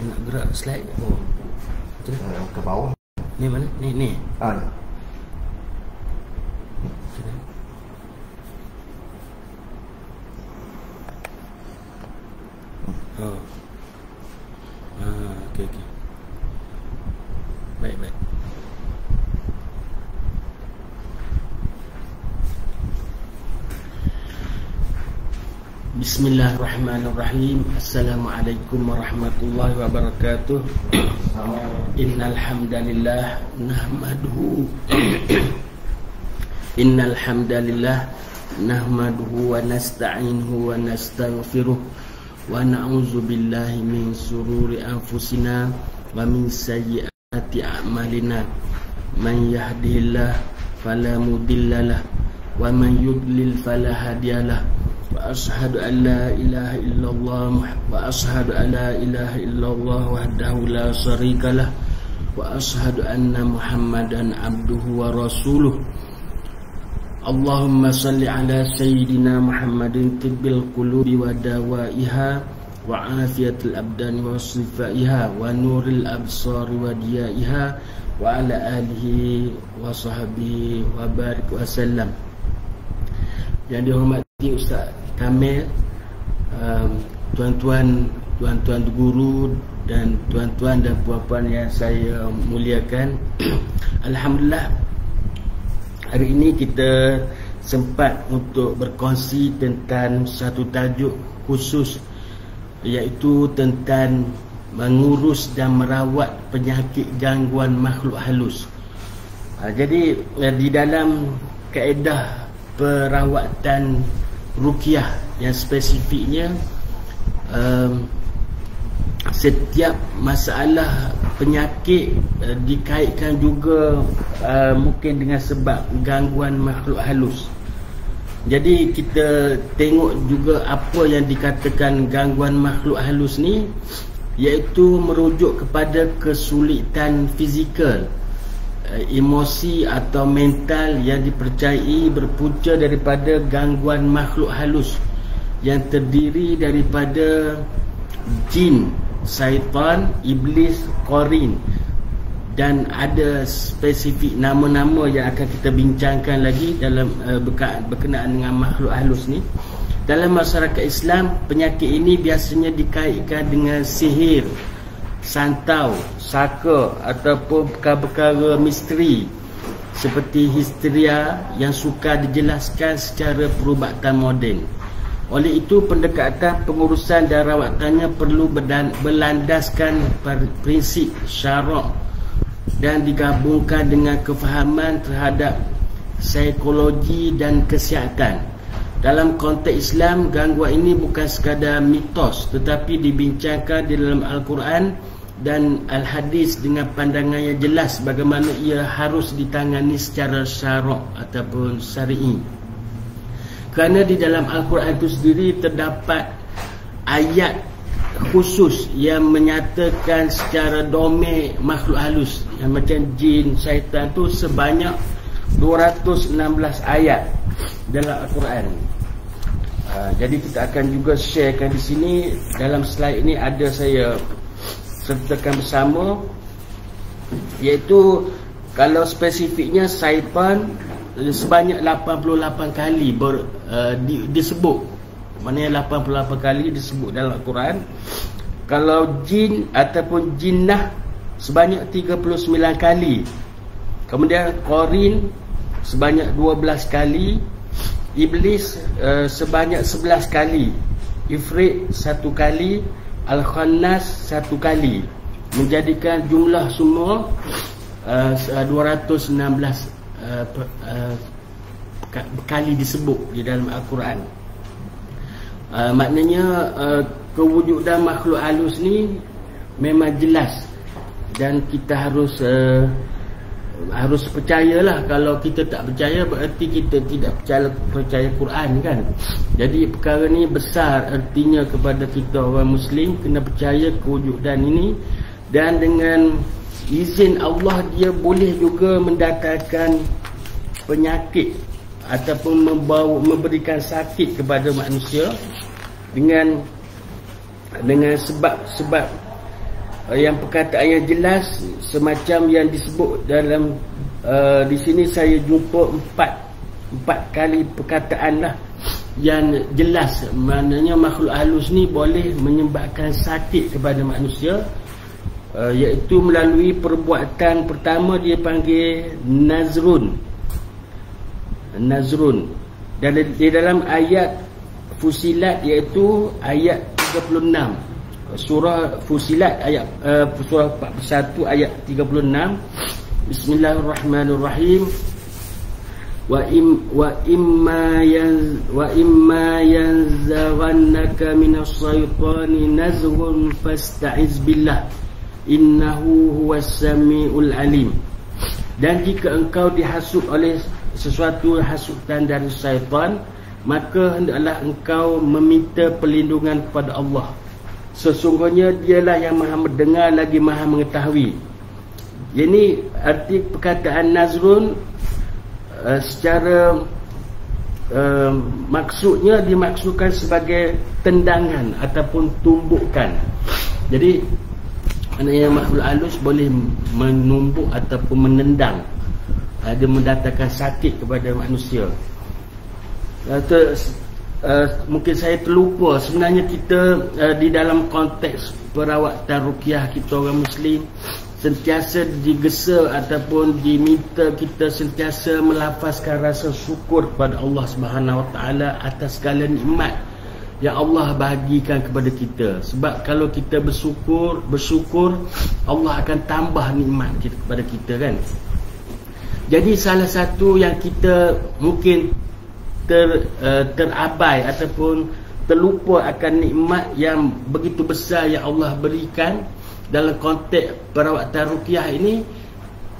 Nak gerak slide. Oh. Ke bawah. Ni mana? Ni. Oh. Okey. Baik. Bismillahirrahmanirrahim. Assalamualaikum warahmatullahi wabarakatuh. Innal hamdalillah nahmaduhu wa nasta'inuhu wa nastaghfiruh wa na'udzu billahi min shururi anfusina wa min sayyiati a'malina. Man yahdihillahu fala mudhillalah wa man yudlil fala hadiyalah. Wa ashhadu an la ilaha illallah wahdahu la syarikalah wa ashhadu anna Muhammadan abduhu wa rasuluh. Allahumma salli ala sayyidina Muhammadin tibbil qulubi wa dawaiha wa afiyatil abdani wa sifaiha wa nuril absari wa diyaiha wa ala alihi wa sahbihi wa barik wa sallam. Yang dihormati Ustaz Kamil, tuan-tuan guru dan tuan-tuan dan puan-puan yang saya muliakan. Alhamdulillah, hari ini kita sempat untuk berkongsi tentang satu tajuk khusus, iaitu tentang mengurus dan merawat penyakit gangguan makhluk halus. Jadi di dalam kaedah perawatan ruqyah yang spesifiknya, setiap masalah penyakit dikaitkan juga mungkin dengan sebab gangguan makhluk halus. Jadi kita tengok juga apa yang dikatakan gangguan makhluk halus ni, iaitu merujuk kepada kesulitan fizikal, emosi atau mental yang dipercayai berpunca daripada gangguan makhluk halus yang terdiri daripada jin, syaitan, iblis, qarin, dan ada spesifik nama-nama yang akan kita bincangkan lagi dalam berkenaan dengan makhluk halus ni. Dalam masyarakat Islam, penyakit ini biasanya dikaitkan dengan sihir, santau, saka ataupun perkara-perkara misteri seperti histeria yang sukar dijelaskan secara perubatan moden. Oleh itu, pendekatan pengurusan dan rawatannya perlu berlandaskan prinsip syarak dan digabungkan dengan kefahaman terhadap psikologi dan kesihatan. Dalam konteks Islam, gangguan ini bukan sekadar mitos, tetapi dibincangkan di dalam Al-Quran dan Al-Hadis dengan pandangan yang jelas bagaimana ia harus ditangani secara syarak ataupun syar'i. Kerana di dalam Al-Quran itu sendiri terdapat ayat khusus yang menyatakan secara domain makhluk halus, yang macam jin, syaitan tu sebanyak 216 ayat dalam Al-Quran. Jadi kita akan juga sharekan di sini. Dalam slide ini ada saya sertakan bersama, iaitu kalau spesifiknya syaitan sebanyak 88 kali disebut. Maknanya 88 kali disebut dalam Al-Quran. Kalau jin ataupun jinnah sebanyak 39 kali. Kemudian qarin sebanyak 12 kali. Iblis sebanyak 11 kali. Ifrit 1 kali. Al-Khannas 1 kali. Menjadikan jumlah semua 216 kali disebut di dalam Al-Quran. Maknanya kewujudan makhluk halus ni memang jelas, dan kita harus percayalah. Kalau kita tak percaya, berarti kita tidak percaya Quran, kan. Jadi perkara ni besar artinya kepada kita orang Muslim, kena percaya kewujudan ini. Dan dengan izin Allah, dia boleh juga mendatangkan penyakit ataupun memberikan sakit kepada manusia dengan sebab-sebab yang perkataan yang jelas semacam yang disebut dalam di sini saya jumpa empat kali perkataan lah yang jelas, maknanya makhluk halus ni boleh menyebabkan sakit kepada manusia, iaitu melalui perbuatan pertama dia panggil nazrun. Dan di dalam ayat Fusilat, iaitu ayat 36, surah Fusilat ayat surah 41 ayat 36. Bismillahirrahmanirrahim. Wa imma yanzaghannaka minas syaitani nazghun fasta'iz billah innahu huwas samiul alim. Dan jika engkau dihasut oleh sesuatu hasutan dari syaitan, maka hendaklah engkau meminta perlindungan kepada Allah. Sesungguhnya dialah yang maha mendengar lagi maha mengetahui. Ini arti perkataan nazrun secara maksudnya dimaksudkan sebagai tendangan ataupun tumbukan. Jadi maknanya makhluk halus boleh menumbuk ataupun menendang, dia mendatangkan sakit kepada manusia. Mungkin saya terlupa, sebenarnya kita di dalam konteks perawatan ruqyah kita orang Muslim sentiasa digesa ataupun diminta kita sentiasa melafazkan rasa syukur kepada Allah Subhanahu Wa Taala atas segala nikmat yang Allah bahagikan kepada kita. Sebab kalau kita bersyukur, Allah akan tambah nikmat kepada kita, kan. Jadi salah satu yang kita mungkin terabai ataupun terlupa akan nikmat yang begitu besar yang Allah berikan dalam konteks perawatan ruqyah ini,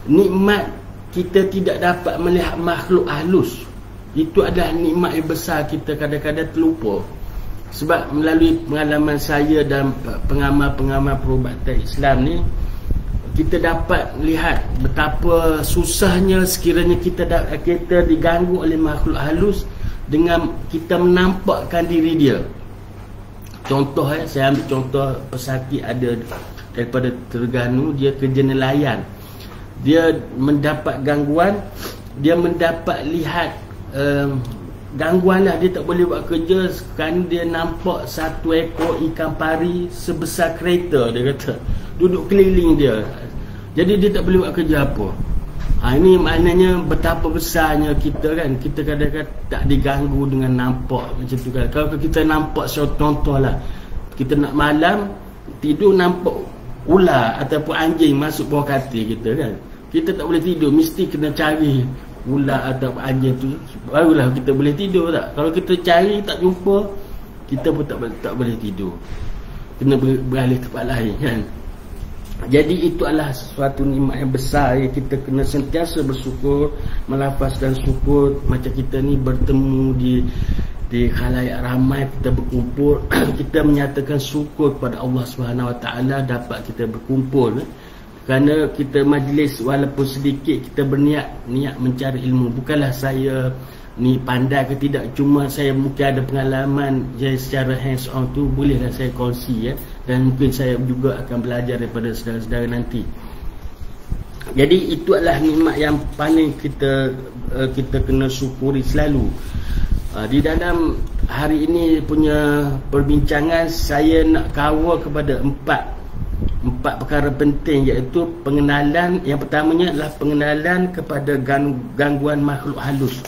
nikmat kita tidak dapat melihat makhluk halus. Itu adalah nikmat yang besar, kita kadang-kadang terlupa. Sebab melalui pengalaman saya dan pengamal-pengamal perubatan Islam ni, kita dapat lihat betapa susahnya sekiranya kita diganggu oleh makhluk halus dengan kita menampakkan diri dia. Contoh, saya ambil contoh pesakit ada daripada Terengganu, dia kerja nelayan. Dia mendapat gangguan, dia mendapat lihat gangguan lah, dia tak boleh buat kerja kerana dia nampak satu ekor ikan pari sebesar kereta, dia kata, duduk keliling dia. Jadi dia tak boleh buat kerja apa. Ini maknanya betapa besarnya kita, kan. Kita kadang-kadang tak diganggu dengan nampak macam tu, kan. Kalau kita nampak contoh lah, kita nak malam tidur nampak ular ataupun anjing masuk bawah katil kita, kan. Kita tak boleh tidur, mesti kena cari ular atau anjing tu barulah kita boleh tidur, tak? Kalau kita cari tak jumpa, kita pun tak boleh tidur, kena beralih tempat lain, kan. Jadi itu adalah suatu nikmat yang besar yang kita kena sentiasa bersyukur, melafazkan syukur. Macam kita ni bertemu di khalayak ramai, kita berkumpul kita menyatakan syukur kepada Allah Subhanahu Wa Taala dapat kita berkumpul, kerana kita majlis walaupun sedikit, kita berniat mencari ilmu. Bukanlah saya ni pandai ke tidak, cuma saya mungkin ada pengalaman yang secara hands on tu bolehlah saya kongsi, dan mungkin saya juga akan belajar daripada saudara-saudara nanti. Jadi itu adalah nikmat yang paling kita kena syukuri selalu. Di dalam hari ini punya perbincangan, saya nak kawal kepada empat perkara penting, iaitu pengenalan. Yang pertamanya adalah pengenalan kepada gangguan makhluk halus.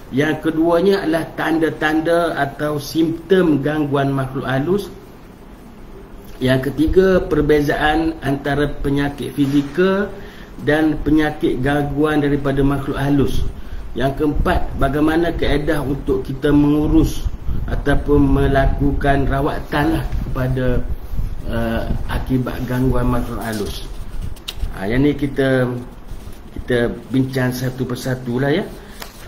Yang keduanya adalah tanda-tanda atau simptom gangguan makhluk halus. Yang ketiga, perbezaan antara penyakit fizikal dan penyakit gangguan daripada makhluk halus. Yang keempat, bagaimana kaedah untuk kita mengurus ataupun melakukan rawatan kepada akibat gangguan makhluk halus. Yang ni kita bincang satu persatu lah, ya.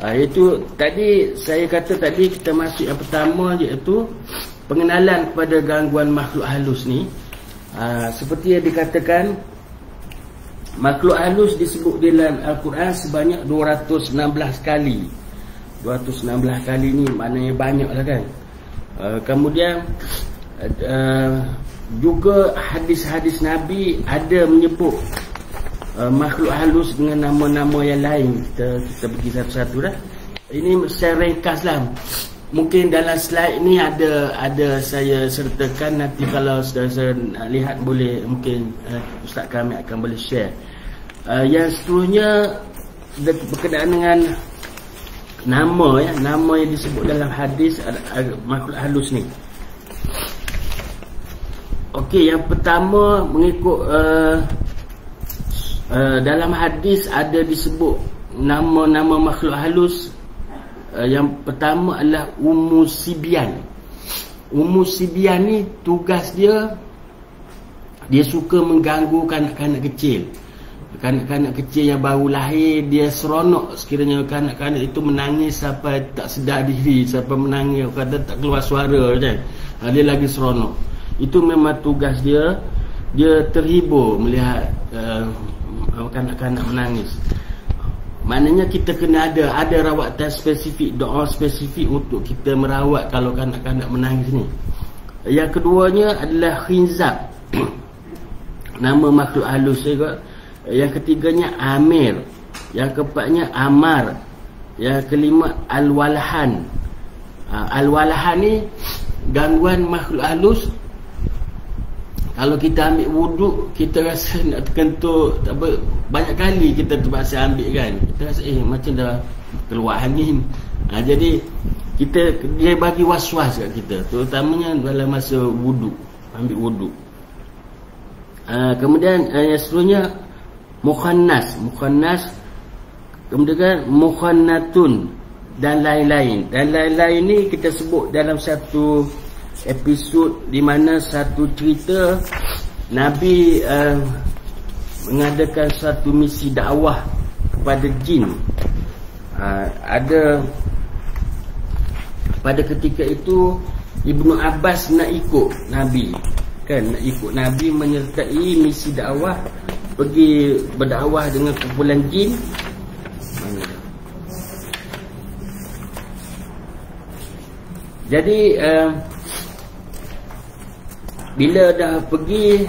Iaitu tadi saya kata tadi kita masuk yang pertama, iaitu pengenalan kepada gangguan makhluk halus ni. Seperti yang dikatakan, makhluk halus disebut dalam Al-Quran sebanyak 216 kali. 216 kali ni maknanya banyak lah, kan. Kemudian juga hadis-hadis Nabi ada menyebut makhluk halus dengan nama-nama yang lain. Kita pergi satu-satu dah. Ini saya ringkas lah. Mungkin dalam slide ni ada saya sertakan. Nanti kalau saudara lihat boleh, mungkin Ustaz kami akan boleh share. Yang seterusnya berkenaan dengan nama, ya, nama yang disebut dalam hadis makhluk halus ni. Okey, yang pertama mengikut dalam hadis ada disebut nama-nama makhluk halus. Yang pertama adalah Ummu Sibyan. Ummu Sibyan ni tugas dia suka mengganggu kanak-kanak kecil. Kanak-kanak kecil yang baru lahir, dia seronok sekiranya kanak-kanak itu menangis sampai tak sedar diri, sampai menangis kadang tak keluar suara kan. Dia lagi seronok. Itu memang tugas dia. Dia terhibur melihat kanak-kanak menangis. Maknanya kita kena ada rawatan spesifik, doa spesifik untuk kita merawat kalau kanak-kanak menangis ni. Yang keduanya adalah Khinzab. Nama makhluk halus juga. Yang ketiganya Amir. Yang keempatnya Amar. Yang kelima Al-Walhan. Al-Walhan ni gangguan makhluk halus. Kalau kita ambil wuduk, kita rasa nak terkentuk, tak apa, banyak kali kita terpaksa ambil kan. Kita rasa macam dah keluar angin. Jadi dia bagi was-was kat kita, terutamanya dalam masa wuduk, ambil wuduk. Kemudian yang seterusnya Mukhannas. Kemudian Mukhannatun dan lain-lain. Dan lain-lain ni kita sebut dalam satu episod di mana satu cerita Nabi mengadakan satu misi dakwah kepada jin. Ada pada ketika itu Ibnu Abbas nak ikut Nabi, kan, nak ikut Nabi menyertai misi dakwah, pergi berdakwah dengan kumpulan jin. Jadi bila dah pergi,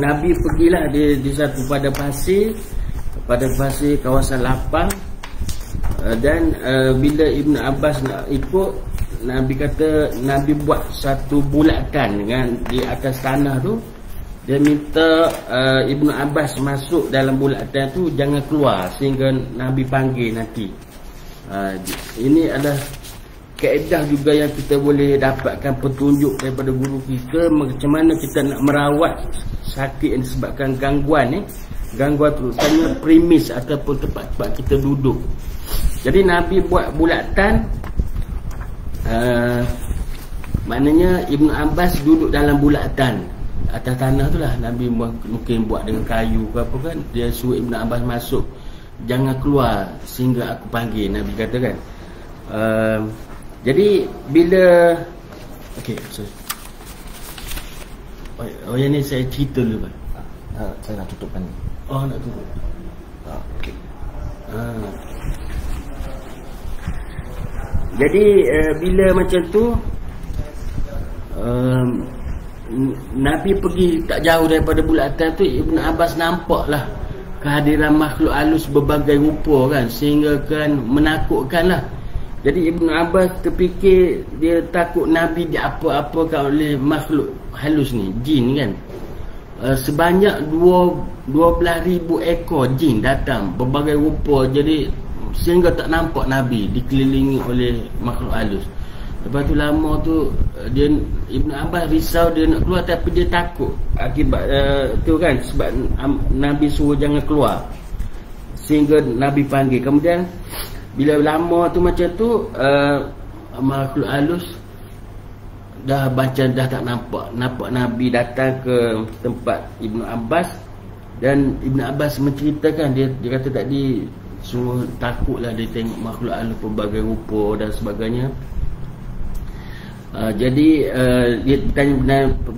Nabi pergilah di satu pada pasir kawasan lapang. Dan bila Ibn Abbas nak ikut, Nabi kata Nabi buat satu bulatan dengan di atas tanah tu. Dia minta Ibn Abbas masuk dalam bulatan tu, jangan keluar sehingga Nabi panggil nanti. Ini adalah kaedah juga yang kita boleh dapatkan petunjuk daripada guru kita, macam mana kita nak merawat sakit yang disebabkan gangguan ni. Gangguan tu tanya premis ataupun tempat-tempat kita duduk. Jadi Nabi buat bulatan, maknanya Ibn Abbas duduk dalam bulatan atas tanah tu lah. Nabi mungkin buat dengan kayu ke apa kan. Dia suruh Ibn Abbas masuk, jangan keluar sehingga aku panggil, Nabi kata kan. Jadi bila sorry. Yang ni saya cerita dulu kan. Saya nak tutupkan ni. Nak tutup. Okey. Jadi bila macam tu, Nabi pergi tak jauh daripada bulatan tu, Ibn Abbas nampaklah kehadiran makhluk halus berbagai rupa kan, sehingga kan menakutkan lah. Jadi Ibn Abbas terfikir, dia takut Nabi diapa-apakan oleh makhluk halus ni, jin kan. Sebanyak 12,000 ekor jin datang berbagai rupa, jadi sehingga tak nampak Nabi dikelilingi oleh makhluk halus. Lepas tu lama tu Ibn Abbas risau, dia nak keluar tapi dia takut akibat tu kan, sebab Nabi suruh jangan keluar sehingga Nabi panggil. Kemudian bila lama tu macam tu, makhluk halus dah macam dah tak nampak Nabi datang ke tempat Ibn Abbas. Dan Ibn Abbas menceritakan, dia kata tadi suruh takutlah dia tengok makhluk halus berbagai rupa dan sebagainya. Jadi dia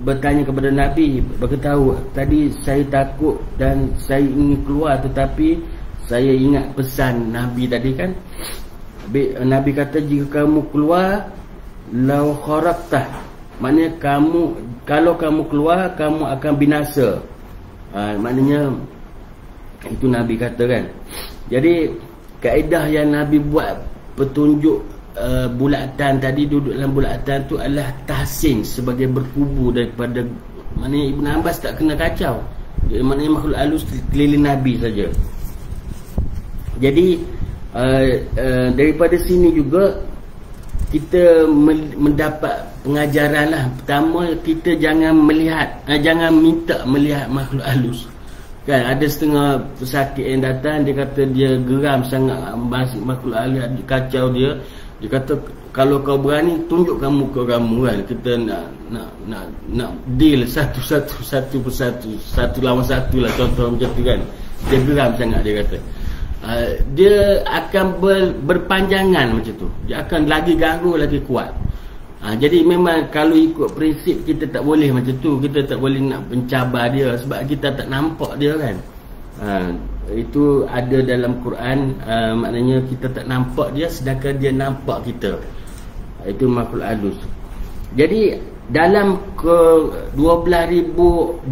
bertanya kepada Nabi, beritahu tadi saya takut dan saya ingin keluar, tetapi saya ingat pesan Nabi tadi kan. Nabi kata jika kamu keluar, lau kharaqtah maknanya kalau kamu keluar, kamu akan binasa. Maknanya itu Nabi kata kan. Jadi kaedah yang Nabi buat petunjuk bulatan tadi, duduk dalam bulatan tu adalah tahsin, sebagai berkubu daripada, maknanya Ibn Abbas tak kena kacau. Jadi, maknanya makhluk halus keliling Nabi saja. Jadi daripada sini juga kita mendapat pengajaran lah. Pertama, kita jangan minta melihat makhluk halus. Kan ada setengah pesakit yang datang, dia kata dia geram sangat makhluk halus, kacau dia. Dia kata kalau kau berani tunjukkan muka kamu kan, kita nak deal satu persatu, satu lawan satu lah, contoh macam tu kan. Dia geram sangat, dia kata dia akan berpanjangan macam tu, dia akan lagi garu, lagi kuat. Jadi memang kalau ikut prinsip, kita tak boleh macam tu. Kita tak boleh nak mencabar dia, sebab kita tak nampak dia kan. Itu ada dalam Quran, maknanya kita tak nampak dia, sedangkan dia nampak kita. Itu makhluk halus. Jadi dalam ke 12,000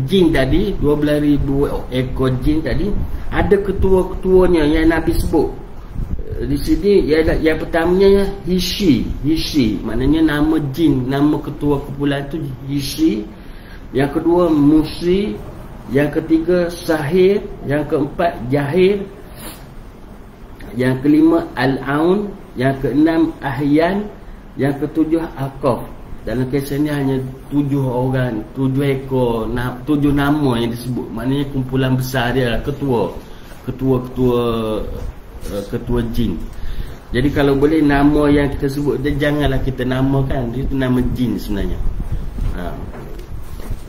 jin tadi, 12,000 ekor jin tadi, ada ketua-ketuanya yang Nabi sebut. Di sini yang pertamanya Hishi, maknanya nama jin, nama ketua kumpulan tu Hishi. Yang kedua Musi, yang ketiga Sahir, yang keempat Jahir, yang kelima Al-Aun, yang keenam Ahyan, yang ketujuh Aqaf. Dalam kisah ni hanya 7 orang, 7 ekor, 7 nama yang disebut. Maknanya kumpulan besar dia, ketua jin. Jadi kalau boleh nama yang kita sebut dia janganlah kita namakan, itu nama jin sebenarnya.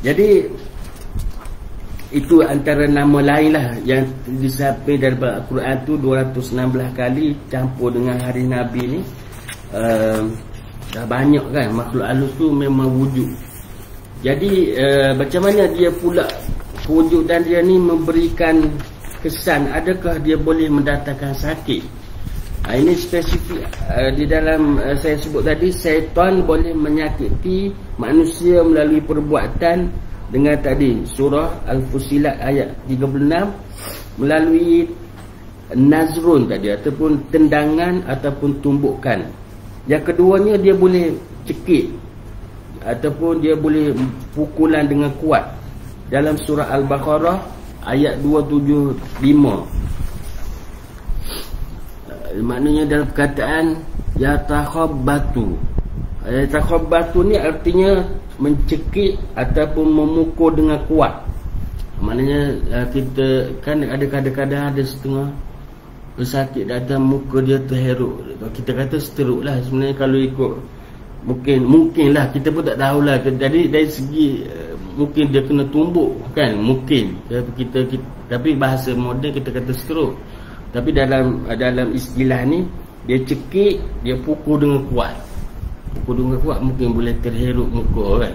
Jadi itu antara nama lain lah yang disampaikan daripada Al-Quran tu 216 kali, campur dengan hari Nabi ni. Dah banyak kan, makhluk halus tu memang wujud. Jadi macam mana dia pula kewujudan dia ni memberikan kesan, adakah dia boleh mendatangkan sakit? Ini spesifik di dalam saya sebut tadi, syaitan boleh menyakiti manusia melalui perbuatan dengan tadi surah Al-Fusilat ayat 36, melalui nazrun tadi, ataupun tendangan ataupun tumbukan. Yang keduanya dia boleh cekik ataupun dia boleh pukulan dengan kuat. Dalam surah Al-Baqarah ayat 275, maknanya dalam perkataan yatakhabbatu. Yatakhabbatu ni artinya mencekik ataupun memukul dengan kuat. Maknanya kita kan ada kadang-kadang ada setengah pesakit datang, muka dia terheruk, kita kata stroke lah sebenarnya kalau ikut. Mungkin lah, kita pun tak tahulah. Jadi dari segi mungkin dia kena tumbuk kan, mungkin kita tapi bahasa moden kita kata stroke. Tapi dalam istilah ni, dia cekik, dia pukul dengan kuat. Mungkin boleh terheruk muka kan.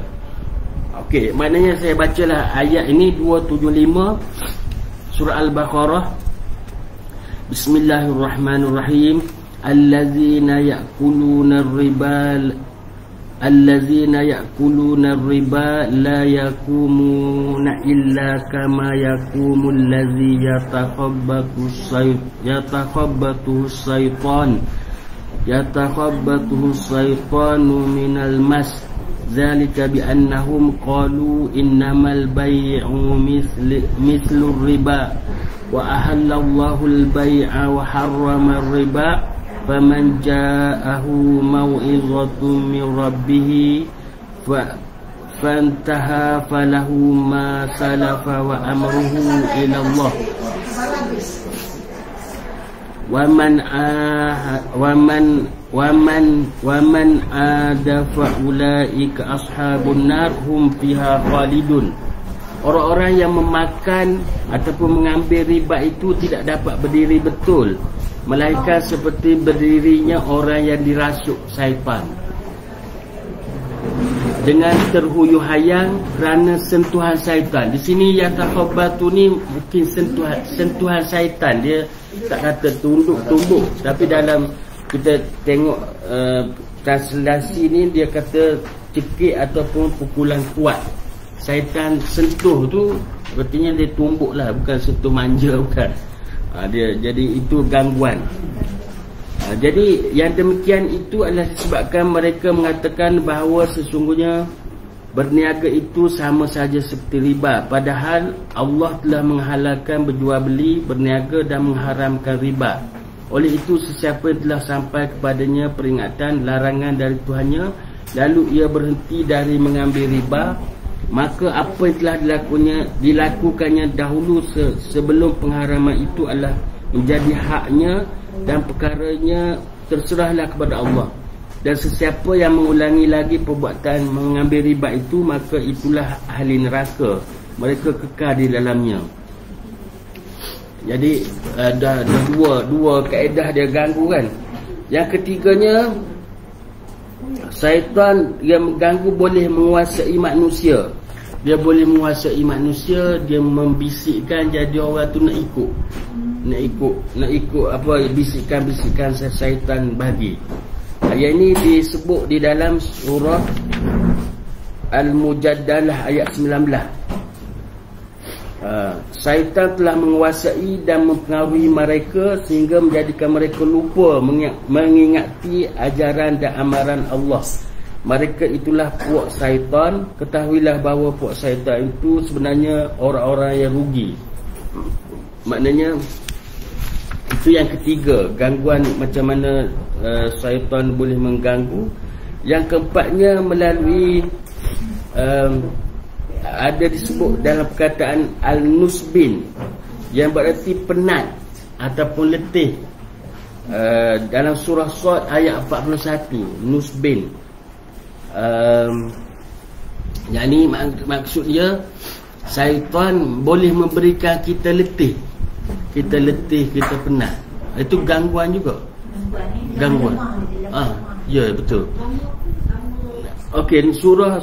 Okey, maknanya saya bacalah ayat ini 275 surah Al-Baqarah. Bismillahirrahmanirrahim. Allazina ya'kuluna ar-riba la yakumuna illa kama yakumul ladzi yatakhabbathu syaitanu minal mas. Zalika bi annahum qalu innamal bay'u mithlu riba wa ahallallahu al-bay'a wa harrama ar-riba faman ja'ahu maw'izatun min rabbih fantaha falahu ma salafa wa amruhu ila Allah wa man adafa ulaika ashabun nar hum fiha khalidun. Orang-orang yang memakan ataupun mengambil riba itu tidak dapat berdiri betul, melainkan seperti berdirinya orang yang dirasuk syaitan dengan terhuyuhayang kerana sentuhan syaitan. Di sini yang takhabbatu ni mungkin sentuhan syaitan. Dia tak kata tumbuk, tapi dalam kita tengok translasi ni dia kata cekik ataupun pukulan kuat. Syaitan sentuh tu artinya dia tumbuk lah, bukan sentuh manja, bukan. Dia jadi itu gangguan. Jadi yang demikian itu adalah disebabkan mereka mengatakan bahawa sesungguhnya berniaga itu sama saja seperti riba, padahal Allah telah menghalalkan berjual beli, berniaga dan mengharamkan riba. Oleh itu sesiapa yang telah sampai kepadanya peringatan larangan dari Tuhannya, lalu ia berhenti dari mengambil riba, maka apa yang telah dilakukannya dahulu sebelum pengharaman itu adalah menjadi haknya dan perkaranya terserahlah kepada Allah. Dan sesiapa yang mengulangi lagi perbuatan mengambil riba itu, maka itulah ahli neraka, mereka kekal di dalamnya. Jadi dah dua kaedah dia ganggu kan. Yang ketiganya, syaitan yang mengganggu boleh menguasai manusia. Dia boleh menguasai manusia, dia membisikkan jadi orang tu nak ikut apa bisikan-bisikan syaitan bagi. Ayat ini disebut di dalam surah Al-Mujadalah ayat 19. Syaitan telah menguasai dan mempengaruhi mereka sehingga menjadikan mereka lupa mengingati ajaran dan amaran Allah. Mereka itulah puak syaitan. Ketahuilah bahawa puak syaitan itu sebenarnya orang-orang yang rugi. Maknanya itu yang ketiga, gangguan macam mana syaitan boleh mengganggu. Yang keempatnya melalui ada disebut dalam perkataan al-nusbin yang berarti penat ataupun letih. Dalam surah Sad ayat 41, nusbin. Yang ni maksudnya syaitan boleh memberikan kita letih. Kita letih, kita penat. Itu gangguan juga. Gangguan. Ya, betul. Okey, surah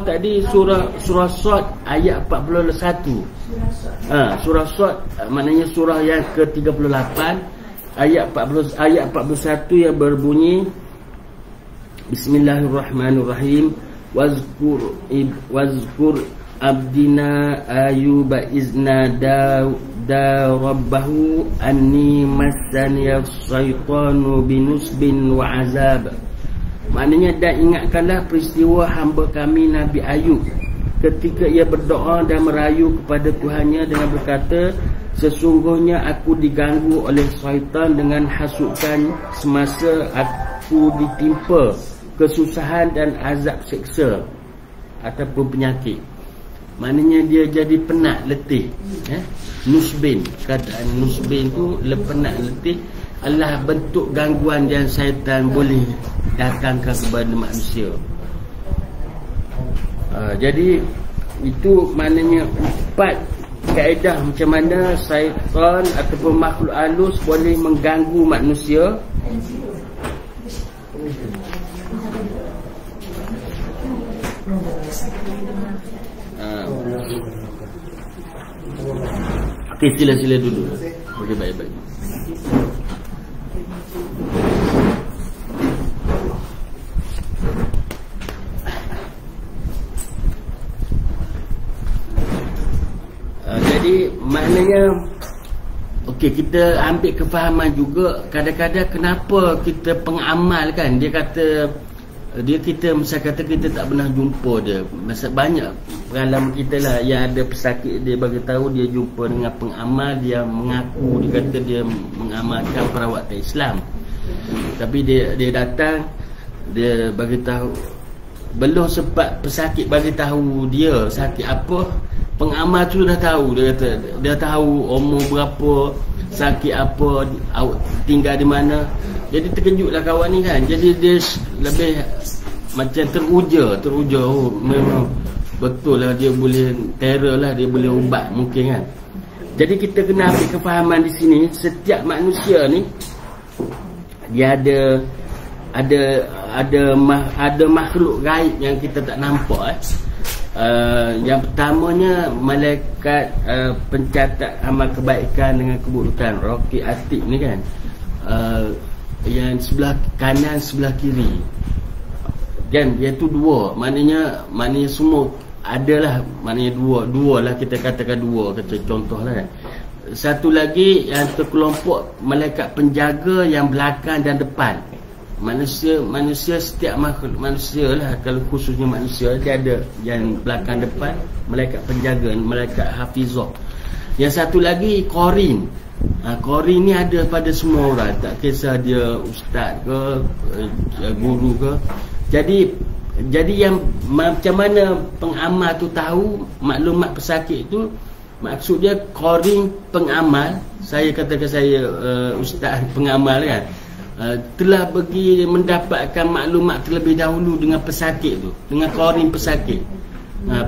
tadi surah Sad ayat 41. Surah Sad maknanya surah yang ke-38 ayat 41 yang berbunyi Bismillahirrahmanirrahim. Wazkur abdina ayuba izna da rabbahu anni massaniya syaitanu binusbin wa azab. Maknanya, dan ingatkanlah peristiwa hamba kami Nabi Ayub ketika ia berdoa dan merayu kepada Tuhannya dengan berkata, sesungguhnya aku diganggu oleh syaitan dengan hasutan semasa aku ditimpa kesusahan dan azab seksa ataupun penyakit. Maknanya dia jadi penat, letih. Nusbin, kataan nusbin tu penat, letih adalah bentuk gangguan yang syaitan boleh datangkan kepada manusia. Jadi itu maknanya 4 kaedah macam mana syaitan ataupun makhluk halus boleh mengganggu manusia. Okey, sila duduk. Okey, baik. Jadi maknanya okey, kita ambil kefahaman juga kadang-kadang kenapa kita pengamalkan. Dia kata kita tak pernah jumpa dia. Masa banyak pengalaman kita lah yang ada pesakit, dia bagi tahu dia jumpa dengan pengamal, dia mengaku, dia kata dia mengamalkan perawatan Islam. Tapi dia datang, dia bagi tahu, belum sempat pesakit bagi tahu dia sakit apa, pengamal tu dah tahu. Dia kata dia tahu umur berapa, sakit apa, tinggal di mana. Jadi terkejutlah kawan ni kan. Jadi dia lebih macam teruja. Oh, memang betul lah, dia boleh terror lah, dia boleh ubat mungkin kan. Jadi kita kena ambil kefahaman di sini, setiap manusia ni dia ada makhluk gaib yang kita tak nampak. Yang pertamanya malaikat pencatat amal kebaikan dengan keburukan, Raqib Atid ni kan. Yang sebelah kanan, sebelah kiri. Kan iaitu dua, maknanya semua adalah, maknanya dua lah, kita katakan dua, kata contohlah kan. Satu lagi yang terkelompok malaikat penjaga yang belakang dan depan. Manusia setiap makhluk manusia lah, kalau khususnya manusia dia ada yang belakang depan, malaikat penjaga, malaikat hafizah. Yang satu lagi qarin. Qarin ni ada pada semua orang, tak kisah dia ustaz ke guru ke. Jadi yang macam mana pengamal tu tahu maklumat pesakit tu, maksud dia qarin pengamal, saya katakan saya ustaz pengamal kan, telah pergi mendapatkan maklumat terlebih dahulu dengan pesakit tu, dengan qarin pesakit.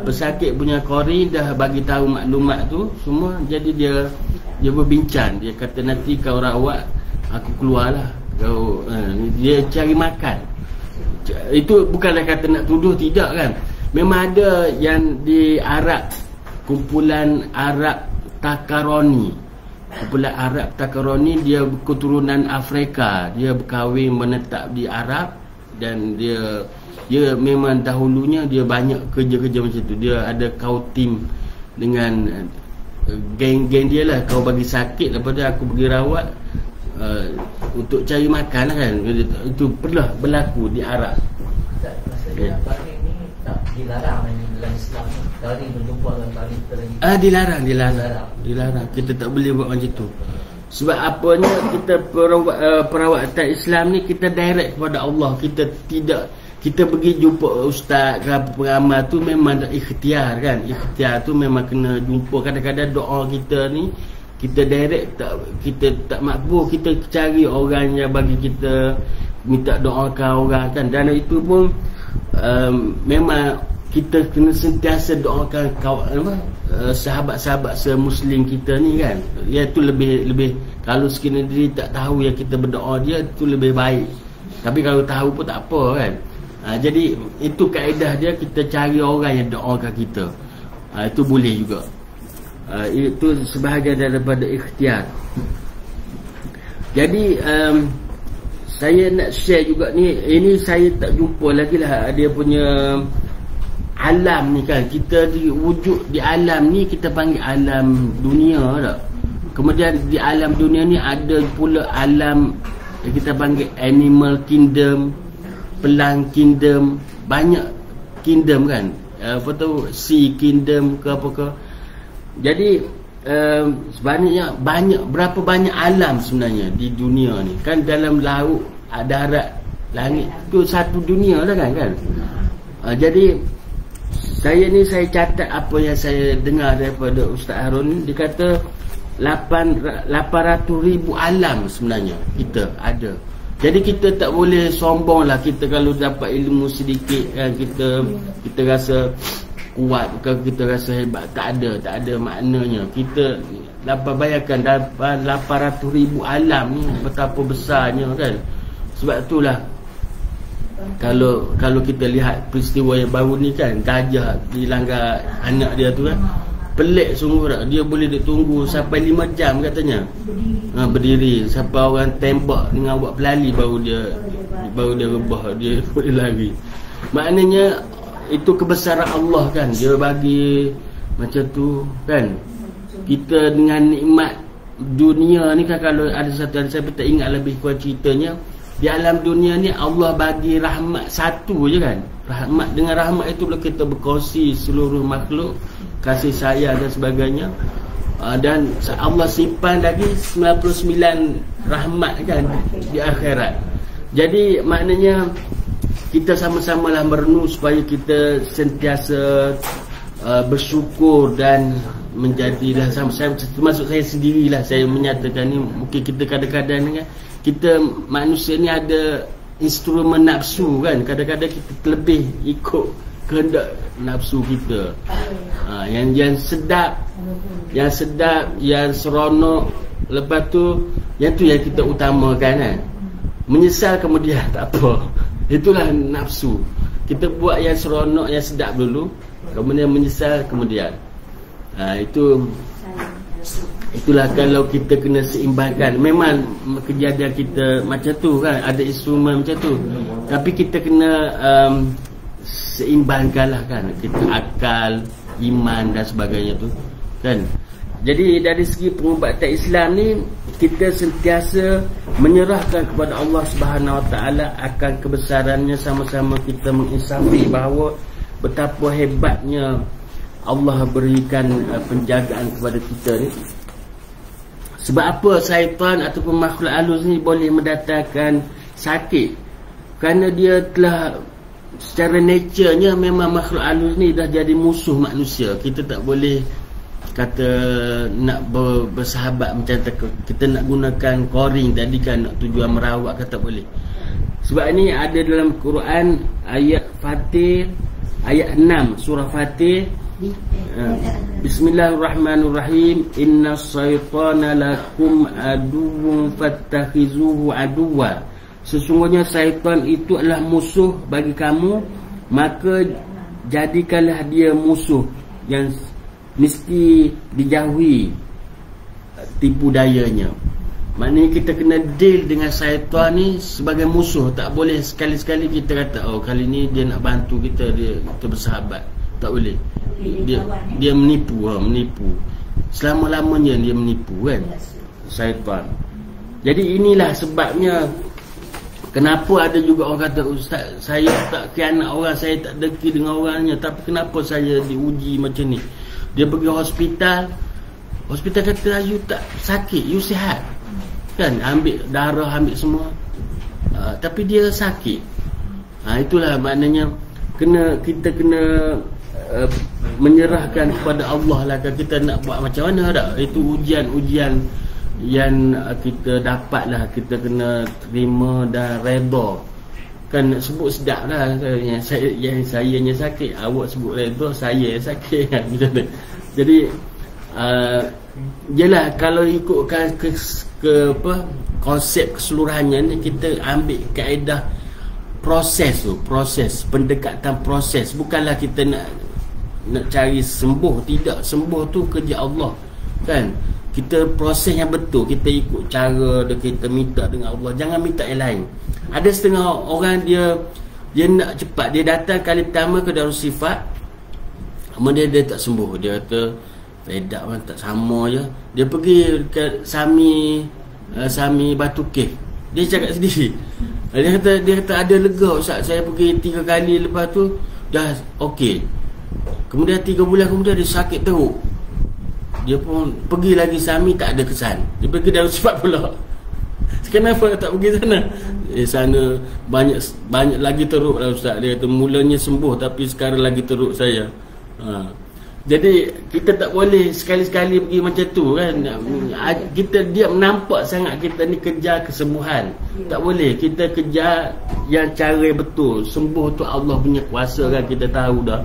Pesakit punya qarin dah bagi tahu maklumat tu semua, jadi dia berbincang, dia kata nanti kau rawat, aku keluarlah, kau dia cari makan. Itu bukanlah kata nak tuduh, tidak kan. Memang ada yang di Arab, kumpulan Arab Takaroni. Kumpulan Arab Takaroni, dia keturunan Afrika, dia berkahwin menetap di Arab, dan dia memang dahulunya dia banyak kerja-kerja macam tu. Dia ada kau tim dengan geng-geng dia lah, kau bagi sakit, lepas tu aku pergi rawat untuk cari makan lah kan. Itu pernah berlaku di Arab. Rasanya tarik ni tak dilarang dalam Islam. Tarik berjumpa dengan tarik lagi. Dilarang. Kita tak boleh buat macam tu. Sebab apanya, kita perawatan Islam ni kita direct kepada Allah. Kita pergi jumpa ustaz ke pengamal tu memang ikhtiar kan. Ikhtiar tu memang kena jumpa. Kadang-kadang doa kita ni kita direct, kita tak makbul, kita cari orang yang bagi kita, minta doakan orang kan. Dan itu pun memang kita kena sentiasa doakan sahabat-sahabat semuslim kita ni kan. Iaitu lebih kalau sekiranya dia tak tahu yang kita berdoa dia, itu lebih baik. Tapi kalau tahu pun tak apa kan. Jadi itu kaedah dia, kita cari orang yang doakan kita. Itu boleh juga. Itu sebahagian daripada ikhtiar. Jadi saya nak share juga ni, ini saya tak jumpa lagi lah dia punya alam ni kan. Kita wujud di alam ni kita panggil alam dunia tak? Kemudian di alam dunia ni ada pula alam yang kita panggil animal kingdom, plant kingdom, banyak kingdom kan. Apa tu, sea kingdom ke apa ke. Jadi sebenarnya berapa banyak alam sebenarnya di dunia ni kan. Dalam laut, darat, langit, tu satu dunia lah kan. Jadi saya catat apa yang saya dengar daripada Ustaz Harun. Dia kata 800,000 alam sebenarnya kita ada. Jadi kita tak boleh sombong lah. Kita kalau dapat ilmu sedikit kan, kita rasa kuat ke, kita rasa hebat. Tak ada maknanya. Kita dapat bayangkan dapat 800,000 alam ni betapa besarnya kan. Sebab itulah kalau kita lihat peristiwa yang baru ni kan, gajah dilanggar anak dia tu kan, pelik sungguh tak. Dia boleh ditunggu sampai 5 jam katanya, berdiri sampai orang tembak dengan buat pelali, baru dia rebah, dia boleh lari. Maknanya itu kebesaran Allah kan. Dia bagi macam tu kan. Kita dengan nikmat dunia ni kan, kalau ada satu yang saya tak ingat lebih kurang ceritanya, di alam dunia ni Allah bagi rahmat satu je kan. Rahmat, dengan rahmat itu boleh kita berkongsi seluruh makhluk, kasih sayang dan sebagainya. Dan Allah simpan lagi 99 rahmat kan di akhirat. Jadi maknanya kita sama-samalah merenung supaya kita sentiasa bersyukur dan menjadilah sama-sama, termasuk saya sendirilah, saya menyatakan ni. Mungkin kita kadang-kadang ni kan, kita manusia ni ada instrumen nafsu kan. Kadang-kadang kita terlebih ikut kehendak nafsu kita. Yang sedap, yang seronok, lepas tu yang kita utamakan kan. Menyesal kemudian tak apa. Itulah nafsu. Kita buat yang seronok, yang sedap dulu, kemudian menyesal kemudian. Itu Itulah kalau kita kena seimbangkan. Memang kejadian kita macam tu kan, ada instrumen macam tu, tapi kita kena seimbangkan lah kan, kita akal, iman dan sebagainya tu kan. Jadi dari segi pengubatan Islam ni, kita sentiasa menyerahkan kepada Allah Subhanahu Wa Taala akan kebesarannya, sama-sama kita menginsafi bahawa betapa hebatnya Allah berikan penjagaan kepada kita ni. Sebab apa syaitan ataupun makhluk halus ni boleh mendatangkan sakit? Kerana dia telah secara nature-nya memang makhluk halus ni dah jadi musuh manusia. Kita tak boleh kata nak bersahabat macam tu. Kita nak gunakan koring tadi kan, nak tujuan merawat, kata boleh. Sebab ni ada dalam Quran ayat Fatir, ayat 6 surah Fatir. Bismillahirrahmanirrahim. Inna syaitana lakum aduwwun fattakhizuhu aduwwa. Sesungguhnya syaitan itu adalah musuh bagi kamu, maka jadikanlah dia musuh yang mesti dijauhi tipu dayanya. Maknanya kita kena deal dengan syaitan ni sebagai musuh. Tak boleh sekali-sekali kita kata, oh kali ni dia nak bantu kita, kita bersahabat. Tak boleh. Dia menipu, menipu. Selama-lamanya dia menipu kan, syaitan. Jadi inilah sebabnya kenapa ada juga orang kata, Ustaz, saya tak khianat orang, saya tak dengki dengan orangnya, tapi kenapa saya diuji macam ni? Dia pergi hospital, hospital kata you tak sakit, you sihat kan, ambil darah, ambil semua, tapi dia sakit. Itulah maknanya kita kena menyerahkan kepada Allah lah kan. Kita nak buat macam mana tak, itu ujian-ujian yang kita dapat lah, kita kena terima dan redha kan. Sebut sedap lah, yang saya sakit, awak sebut redha, saya yang sakit kan, macam tu. Jadi jelah kalau ikutkan ke konsep keseluruhannya ni, kita ambil kaedah proses tu, proses pendekatan proses. Bukanlah kita nak cari sembuh, tidak. Sembuh tu kerja Allah kan. Kita proses yang betul, kita ikut cara dia, kita minta dengan Allah, jangan minta yang lain. Ada setengah orang dia nak cepat, dia datang kali pertama ke Darul Sifat, kemudian dia tak sembuh, dia kata pedak kan, tak sama je. Dia pergi ke Sami Batu Cave, dia cakap sendiri, dia kata ada lega Ustaz, saya pergi 3 kali, lepas tu dah okey. Kemudian 3 bulan kemudian dia sakit teruk, dia pun pergi lagi Sami, tak ada kesan. Dia pergi Darul Sifat pula. Kenapa tak pergi sana? Sana banyak lagi teruk lah Ustaz. Dia kata mulanya sembuh, tapi sekarang lagi teruk saya. Jadi kita tak boleh sekali-sekali pergi macam tu kan. Kita diam, nampak sangat kita ni kejar kesembuhan. Tak boleh. Kita kejar yang cara betul. Sembuh tu Allah punya kuasa kan, kita tahu dah.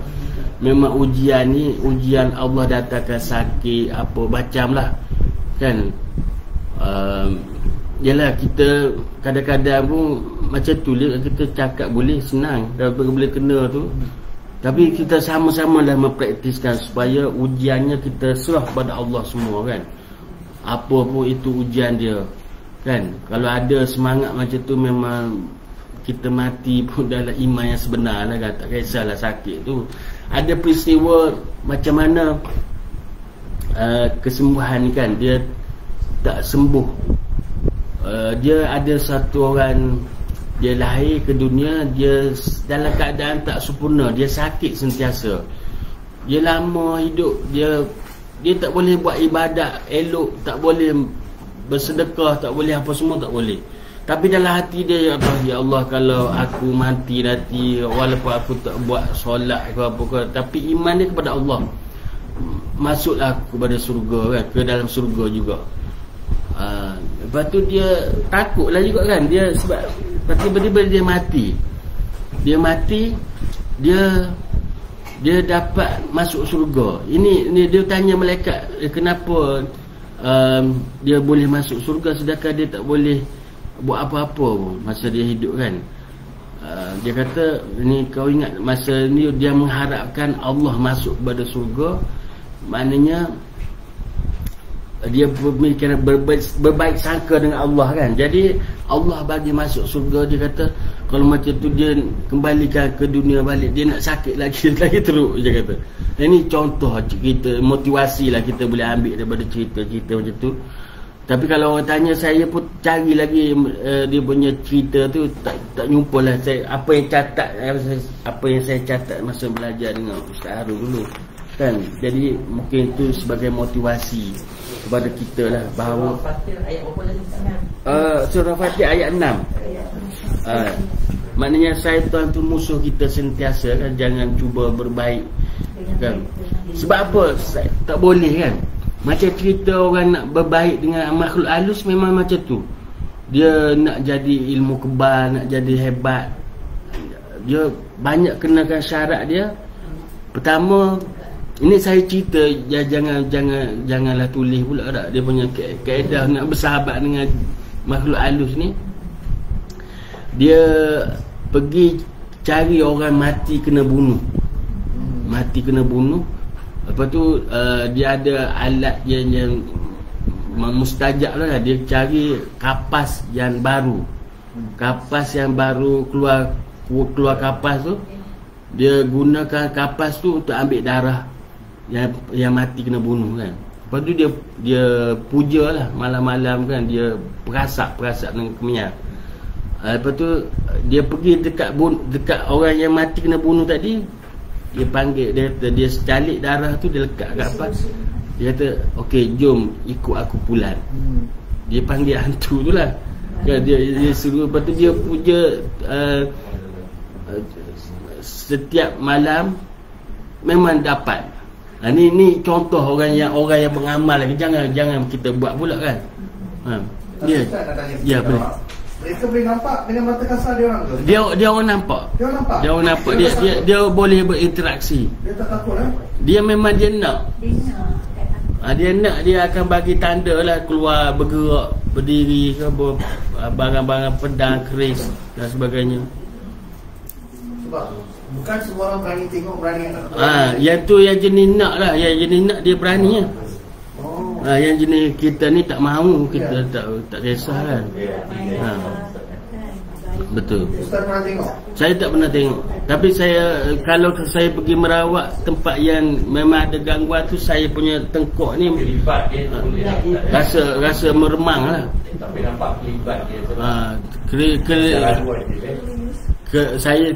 Memang ujian ni, ujian Allah datangkan sakit apa macam lah kan. Yalah, kita kadang-kadang pun macam tu, kita cakap boleh senang, dah boleh kena tu, tapi kita sama-sama lah mempraktiskan supaya ujiannya kita serah pada Allah semua kan. Apa pun itu ujian dia kan. Kalau ada semangat macam tu, memang kita mati pun dalam iman yang sebenar lah kan. Tak kisahlah sakit tu. Ada peristiwa macam mana kesembuhan ni kan, dia tak sembuh. Dia ada satu orang, dia lahir ke dunia, dia dalam keadaan tak sempurna, dia sakit sentiasa. Dia lama hidup, dia tak boleh buat ibadat elok, tak boleh bersedekah, tak boleh apa semua, tak boleh. Tapi dalam hati dia, ya Allah, kalau aku mati nanti, walaupun aku tak buat solat ke apa ke, tapi iman dia kepada Allah, masuklah aku kepada surga kan, ke dalam surga juga. Lepas tu dia takutlah juga kan, dia sebab tiba-tiba dia mati. Dia dapat masuk surga. Ini dia tanya malaikat, kenapa dia boleh masuk surga sedangkan dia tak boleh buat apa-apa pun masa dia hidup kan. Dia kata, ni kau ingat masa ni dia mengharapkan Allah masuk kepada surga, maknanya dia pemikiran berbaik sangka dengan Allah kan. Jadi Allah bagi masuk surga, dia kata kalau macam tu dia kembalikan ke dunia balik, dia nak sakit lagi lagi teruk, dia kata. Ini contoh kita, motivasi lah kita boleh ambil daripada cerita-cerita macam tu. Tapi kalau orang tanya, saya pun cari lagi dia punya cerita tu, tak jumpa lah saya, apa yang saya catat masa belajar dengan Ustaz Harun dulu kan. Jadi mungkin itu sebagai motivasi kepada kita lah, bahawa Surah Fatih ayat 6. Maknanya syaitan tu musuh kita sentiasa kan, jangan cuba berbaik kan. Sebab apa? Tak boleh kan. Macam cerita orang nak berbaik dengan makhluk halus, memang macam tu. Dia nak jadi ilmu kebal, nak jadi hebat, dia banyak kenakan syarat dia. Pertama, ini saya cerita, janganlah tulis pula tak. Dia punya kaedah nak bersahabat dengan makhluk halus ni. Dia pergi cari orang mati kena bunuh. Mati kena bunuh. Lepas tu dia ada alat yang mustajab lah. Dia cari kapas yang baru. Kapas yang baru keluar kapas tu, dia gunakan kapas tu untuk ambil darah yang mati kena bunuh kan. Lepas tu dia puja lah malam-malam kan, dia perasap dengan kemenyan. Lepas tu dia pergi dekat orang yang mati kena bunuh tadi. Dia panggil, dia secalik darah tu, dia lekat kat apa. Dia kata, okey jom ikut aku pulang. Dia panggil hantu tu lah. Dia suruh, lepas tu dia puja setiap malam memang dapat. Ni contoh orang yang beramal lagi. Jangan kita buat pula kan. Ya boleh. Mereka boleh nampak dengan mata kasar dia orang tu. Dia orang nampak. Dia orang nampak. Dia boleh berinteraksi. Dia tak takut Dia memang dia nak. Dia akan bagi tanda lah, keluar bergerak, berdiri ke, barang-barang pedang, keris dan sebagainya. Sebab bukan semua orang berani tengok, berani nak. Yang tu yang jenis nak lah. Yang jenis nak dia berani lah. Yang jenis kita ni tak mahu, kita tak kisah kan. Betul. Ustaz pernah tengok? Saya tak pernah tengok. Tapi kalau saya pergi merawat tempat yang memang ada gangguan tu, saya punya tengkok ni rasa meremang lah. Tapi nampak kelibat dia.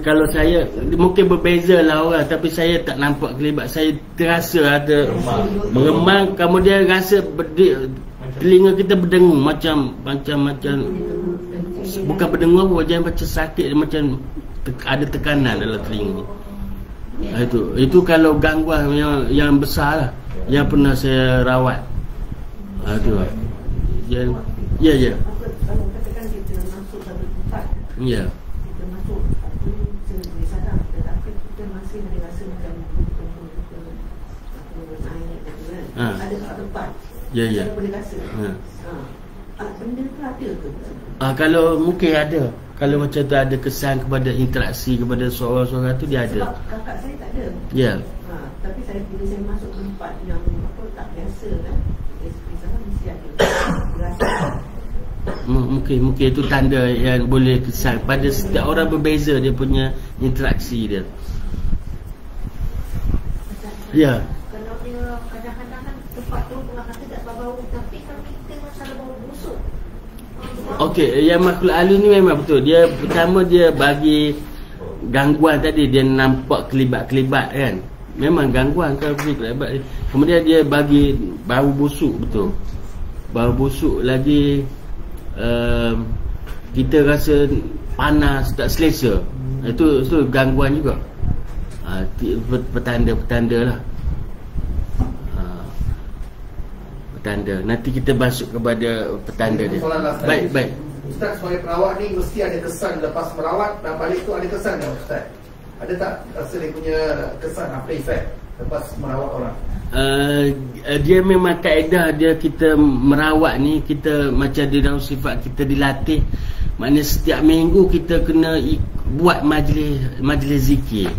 Kalau saya mungkin berbeza lah orang, tapi saya tak nampak kelibat. Saya terasa ada meremang, kemudian rasa telinga kita berdengung macam bukan berdengung apa, macam sakit, macam ada tekanan dalam telinga. Itu kalau gangguan yang besar lah, yang pernah saya rawat. Itu ya. Ya. Ada tempat. Ya. Boleh rasa. Benda tu ada ke? Kalau mungkin ada. Kalau macam tu ada kesan kepada interaksi kepada suara-suara tu, dia ada. Sebab kakak saya tak ada. Ya. Tapi bila saya masuk tempat yang tak biasa kan, seperti sana mesti ada. Rasa. Mungkin itu tanda yang boleh kesan. Pada setiap orang berbeza dia punya interaksi dia. Ya. Kalau dia kadang-kadang kan tempat tu tengah kata tak bau, tapi kalau kita masalah bau busuk. Okey, yang makhluk halus ni memang betul. Dia pertama dia bagi gangguan tadi, dia nampak kelibat-kelibat kan. Memang gangguan kalau kelibat. Kemudian dia bagi bau busuk, betul. Bau busuk lagi, kita rasa panas, tak selesa. Itu gangguan juga. Petanda lah. Petanda. Nanti kita masuk kepada petanda dia. Baik. Ustaz, sebagai perawat ni mesti ada kesan lepas merawat dan balik tu, ada kesan tak Ustaz? Ada tak rasa dia punya kesan, apa efek lepas merawat orang? Dia memang kaedah dia, kita merawat ni, kita macam di dalam sifat kita dilatih. Maknanya setiap minggu kita kena buat majlis zikir.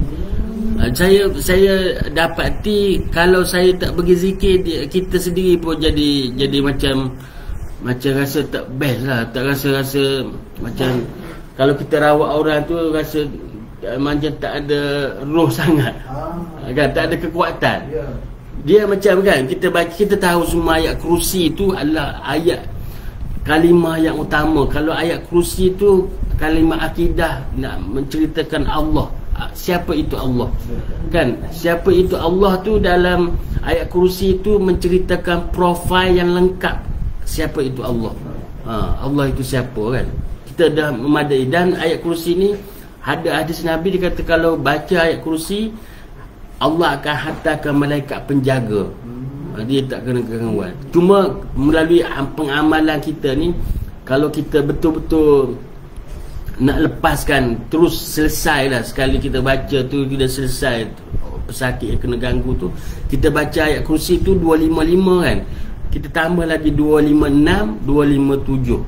Saya dapati kalau saya tak pergi zikir, kita sendiri pun jadi macam rasa tak best lah, tak rasa macam kalau kita rawat orang tu rasa macam tak ada roh sangat, kan, tak ada kekuatan. Dia macam kan kita baca, kita tahu semua ayat kursi tu adalah ayat kalimah yang utama. Kalau ayat kursi tu kalimah akidah, nak menceritakan Allah, siapa itu Allah, kan, siapa itu Allah tu dalam ayat kursi tu menceritakan profil yang lengkap siapa itu Allah. Allah itu siapa, kan, kita dah memadai. Dan ayat kursi ni ada hadis Nabi, dia kata kalau baca ayat kursi Allah akan hantarkan malaikat penjaga, dia tak kena gangguan. Cuma melalui pengamalan kita ni, kalau kita betul-betul nak lepaskan, terus selesai lah, sekali kita baca tu kita selesai pesakit yang kena ganggu tu, kita baca ayat kursi tu 255 kan, kita tambah lagi 256, 257.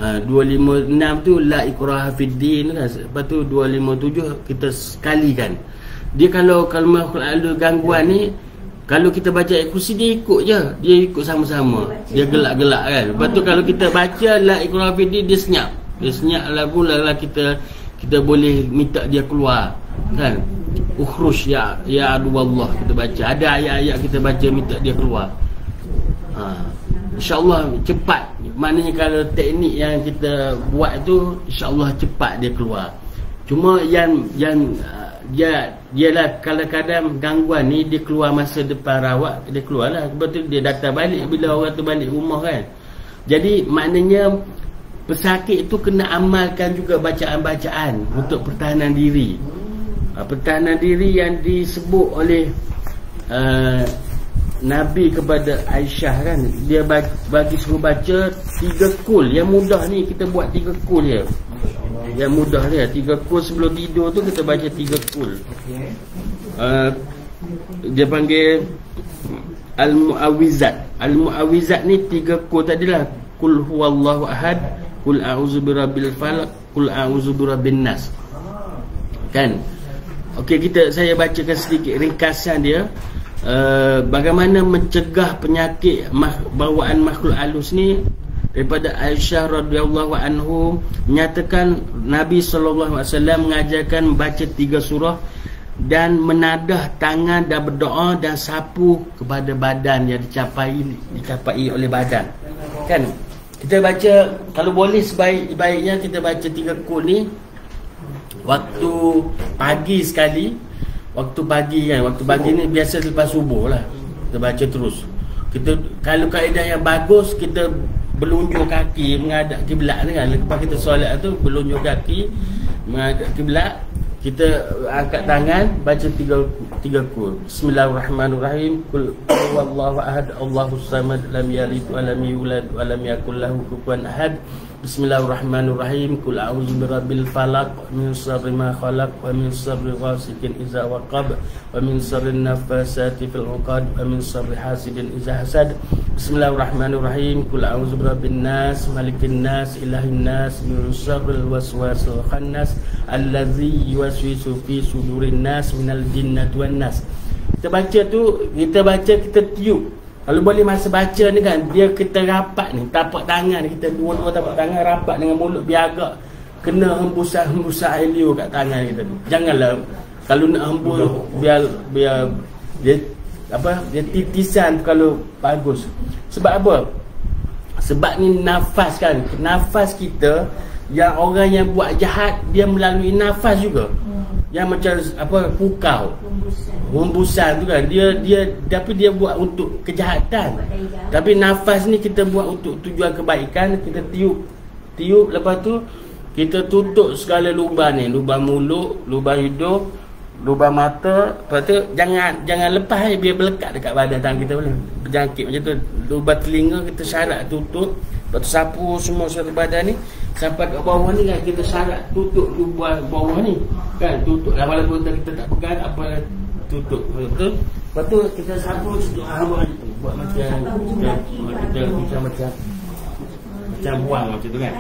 256 tu la ikraha fid din kan. Lepas tu 257 kita sekalikan. Dia kalau ada gangguan ni, kalau kita baca ayat kursi dia ikut je, dia ikut sama-sama, dia gelak-gelak kan. Lepas tu kalau kita baca la ikraha fid din, dia senyap lagu lah, kita boleh minta dia keluar kan. Ukhruj ya adu Allah, kita baca ada ayat-ayat kita baca minta dia keluar. InsyaAllah cepat. Maknanya kalau teknik yang kita buat tu, InsyaAllah cepat dia keluar. Cuma yang ialah kadang-kadang gangguan ni dia keluar masa depan rawat, dia keluar lah. Lepas tu dia datang balik bila orang tu balik rumah kan. Jadi maknanya pesakit tu kena amalkan juga bacaan-bacaan untuk pertahanan diri. Pertahanan diri yang disebut oleh Nabi kepada Aisyah kan, dia bagi suruh baca 3 kul. Yang mudah ni kita buat 3 kul je. Yang mudah dia 3 kul sebelum tidur tu kita baca 3 kul. Dia panggil Al-Mu'awwizat. Al-Mu'awwizat ni 3 kul tadilah. Kul huwallahu ahad, kul a'udzu birabbil falaq, kul a'udzu birabbin nas. Kan? Okey, saya bacakan sedikit ringkasan dia. Bagaimana mencegah penyakit bawaan makhluk halus ni. Daripada Aisyah radhiyallahu anhu menyatakan Nabi sallallahu alaihi wasallam mengajarkan baca 3 surah dan menadah tangan dan berdoa dan sapu kepada badan yang dicapai oleh badan. Kan? Kita baca, kalau boleh sebaik-baiknya kita baca 3 kul ni waktu pagi sekali. Waktu pagi ni biasa selepas subuh lah kita baca terus. Kita kalau kaedah yang bagus, kita berlunjuk kaki menghadap kiblat kan. Lepas kita solat tu berlunjuk kaki menghadap kiblat, kita angkat tangan baca 3 kul. Bismillahirrahmanirrahim. Qul huwallahu ahad, Allahus samad, lam yalid wa lam yulad wa lam yakul lahu kufuwan ahad. Bismillahirrahmanirrahim. Qul a'udzu birabbil falaq min syarri ma khalaq wa min syarri ghasikin idza waqab wa min syarri nafasati fil 'uqad wa min syarri hasidin idza hasad. Bismillahirrahmanirrahim. Qul a'udzu birabbin nas, malikin nas, ilahin nas, min syarril waswasil khannas allazi yuwaswisu fi sudurin nas minal jinnati wan nas. Kita baca tu, kita tiup. Kalau boleh masa baca ni kan, kita rapat ni, tapak tangan kita, dua tapak tangan rapat dengan mulut biar agak kena hembusan air liur kat tangan kita ni. Janganlah kalau nak hembus biar dia titisan kalau bagus. Sebab apa? Sebab ni nafas kan. Nafas kita, yang orang yang buat jahat dia melalui nafas juga. Yang macam pukau, hembusan tu kan, tapi dia buat untuk kejahatan. Tapi nafas ni kita buat untuk tujuan kebaikan. Kita tiup, lepas tu kita tutup segala lubang ni, lubang mulut, lubang hidung, lubang mata. Lepas tu jangan lepas biar melekat dekat badan tangan kita boleh berjangkit macam tu. Lubang telinga kita syarat tutup. Lepas tu sapu semua satu badan ni sampai kat bawah ni kan, kita syarat tutup lubang bawah ni kan, tutup. Walaupun kita tak pegang apa, tutup. Betul? Lepas tu kita sapu buat macam buang macam tu kan.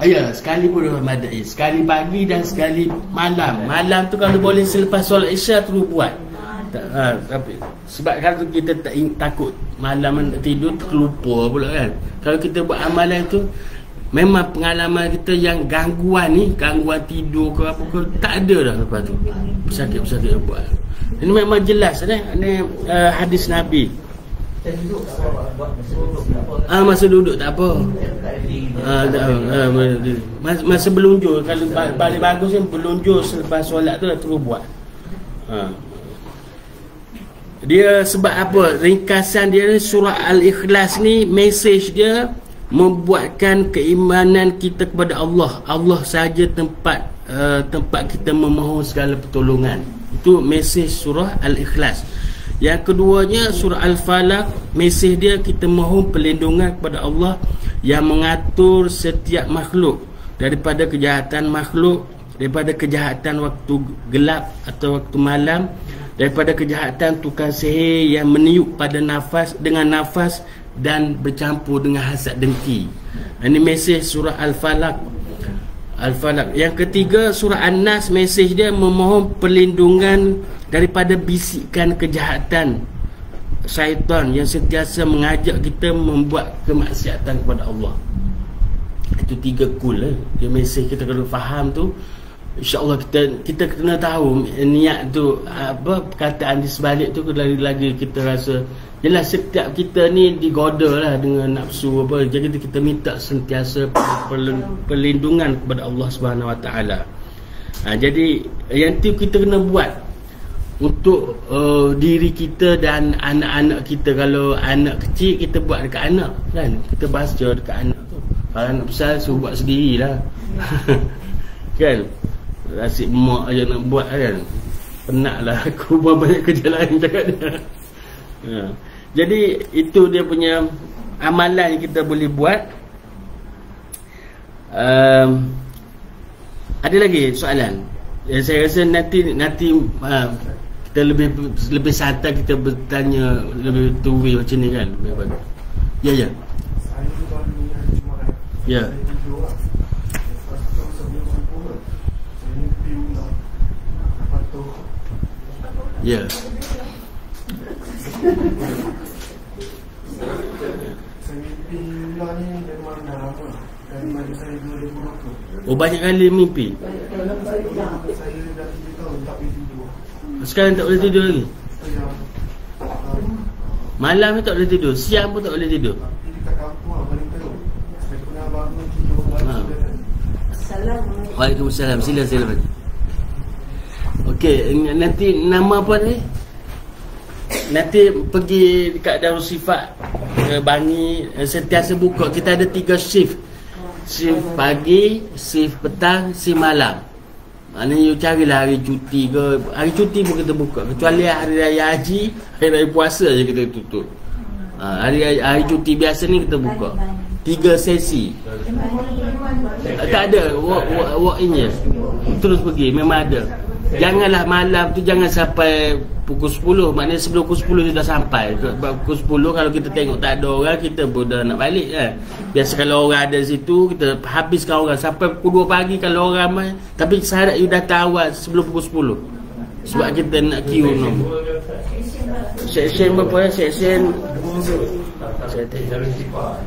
Ya, sekali pun memadai. Sekali pagi dan sekali malam. Malam tu kalau boleh selepas solat Isya terus buat. Tapi sebab kalau kita takut malam nak tidur terlupa pula kan. Kalau kita buat amalan tu, memang pengalaman kita yang gangguan ni, gangguan tidur ke apa ke, tak ada dah lepas tu. Pesakit-pesakit buat. Ini memang jelas ni hadis Nabi. Masa duduk tak apa. Masa berlunjur, kalau paling bagus kan berlunjur selepas solat tu dah terus buat. Dia sebab apa? Ringkasan dia ni, surah Al-Ikhlas ni, mesej dia membuatkan keimanan kita kepada Allah. Allah saja tempat kita memohon segala pertolongan. Itu mesej surah Al-Ikhlas. Yang keduanya surah Al-Falaq, mesej dia kita mohon perlindungan kepada Allah yang mengatur setiap makhluk daripada kejahatan makhluk, daripada kejahatan waktu gelap atau waktu malam, daripada kejahatan tukang sihir yang meniup pada nafas dengan nafas dan bercampur dengan hasad dengki. Ini mesej surah Al-Falaq. Yang ketiga surah An-Nas, mesej dia memohon perlindungan daripada bisikan kejahatan syaitan yang sentiasa mengajak kita membuat kemaksiatan kepada Allah. Itu 3 cool dia mesej kita kalau faham tu, insya-Allah kita kena tahu niat tu apa, perkataan di sebalik tu. Lagi kita rasa jelas setiap kita ni digoda lah dengan nafsu apa, jadi kita minta sentiasa perlindungan kepada Allah Subhanahu Wa Taala. Jadi yang tu kita kena buat untuk diri kita dan anak-anak kita. Kalau anak kecil kita buat dekat anak kan, kita baca dekat anak tu. Kalau anak besar suruh buat sendirilah. Kan, asyik mak aja nak buat kan, penatlah aku buat banyak kerja lain cakap dia. Jadi itu dia punya amalan yang kita boleh buat. Ada lagi soalan? Saya rasa nanti kita lebih santai, kita bertanya lebih two-way macam ni kan, lebih bagus. Ya. Ya. Ya. Banyak kali mimpi. Sekarang tak boleh tidur lagi. Malam ni tak boleh tidur, siang pun tak boleh tidur. Waalaikumsalam. Sila. Okey, nanti nama apa ni? Nanti pergi dekat Darussifat Bangi, sentiasa buka. Kita ada 3 shift. Shift pagi, shift petang, shift malam. Maknanya you carilah hari cuti ke. Hari cuti pun kita buka, kecuali hari raya haji, hari raya puasa je kita tutup. Hari cuti biasa ni kita buka 3 sesi. Tak ada walk in je, terus pergi. Memang ada. Janganlah malam tu, jangan sampai pukul 10. Maknanya sebelum pukul 10 sudah sampai. Pukul 10 kalau kita tengok tak ada orang, kita pun dah nak balik kan. Biasa kalau orang ada situ, kita habiskan orang sampai pukul 2 pagi kalau orang ramai. Tapi syarat you datang awal sebelum pukul 10, sebab kita nak queue no. Seksyen berapa ya? Seksyen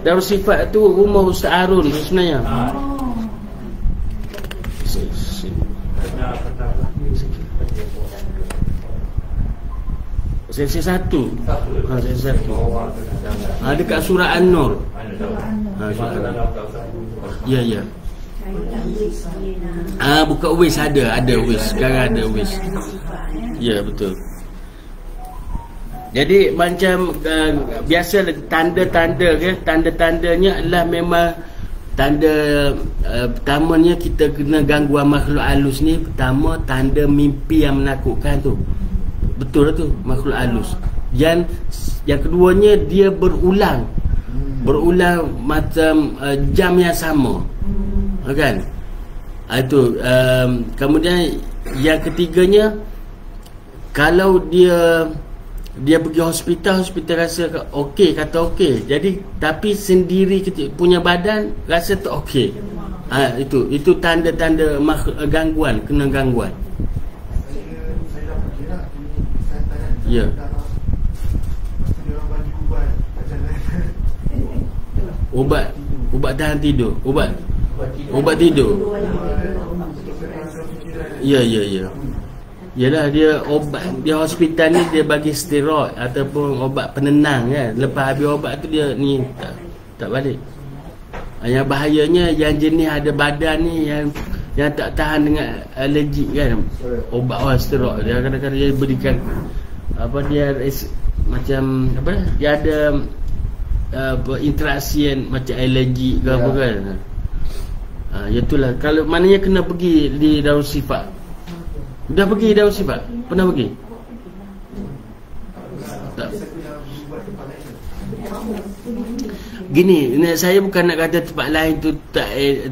Darussifat tu rumah Ustaz Harun tu sebenarnya. Seksi 1. Seksi 1. Dekat surah An-Nur. Ya. Buka Waze ada Waze. Sekarang ada Waze. Ya, betul. Jadi macam biasa tanda-tanda ke, tanda-tandanya adalah memang tanda pertamanya kita kena gangguan makhluk halus ni. Pertama, tanda mimpi yang menakutkan tu. Betul lah tu, makhluk halus. Yang keduanya dia berulang macam jam yang sama, kan? Itu kemudian yang ketiganya, kalau dia pergi hospital rasa okey, kata okey. Jadi tapi sendiri punya badan rasa tak okey. Itu tanda-tanda gangguan, kena gangguan. Saya dah pergi lah klinik kesihatan. Ya. Masa dia orang bagi ubat macam mana. Ubat tahan tidur, ubat tidur. Ya. Yalah, dia obat, dia hospital ni dia bagi steroid ataupun obat penenang kan. Lepas habis obat tu dia ni tak balik. Yang bahayanya yang jenis ada badan ni yang tak tahan dengan alergik kan. Obat steroid dia kadang-kadang dia berikan macam dia ada interaksi yang macam alergik ke apa kan. Itulah, kalau maknanya kena pergi di Darusifat. Dah pergi Darusifat? Pernah pergi? Tak. Gini, saya bukan nak kata tempat lain tu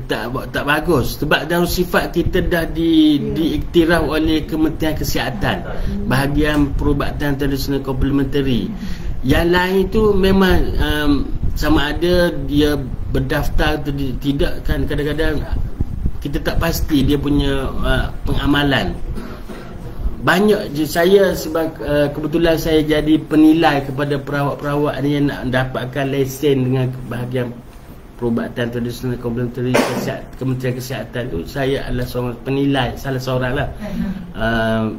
tak bagus. Sebab Darusifat kita dah diiktiraf oleh Kementerian Kesihatan, bahagian perubatan tradisional komplementari. Yang lain tu memang sama ada dia berdaftar atau tidak kan. Kadang-kadang kita tak pasti dia punya pengamalan. Banyak je saya sebab kebetulan saya jadi penilai kepada perawat-perawat ni yang nak dapatkan lesen dengan bahagian perubatan tradisional komplementari Kementerian Kesihatan tu. Saya adalah seorang penilai, salah seorang lah.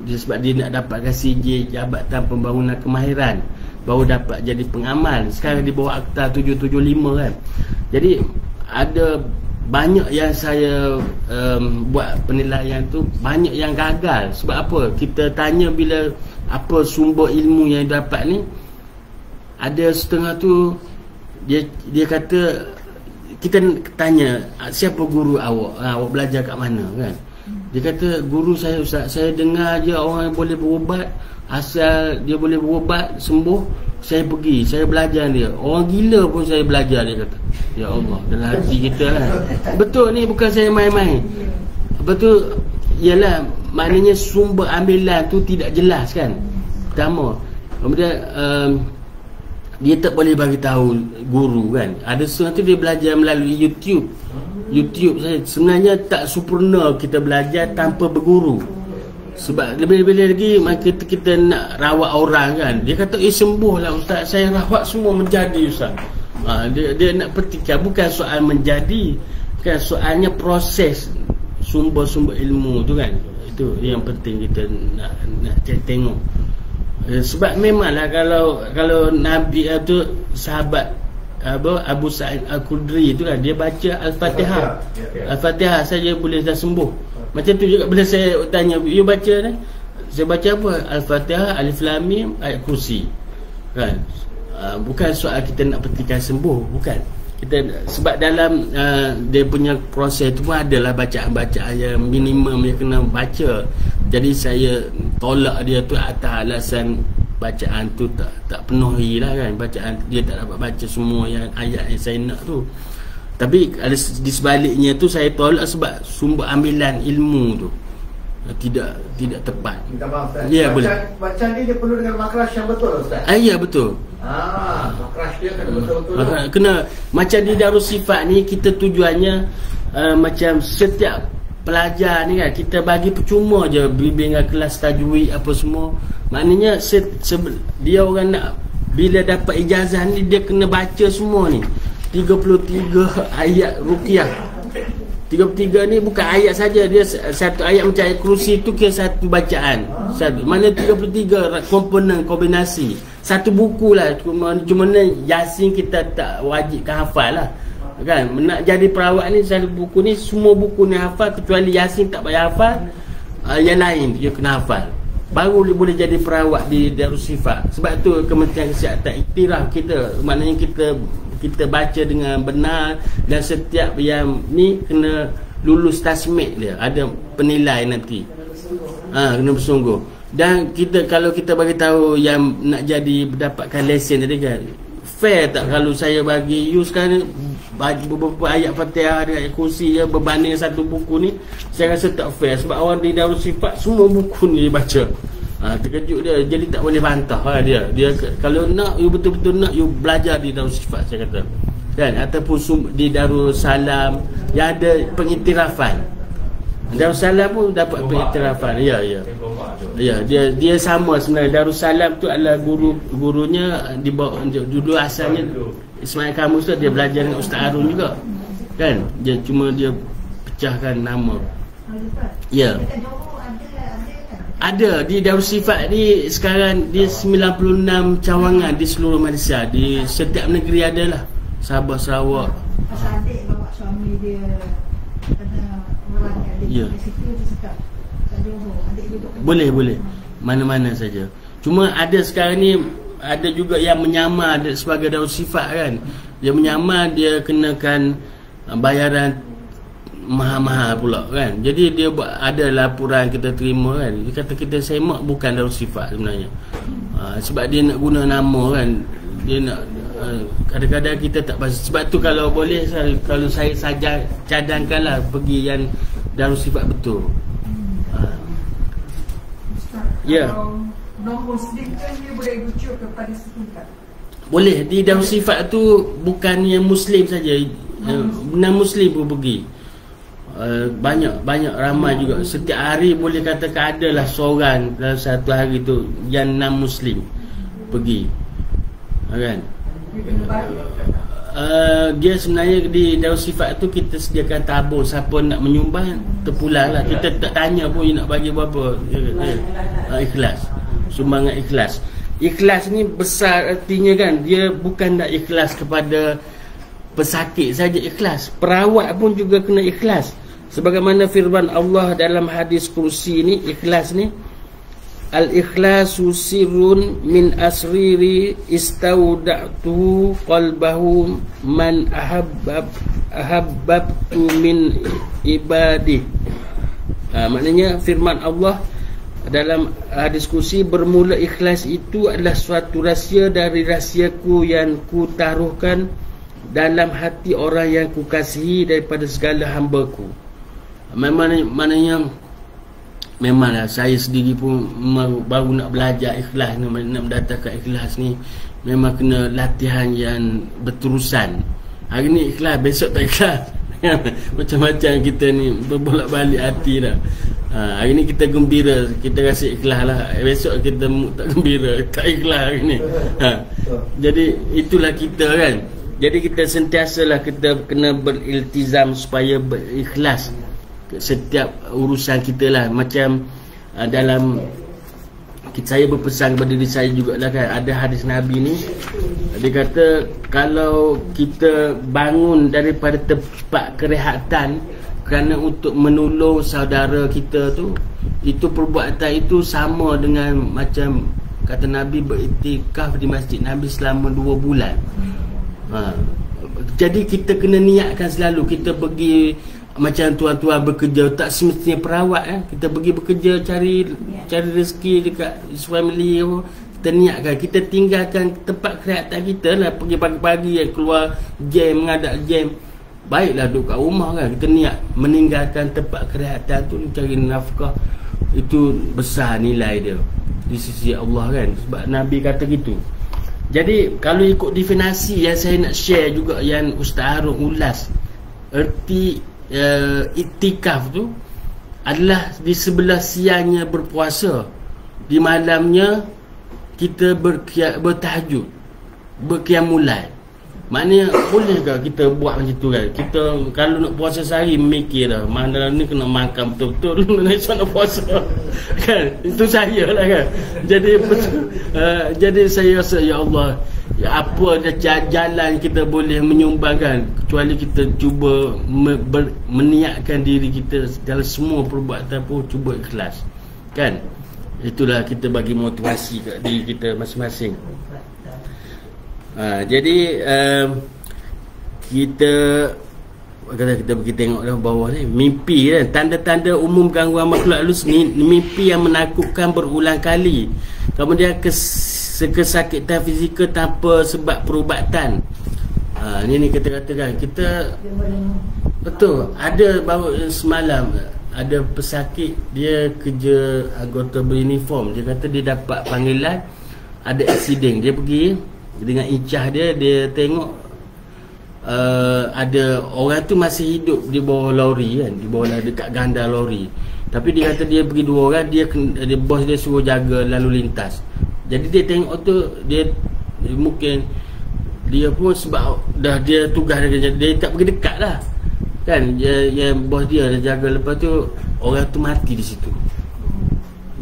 Sebab dia nak dapatkan CJ, Jabatan Pembangunan Kemahiran, baru dapat jadi pengamal. Sekarang di bawah Akta 775 kan. Jadi ada banyak yang saya buat penilaian tu, banyak yang gagal. Sebab apa? Kita tanya bila apa sumber ilmu yang dapat ni, ada setengah tu dia kata, kita tanya siapa guru awak, awak belajar kat mana kan. Dia kata guru saya ustaz, saya dengar je orang boleh berubat, asal dia boleh berubat sembuh, saya pergi, saya belajar dia. Orang gila pun saya belajar, dia kata. Ya Allah, dalam hati kita kan. Betul ni, bukan saya main-main. Betul. Yalah, maknanya sumber ambilan tu tidak jelas kan. Pertama. Kemudian dia tak boleh bagi tahu guru kan. Ada sesuatu dia belajar melalui YouTube saya. Sebenarnya tak sempurna kita belajar tanpa berguru. Sebab lebih-lebih lagi kita nak rawat orang kan. Dia kata sembuh lah ustaz, saya rawat semua menjadi ustaz. Dia nak petikan, bukan soal menjadi kan, soalnya proses sumber-sumber ilmu tu kan. Itu yang penting kita nak tengok. Sebab memanglah kalau Nabi tu sahabat Abu Sa'id Al-Khudri tu kan, dia baca Al-Fatihah. Al-Fatihah saja boleh dah sembuh. Macam tu juga bila saya tanya, you baca ni? Saya baca apa? Al-Fatihah, Alif Lam Mim, Ayat Kursi. Kan? Bukan soal kita nak petikan sembuh, bukan. Sebab dalam dia punya proses tu pun adalah bacaan-bacaan yang minimum yang kena baca. Jadi saya tolak dia tu atas alasan bacaan tu tak penuhi lah kan. Bacaan dia tak dapat baca semua yang ayat yang saya nak tu. Tapi di sebaliknya tu saya tolak sebab sumber ambilan ilmu tu tidak tepat. Minta maaf Ustaz. Ya, boleh. Bacaan ni dia perlu dengan makhraj yang betul Ustaz. Ya betul. Makhraj dia kena betul-betul. Kena macam di Darusifat ni kita tujuannya macam setiap pelajar ni kan, kita bagi percuma je bimbingan kelas tajwid apa semua. Maknanya dia orang nak bila dapat ijazah ni dia kena baca semua ni 33 ayat ruqyah. 33 ni bukan ayat saja, dia satu ayat macam ayat kursi tu kira satu bacaan. Mana 33 komponen kombinasi. Satu buku lah. Cuma Yasin kita tak wajibkan hafal lah. Kan? Nak jadi perawat ni satu buku ni, semua buku ni hafal kecuali Yasin tak payah hafal. Yang lain dia kena hafal. Baru dia boleh jadi perawat di Darusifat. Sebab tu Kementerian Kesihatan iktiraf kita. Maknanya kita baca dengan benar, dan setiap yang ni kena lulus tasmik dia, ada penilai nanti. Kena bersungguh. Dan kalau kita bagi tahu yang nak jadi mendapatkan lesen tadi kan, fair tak kalau saya bagi you sekarang bagi beberapa ayat Fatihah dengan ayat kursi ya, berbanding satu buku ni, saya rasa tak fair. Sebab orang di Darusifat semua buku ni dia baca. Terkejut dia, jadi tak boleh bantah dia kalau nak, you betul-betul nak, you belajar di Darusifat saya kata. kan, ataupun di Darussalam yang ada pengiktirafan. Darussalam pun dapat pengiktirafan. Ya, dia sama sebenarnya. Darussalam tu adalah gurunya di bawah, dulu asalnya Ismail Kamus tu dia belajar dengan Ustaz Harun juga. Kan? Dia cuma dia pecahkan nama. Ya. Ada di Darussifat ni sekarang dia 96 cawangan di seluruh Malaysia. Di setiap negeri adalah. Sabah, Sarawak. Pasal adik bawa suami dia kena orang adik Ya. di situ dia cakap tak Johor, adik duduk Boleh. Mana-mana saja. Cuma ada sekarang ni ada juga yang menyamar sebagai Darussifat kan. Dia menyamar, dia kenakan bayaran mahal-mahal pula kan. Jadi dia buat, ada laporan kita terima kan. Dia kata kita semak bukan Darussifat sebenarnya. Sebab dia nak guna nama kan. Dia nak kadang-kadang kita tak pasti. Sebab tu kalau boleh kalau saya saja cadangkanlah pergi yang Darussifat betul. Ya. non-Muslim kan dia boleh rujuk kepada setingkat. Boleh. Di Darussifat tu bukan yang Muslim saja, non-Muslim pun pergi. Banyak ramai juga. Setiap hari boleh katakan adalah seorang dalam satu hari tu yang non-Muslim pergi. Kan? Dia sebenarnya di Darussifat tu kita sediakan tabung. Siapa nak menyumbang terpulang lah. Kita tak tanya pun nak bagi berapa. Ikhlas. Sumbangan ikhlas. Ikhlas ni besar artinya kan. Dia bukan nak ikhlas kepada pesakit saja ikhlas. Perawat pun juga kena ikhlas. Sebagaimana firman Allah dalam hadis kursi ni, ikhlas ni, al-ikhlasu sirrun min asriri istauda'tu qalbahu man ahabbtu min ibadih. Maknanya firman Allah dalam hadis kursi, bermula ikhlas itu adalah suatu rahsia dari rahsiaku yang ku taruhkan dalam hati orang yang ku kasihi daripada segala hamba-Ku. Maknanya memanglah saya sendiri pun baru nak belajar ikhlas ni, nak mendatangkan ikhlas ni memang kena latihan yang berterusan. Hari ni ikhlas, besok tak ikhlas. Macam-macam kita ni berbolak-balik hati dah. Hari ni kita gembira, kita rasa ikhlas lah. Besok kita tak gembira, tak ikhlas hari ni. Jadi itulah kita kan. Jadi kita sentiasalah kita kena beriltizam supaya berikhlas setiap urusan kita lah. Macam dalam saya berpesan kepada diri saya jugalah kan. Ada hadis Nabi ni, dia kata kalau kita bangun daripada tempat kerehatan kerana untuk menolong saudara kita tu, itu perbuatan itu sama dengan macam kata Nabi beriktikaf di masjid Nabi selama 2 bulan. Jadi kita kena niatkan selalu. Kita pergi macam tuan-tuan bekerja, tak semestinya perawat kita pergi bekerja cari rezeki dekat family apa. Kita niatkan, kita tinggalkan tempat kerehatan kita lah. Pergi pagi-pagi keluar jam, mengadap jam. Baiklah duduk kat rumah kan. Kita niat meninggalkan tempat kerehatan tu, cari nafkah. Itu besar nilai dia di sisi Allah kan. Sebab Nabi kata gitu. Jadi kalau ikut definisi yang saya nak share juga, yang Ustaz Harun ulas, erti iktikaf tu adalah di sebelah siangnya berpuasa, di malamnya kita bertahajud, berqiyamulail. Maknanya bolehkah kita buat macam tu kan? Kita kalau nak puasa sehari mikir dah, mana ni kena makan betul-betul nak puasa kan? Itu saya lah kan. Jadi jadi saya rasa ya Allah, apa jalan kita boleh menyumbangkan kecuali kita cuba meniatkan diri kita dalam semua perbuatan pun cuba ikhlas kan. Itulah kita bagi motivasi kat diri kita masing-masing. Jadi kita pergi tengok dah bawah ni, mimpi kan. Tanda-tanda umum gangguan makhluk halus ni, mimpi yang menakutkan berulang kali, kemudian kesakitan fizikal tanpa sebab perubatan. Ni kita katakan kita betul. Ada baru semalam ada pesakit, dia kerja anggota beruniform. Dia kata dia dapat panggilan ada aksiden. Dia pergi dengan icah dia tengok ada orang tu masih hidup di bawah lori kan, di bawah dekat ganda lori. Tapi dia kata dia pergi 2 orang, dia bos dia suruh jaga lalu lintas. Jadi dia tengok tu, dia mungkin dia pun sebab dah dia tugas dia tak pergi dekat lah kan, yang bos dia jaga. Lepas tu orang tu mati di situ.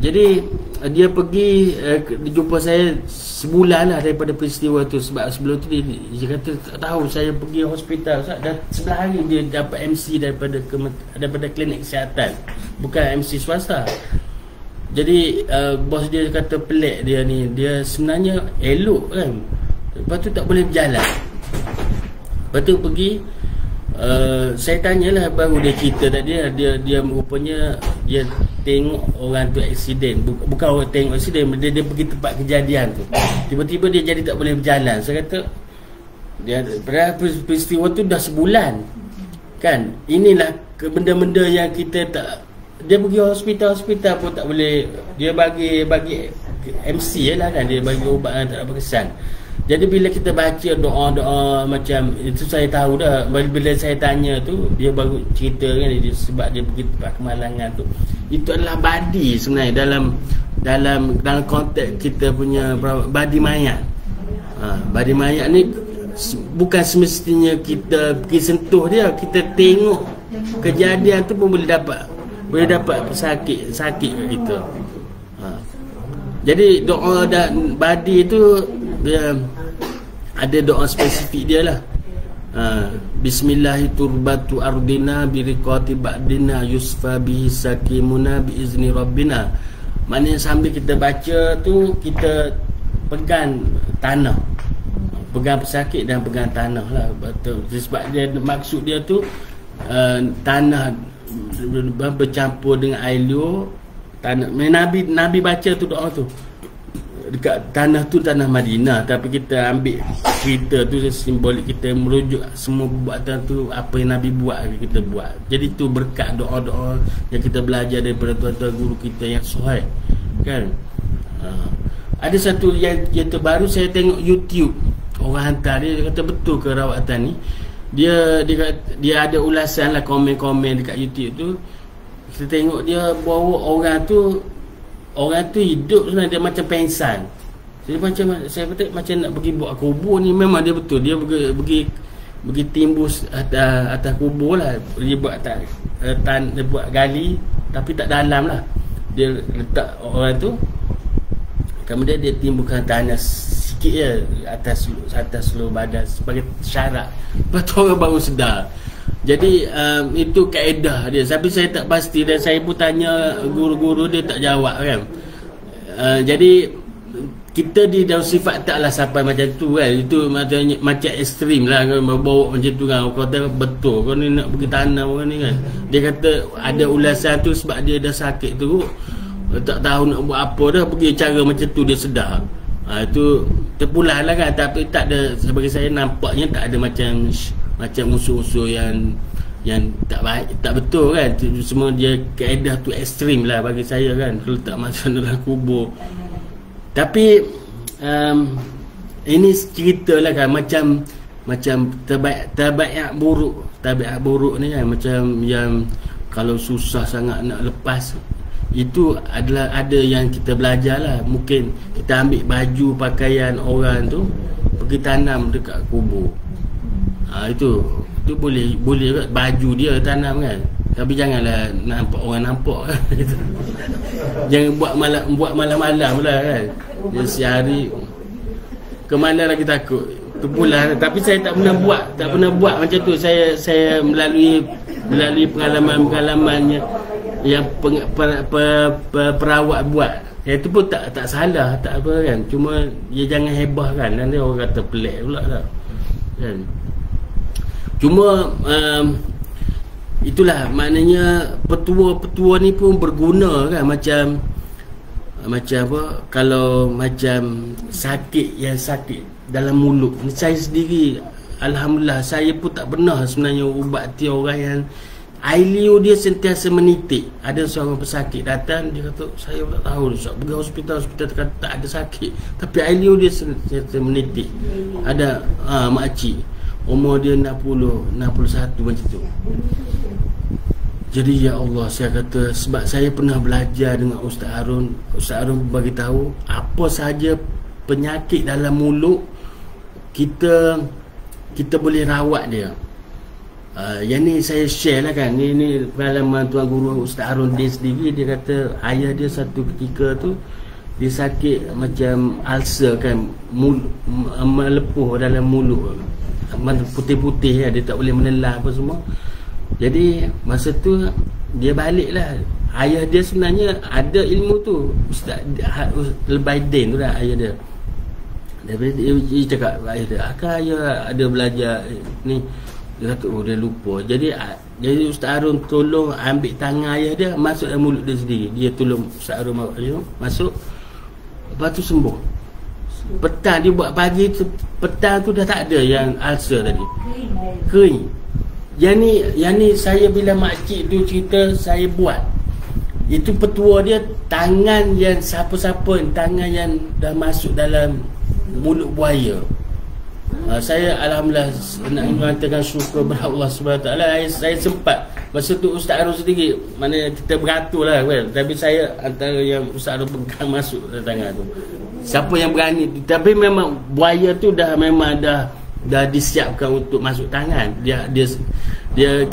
Jadi dia pergi dia jumpa saya sebulan lah daripada peristiwa tu. Sebab sebelum tu dia kata tak tahu, saya pergi hospital dah 11 hari dia dapat MC daripada klinik kesihatan, bukan MC swasta. Jadi bos dia kata pelik dia ni, dia sebenarnya elok kan, lepas tu tak boleh berjalan. Lepas tu pergi, saya tanyalah, baru dia cerita tadi, dia rupanya dia tengok orang tu aksiden. Bukan orang tengok aksiden, dia pergi tempat kejadian tu. Tiba-tiba dia jadi tak boleh berjalan. Saya kata dia peristiwa tu dah sebulan kan. Inilah benda-benda yang kita tak, dia pergi hospital pun tak boleh. Dia bagi MC lah kan, dia bagi ubat yang tak ada berkesan. Jadi bila kita baca doa-doa macam itu, saya tahu dah. Bila saya tanya tu, dia baru cerita kan, sebab dia pergi tempat kemalangan tu. Itu adalah badi sebenarnya dalam konteks kita punya badi mayat. Badi mayat ni bukan semestinya kita pergi sentuh dia, kita tengok kejadian tu pun boleh dapat sakit kat kita. Jadi doa dan badi tu dia ada doa spesifik dia lah. Bismillahirrahmanirrahim ardina biriqati ba'dina yusfa bihi sakimuna biizni rabbina. Maknanya sambil kita baca tu, kita pegang tanah, pegang pesakit dan pegang tanah lah. Betul. Sebab dia, maksud dia tu tanah bercampur dengan air liur. Tanah, Nabi baca tu doa tu dekat tanah tu, tanah Madinah. Tapi kita ambil cerita tu simbolik, kita merujuk semua perbuatan tu, apa yang Nabi buat kita buat. Jadi tu berkat doa-doa yang kita belajar daripada tuan-tuan guru kita yang sahih kan. Ada satu yang terbaru, saya tengok YouTube, orang hantar dia kata betul ke rawatan ni. Dia ada ulasan lah, komen-komen dekat YouTube tu. Kita tengok dia bawa orang tu hidup sebenarnya, dia macam pengsan. Jadi macam saya kata macam nak pergi buat kubur ni. Memang dia betul, dia pergi timbus atas kubur lah. Dia buat dia buat gali tapi tak dalam lah. Dia letak orang tu, kemudian dia timbulkan tanah sikit je atas seluruh badan sebagai syarat. Lepas tu orang baru sedar. Jadi itu kaedah dia. Tapi saya tak pasti, dan saya pun tanya guru-guru, dia tak jawab kan. Jadi kita di dalam sifat taklah sampai macam tu kan. Itu macam ekstrim lah kan, bawa macam tu kan. Kau kata betul, kau ni nak pergi tanam orang ni kan. Dia kata ada ulasan tu sebab dia dah sakit tu, tak tahu nak buat apa dah, pergi cara macam tu dia sedar. Itu terpulang lah kan. Tapi tak ada, sebagai saya nampaknya tak ada macam unsur-unsur yang tak baik, tak betul kan. Semua dia kaedah tu ekstrim lah bagi saya kan, kalau tak masuk dalam kubur. Tapi ini cerita lah kan, macam tabiat buruk ni kan, macam yang kalau susah sangat nak lepas, itu adalah ada yang kita belajar lah. Mungkin kita ambil baju pakaian orang tu pergi tanam dekat kubur. Itu boleh juga, baju dia tanam kan. Tapi janganlah nampak orang nampak kan. Jangan buat malam-malam lah kan. Dia sehari ke mana lagi takut terpulang. Tapi saya tak pernah buat macam tu. Saya melalui pengalaman-pengalamannya yang perawat buat. Itu pun tak salah, tak apa kan. Cuma dia jangan hebah kan. Nanti orang kata pelik pula lah kan. Cuma itulah maknanya petua-petua ni pun berguna kan. Macam apa, kalau macam sakit dalam mulut, saya sendiri alhamdulillah, saya pun tak pernah sebenarnya ubati orang yang air liur dia sentiasa menitik. Ada seorang pesakit datang, dia kata saya tak tahu, pergi hospital kata tak ada sakit, tapi air liur dia sentiasa menitik. Ada makcik umur dia 60, 61 macam tu. Jadi ya Allah, saya kata, sebab saya pernah belajar dengan Ustaz Harun. Ustaz Harun bagi tahu apa saja penyakit dalam mulut kita boleh rawat dia. Yang ni saya share lah kan. Ni pengalaman Tuan Guru Ustaz Harun dia sendiri. Dia kata ayah dia satu ketika tu dia sakit macam ulcer kan, melepuh dalam mulut, putih-putih, dia tak boleh menelan apa semua. Jadi masa tu dia balik lah. Ayah dia sebenarnya ada ilmu tu, Ustaz Lebaidin tu lah ayah dia. Dia cakap ayah dia, akak ayah ada belajar ni. Dia kata dia lupa. Jadi Ustaz Harun tolong ambil tangan ayah dia, masuk dalam mulut dia sendiri. Dia tolong Ustaz Harun masuk. Lepas tu sembuh. Petang dia buat pagi tu, petang tu dah tak ada yang ulcer tadi. Kering. Yang ni saya bila makcik tu cerita saya buat. Itu petua dia, tangan yang siapa-siapa, tangan yang dah masuk dalam mulut buaya. Saya alhamdulillah nak mengatakan syukur kepada Allah SWT. Saya sempat masa tu Ustaz Harun sendiri, mana kita beratur lah kan, tapi saya antara yang Ustaz Harun pegang masuk dalam tangan tu. Siapa yang berani, tapi memang buaya tu dah memang dah disiapkan untuk masuk tangan. Dia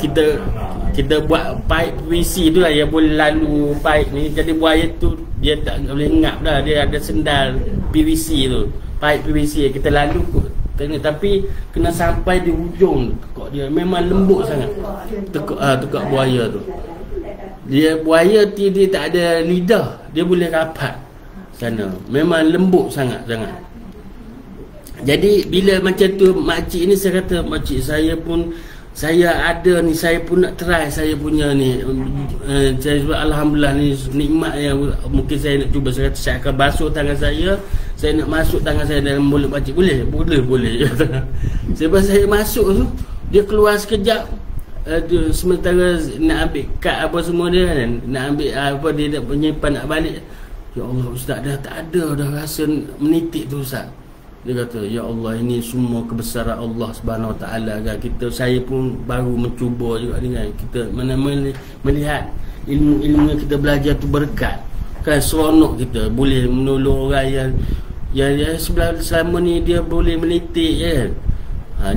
kita buat pipe PVC tu lah yang boleh lalu pipe ni. Jadi buaya tu dia tak boleh ngap dah. Dia ada sendal PVC tu, pipe PVC kita lalu tapi kena sampai di hujung tekuk dia. Memang lembut sangat tekuk buaya tu. Buaya dia tak ada lidah, dia boleh rapat sana. Memang lembut sangat. Jadi bila macam tu makcik ni, saya kata makcik saya pun, saya ada ni, saya pun nak try saya punya ni. Saya alhamdulillah ni nikmat yang mungkin saya nak cuba. Saya kata saya akan basuh tangan saya nak masuk tangan saya dalam mulut makcik. Boleh. Sebab saya masuk tu, dia keluar sekejap, sementara nak ambil kad apa semua dia kan, nak ambil apa dia nak penyimpan nak balik. Ya Allah Ustaz, dah tak ada dah rasa menitik tu Ustaz. Dia kata, ya Allah, ini semua kebesaran Allah Subhanahu Wa Taala kan. Saya pun baru mencuba juga dengan kita mana melihat ilmu yang kita belajar tu berkat kan, seronok kita boleh menolong orang yang selama ni dia boleh menitik kan.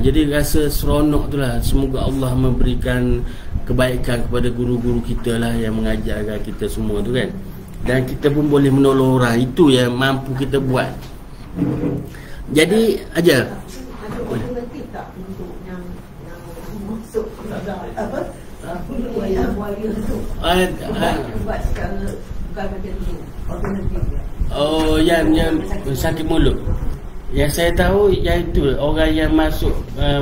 Jadi rasa seronok tu lah. Semoga Allah memberikan kebaikan kepada guru-guru kita lah yang mengajarkan kita semua tu kan, dan kita pun boleh menolong orang. Itu yang mampu kita buat. Jadi aja. Alternatif tak untuk yang masuk apa? Buaya tu. Buat secara bukan macam tu. Alternatif. Oh, yang sakit mulut. Yang saya tahu yang itu orang yang masuk,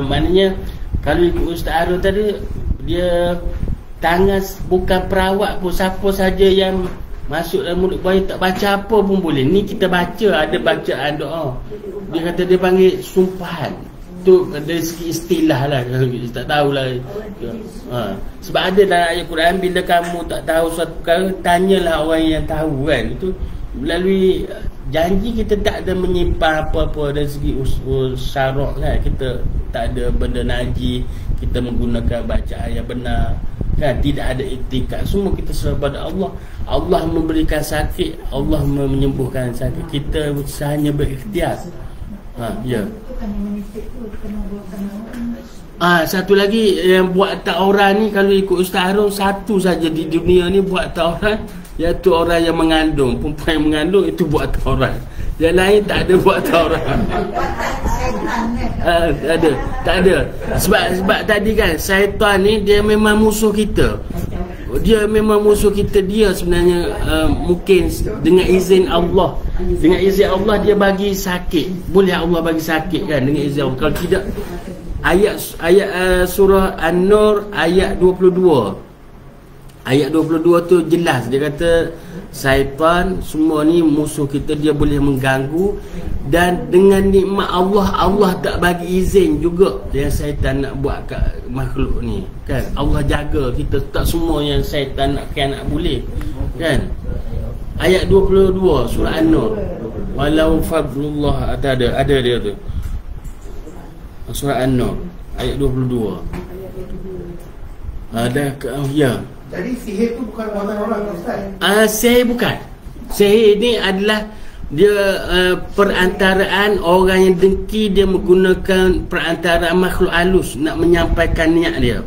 maknanya kalau ikut Ustaz Harun tadi, dia tangan bukan perawat pun, siapa saja yang masuk dalam mulut buaya tak baca apa pun boleh. Ni kita baca, ada bacaan doa. Dia kata dia panggil sumpahan. Tu dari segi istilah lah, tak tahulah. Sebab ada dalam ayat Quran, bila kamu tak tahu suatu perkara, tanyalah orang yang tahu kan. Itu melalui janji kita tak ada menyimpan apa-apa dari segi syarak kan. Kita tak ada benda najis, kita menggunakan bacaan yang benar kan, tidak ada iktikad, semua kita serah pada Allah. Allah memberikan sakit, Allah menyembuhkan sakit, kita hanya berikhtiar. Ya. Satu lagi yang buat tauran ni, kalau ikut Ustaz Harun, satu saja di dunia ni buat tauran, iaitu orang yang mengandung. Perempuan yang mengandung itu buat tauran. Yang lain tak ada buat tauran. Tak ada. Sebab tadi kan, syaitan ni dia memang musuh kita. Dia memang musuh kita. Dia sebenarnya mungkin dengan izin Allah. Dengan izin Allah dia bagi sakit. Boleh Allah bagi sakit kan dengan izin Allah. Kalau tidak, ayat surah An-Nur ayat 22. Ayat 22 tu jelas. Dia kata syaitan semua ni musuh kita, dia boleh mengganggu. Dan dengan nikmat Allah, Allah tak bagi izin juga yang syaitan nak buat kat makhluk ni kan. Allah jaga kita, tak semua yang syaitan nak boleh kan. Ayat 22 surah An-Nur, walau fadlullah, ada dia tu surah An-Nur. ayat 22. Ada ya. Jadi sihir tu bukan muatan orang Ustaz. Sihir bukan. Sihir ni adalah dia perantaraan orang yang dengki, dia menggunakan perantaraan makhluk halus nak menyampaikan niat dia.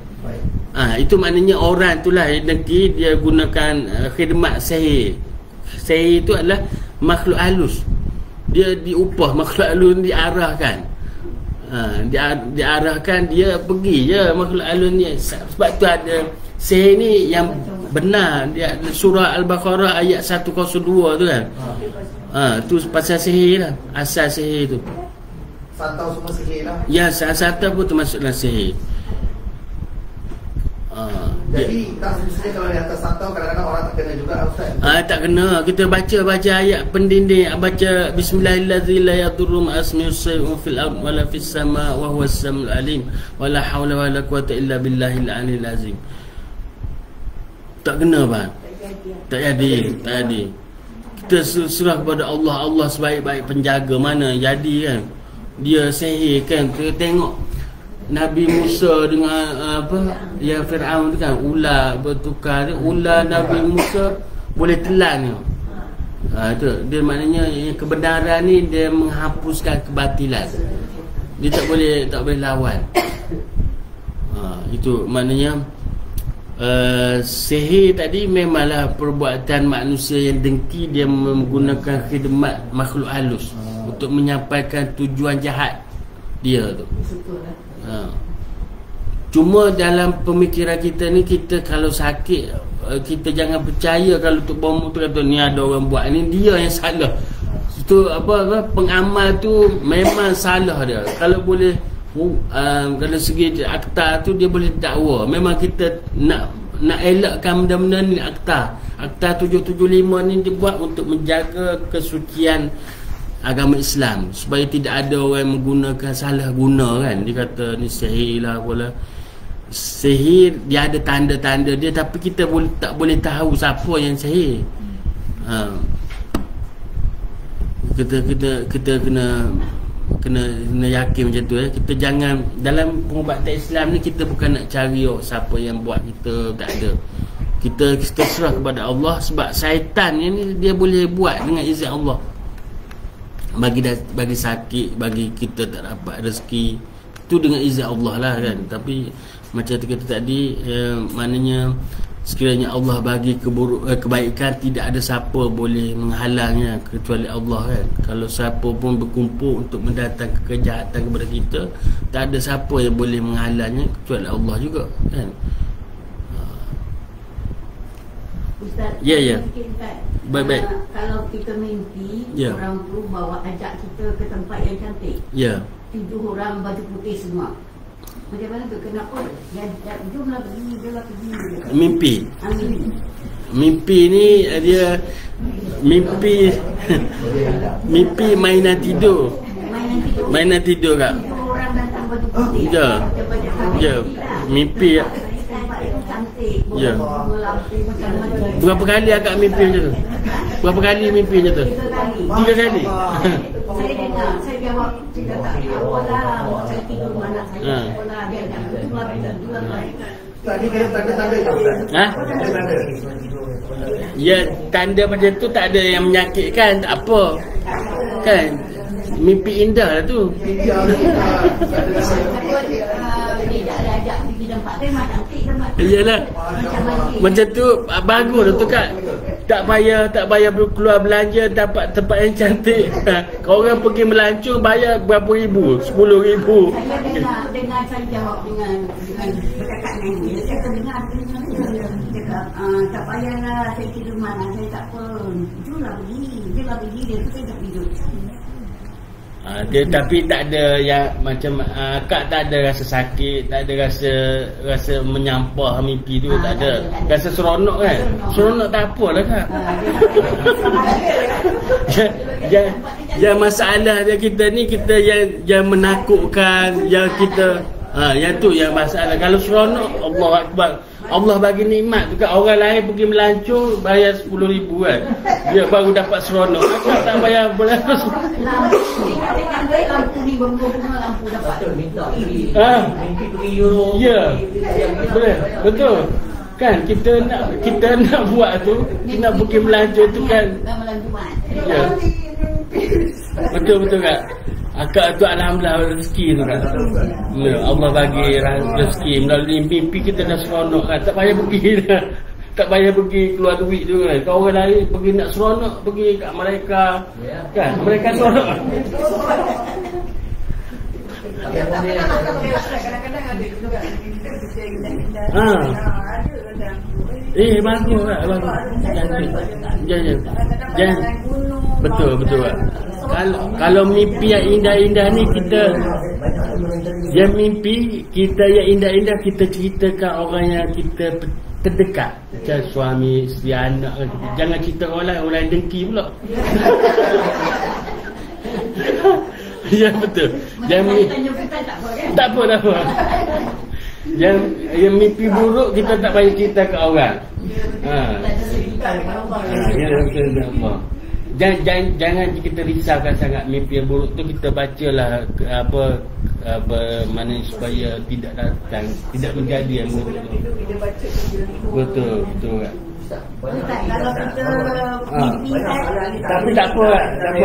Itu maknanya orang itulah yang dengki, dia gunakan khidmat sihir. Sihir itu adalah makhluk halus. Dia diupah, makhluk halus diarahkan. Diarahkan, dia pergi je makhluk halus ni. Sebab tu ada sihir ni yang benar. Dia surah Al-Baqarah ayat 102 tu kan. Tu pasal sihir lah. Asal sihir tu. Santau semua sihir lah. Ya, santau pun termasuk dalam sihir. Jadi tak semestinya kalau di atas santau kadang-kadang orang tak kena juga Ustaz. Tak kena. Kita baca ayat pendinding, baca bismillahirrahmanirrahim la yadurru ma'asmihi shay'un fil ard wala fis sama' wa huwas samiul alim wala haula wala quwwata illa billahil aliyil azim. Tak kena bang. Tak jadi. Kita serah kepada Allah. Allah sebaik-baik penjaga. Mana jadi kan. Dia sihir kan. Kita tengok Nabi Musa dengan yang Fir'aun tu kan, ular bertukar. Ular Nabi Musa boleh telan tu. Itu dia maknanya kebenaran ni dia menghapuskan kebatilan. Dia tak boleh lawan. Itu maknanya sihir tadi memanglah perbuatan manusia yang dengki, dia menggunakan khidmat makhluk halus untuk menyampaikan tujuan jahat dia tu. Cuma dalam pemikiran kita ni, kita kalau sakit, kita jangan percaya kalau Tok Bomo tu kata ni ada orang buat ni, dia yang salah. Itu pengamal tu memang salah dia. Kalau boleh kalau segi akta tu dia boleh dakwa. Memang kita nak elakkan benda-benda ni. Akta 775 ni dibuat untuk menjaga kesucian agama Islam, supaya tidak ada orang yang menggunakan salah guna kan. Dia kata ni sihir lah apalah. Sihir dia ada tanda-tanda dia, tapi kita tak boleh tahu siapa yang sihir. Kita kena yakin macam tu. Kita jangan, dalam pengubatan Islam ni kita bukan nak cari siapa yang buat, kita tak ada. Kita serah kepada Allah. Sebab syaitan ni dia boleh buat dengan izin Allah. Bagi sakit, bagi kita tak dapat rezeki, itu dengan izin Allah lah kan. Tapi macam kata tadi, maknanya sekiranya Allah bagi kebaikan, tidak ada siapa boleh menghalangnya kecuali Allah kan. Kalau siapa pun berkumpul untuk mendatangkan kejahatan kepada kita, tak ada siapa yang boleh menghalangnya kecuali Allah juga kan. Ustaz, ya. Baik. Kalau kita mimpi, orang tu bawa ajak kita ke tempat yang cantik. 7 orang baju putih semua. Macam mana tu? Kenapa? Jomlah pergi. Mimpi ni dia mimpi mainan tidur. Mainan tidur kak. 7 orang datang baju putih. Ya. Mimpi. Ya. Berapa kali akak mimpi macam tu? Berapa kali mimpi macam tu? 3 kali. Saya dengar, saya jawab, saya kata apalah, saya tidur mana saya apalah, dia dah dua kali. Tadi kena tanda-tanda tanda. Ya, tanda macam tu tak ada yang menyakitkan, tak apa. Kan? Mimpi indah lah tu. Dia tak ada ajak pergi tempat tema cantik tempat. Iyalah. Macam tu bagus tu kak. Tak payah keluar belanja, dapat tempat yang cantik. Kalau orang pergi melancong bayar berapa ribu? 10,000. Saya dengar saya jawab dengan bercakap dengan dia. Saya dengar cakap tak payahlah saya tidur mana, saya tak apa. Jualah pergi dia tu saya tak tidur. Dia tapi tak ada yang macam kak tak ada rasa sakit, tak ada rasa menyampah mimpi tu, tak ada. Rasa seronok kan? Seronok tak apalah kak. Yang masalah dia kita ni, kita yang menakutkan, yang kita Yang tu yang masalah. Kalau seronok, Allah Akbar. Allah bagi nikmat tu kan. Orang lain pergi melancur bayar 10,000 kan. Dia baru dapat seronok. Aku tak bayar beratus. Lampu ni bunga lampu dapat. Minta pergi. Mimpi pergi Euro. Ya. Betul. Kan kita nak buat tu, kita nak pergi melancur tu kan. Ya. Betul kan. Akak tu alhamdulillah rezeki tu kan. Allah bagi rezeki melalui mimpi kita dah seronok kan. Tak payah pergi dah. Tak payah pergi keluar duit tu kan. Kalau orang lain pergi nak seronok, pergi kat mereka kan. Mereka seronok. Kadang-kadang ada juga kita bagus lah. Jangan. Betul kan. Kalau mimpi yang indah-indah ni kita, yang mimpi kita yang indah-indah kita ceritakan orang yang kita terdekat, macam suami, isteri, anak. Jangan cerita orang lain dengki pula. Ya betul. Tak apa. Yang mimpi buruk kita tak payah cerita ke orang. Ya betul. Jangan kita risaukan sangat mimpi yang buruk tu. Kita bacalah apa mana supaya tidak datang, tidak menjadi yang buruk tu. Betul kan. Kalau kita mimpi tapi tak apa.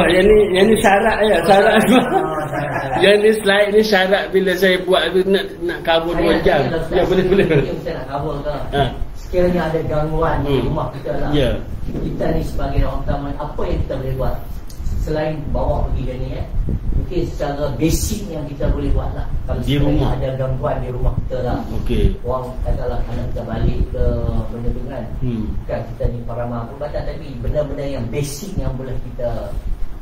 Yang ni syarat ya, syarat. Yang ni slide ni syarat bila saya buat tu nak cover 2 jam. Ya boleh. Kita nak cover ke? Sekiranya ada gangguan di rumah kita lah. Ya. Kita ni sebagai orang utama, apa yang kita boleh buat selain bawa pergi ke ni mungkin secara basic yang kita boleh buat lah. Kalau di rumah ada gangguan di rumah kita lah. Okey. Orang katalah anak kita balik ke benda tu kan. Kan kita ni para mampu badan, tapi benda-benda yang basic yang boleh kita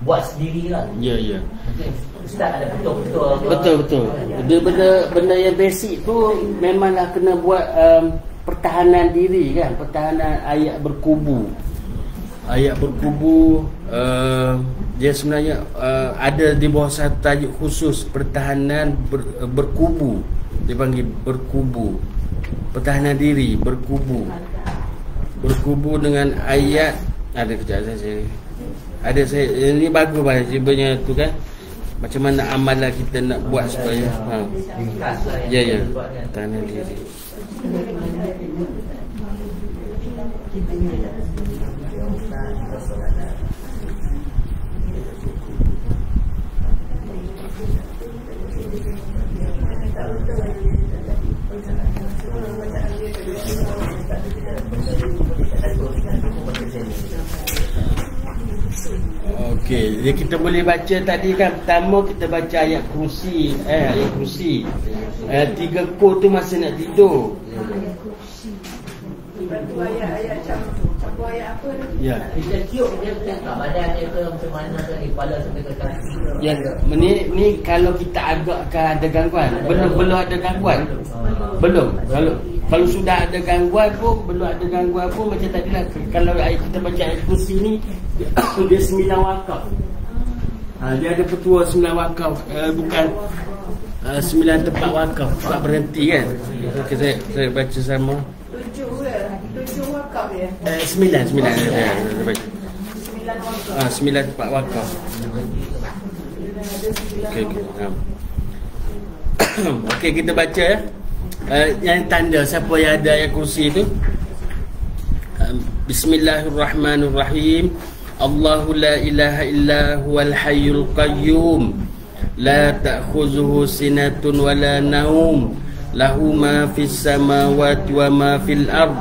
buat sendiri lah. Ya. Mungkin Ustaz ada betul-betul. Betul. Benda yang basic tu memanglah kena buat pertahanan diri kan. Pertahanan ayat berkubu. Dia sebenarnya ada di bawah satu tajuk khusus pertahanan berkubu. Dia panggil berkubu. Pertahanan diri berkubu. Berkubu dengan ayat ada kejap saya ini bagus banget sebenarnya tu kan. Macam mana amalan kita nak buat supaya ya pertahanan diri. Okey, jadi kita boleh baca tadi kan. Pertama kita baca ayat kursi. Ayat kursi. 3 kor tu masa nak tidur. ayat campur ayat apa tu? Ya. Kita tiup dia kat badan dia ke macam mana ke, kepala sampai ke kaki. Ya, ni kalau kita agakkan ada gangguan. Belum ada gangguan. Belum. Kalau sudah ada gangguan pun macam tadilah. Kalau kita baca ayat kursi ni dia 9 wakaf. Dia ada petua 9 wakaf, bukan 9 tempat wakaf. Sebab berhenti kan. Okay, saya baca sama. 7 wakaf ya? 9 saya baca. 9 tempat wakaf. Okey, kita baca ya. Yang tanda siapa yang ada ayat kursi tu. Bismillahirrahmanirrahim. Allahu la ilaha illa huwal hayyul qayyum la ta'khuzuhu sinatun wala naum lahu ma fis samawati wa ma fil ard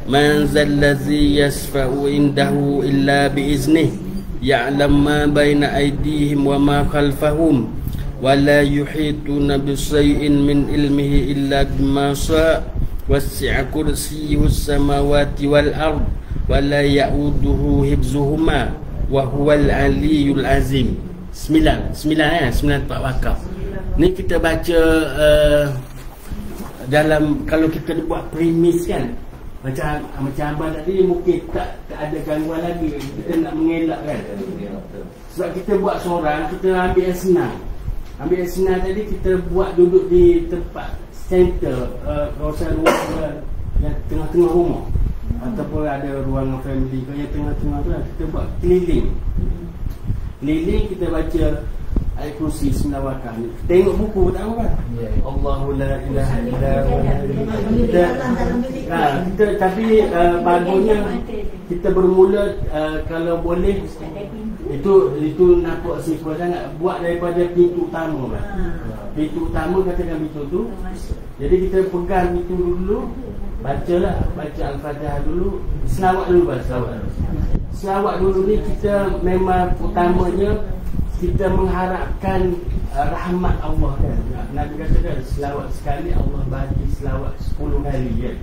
man zal ladzi yasfa'u indahu illa bi iznihi ya'lam ma baina aydihim wa ma khalfahum wa la yuhituna bi shay'in min ilmihi illa bima sha'a wasi'a kursiyyuhu samawati wal ard wala ya'uduhu hibzuhuma wa huwal aliyyul azim. 9 tempat wakaf. Ni kita baca dalam, kalau kita buat premis kan, macam abang tadi mungkin tak ada gangguan lagi, kita nak mengelak kan. Sebab kita buat seorang, kita ambil yang senang. Ambil yang senang tadi, kita buat duduk di tempat center, kawasan ruang yang tengah-tengah rumah, ataupun ada ruangan family ke yang tengah-tengah tu lah, kita buat keliling. Keliling kita baca ayat kursi 9 wakaf ni. Tengok buku tak apa kan? Allahu la ilaha illa kita, tapi bagusnya kita bermula kalau boleh itu nampak simple sangat, buat daripada pintu utama kan. Pintu utama, katakan pintu tu. Jadi kita pegang pintu dulu, bacalah, baca Al-Fatihah dulu, selawat dulu kan, selawat dulu ni kita memang utamanya kita mengharapkan rahmat Allah kan. Nabi katakan selawat sekali Allah bagi selawat 10 kali kan.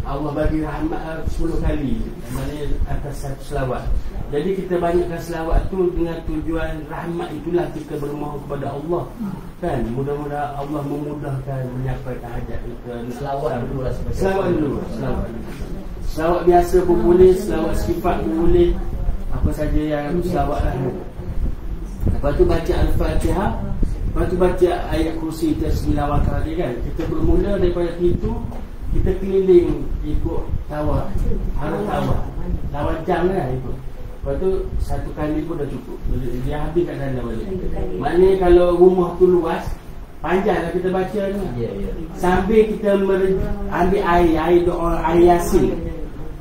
Allah bagi rahmat 10 kali, maknanya atas satu selawat. Jadi kita banyakkan selawat tu dengan tujuan rahmat itulah kita bermohon kepada Allah kan. Mudah-mudahan Allah memudahkan menyampaikan hajat kita. Selawat dulu lah. Selawat dulu. Selawat biasa pun boleh, selawat sifat pun boleh, apa saja yang selawat lah. Lepas tu baca Al-Fatihah, lepas tu baca ayat kursi kita 9 wakaf tadi kan. Kita bermula daripada pintu, kita keliling ikut tawaf, harus tawaf jam kan ikut. Lepas tu satu kali pun dah cukup, dia habis kat sana balik. Maknanya kalau rumah tu luas, panjanglah kita baca tu kan. Sambil kita ambil air doa, air Yasin.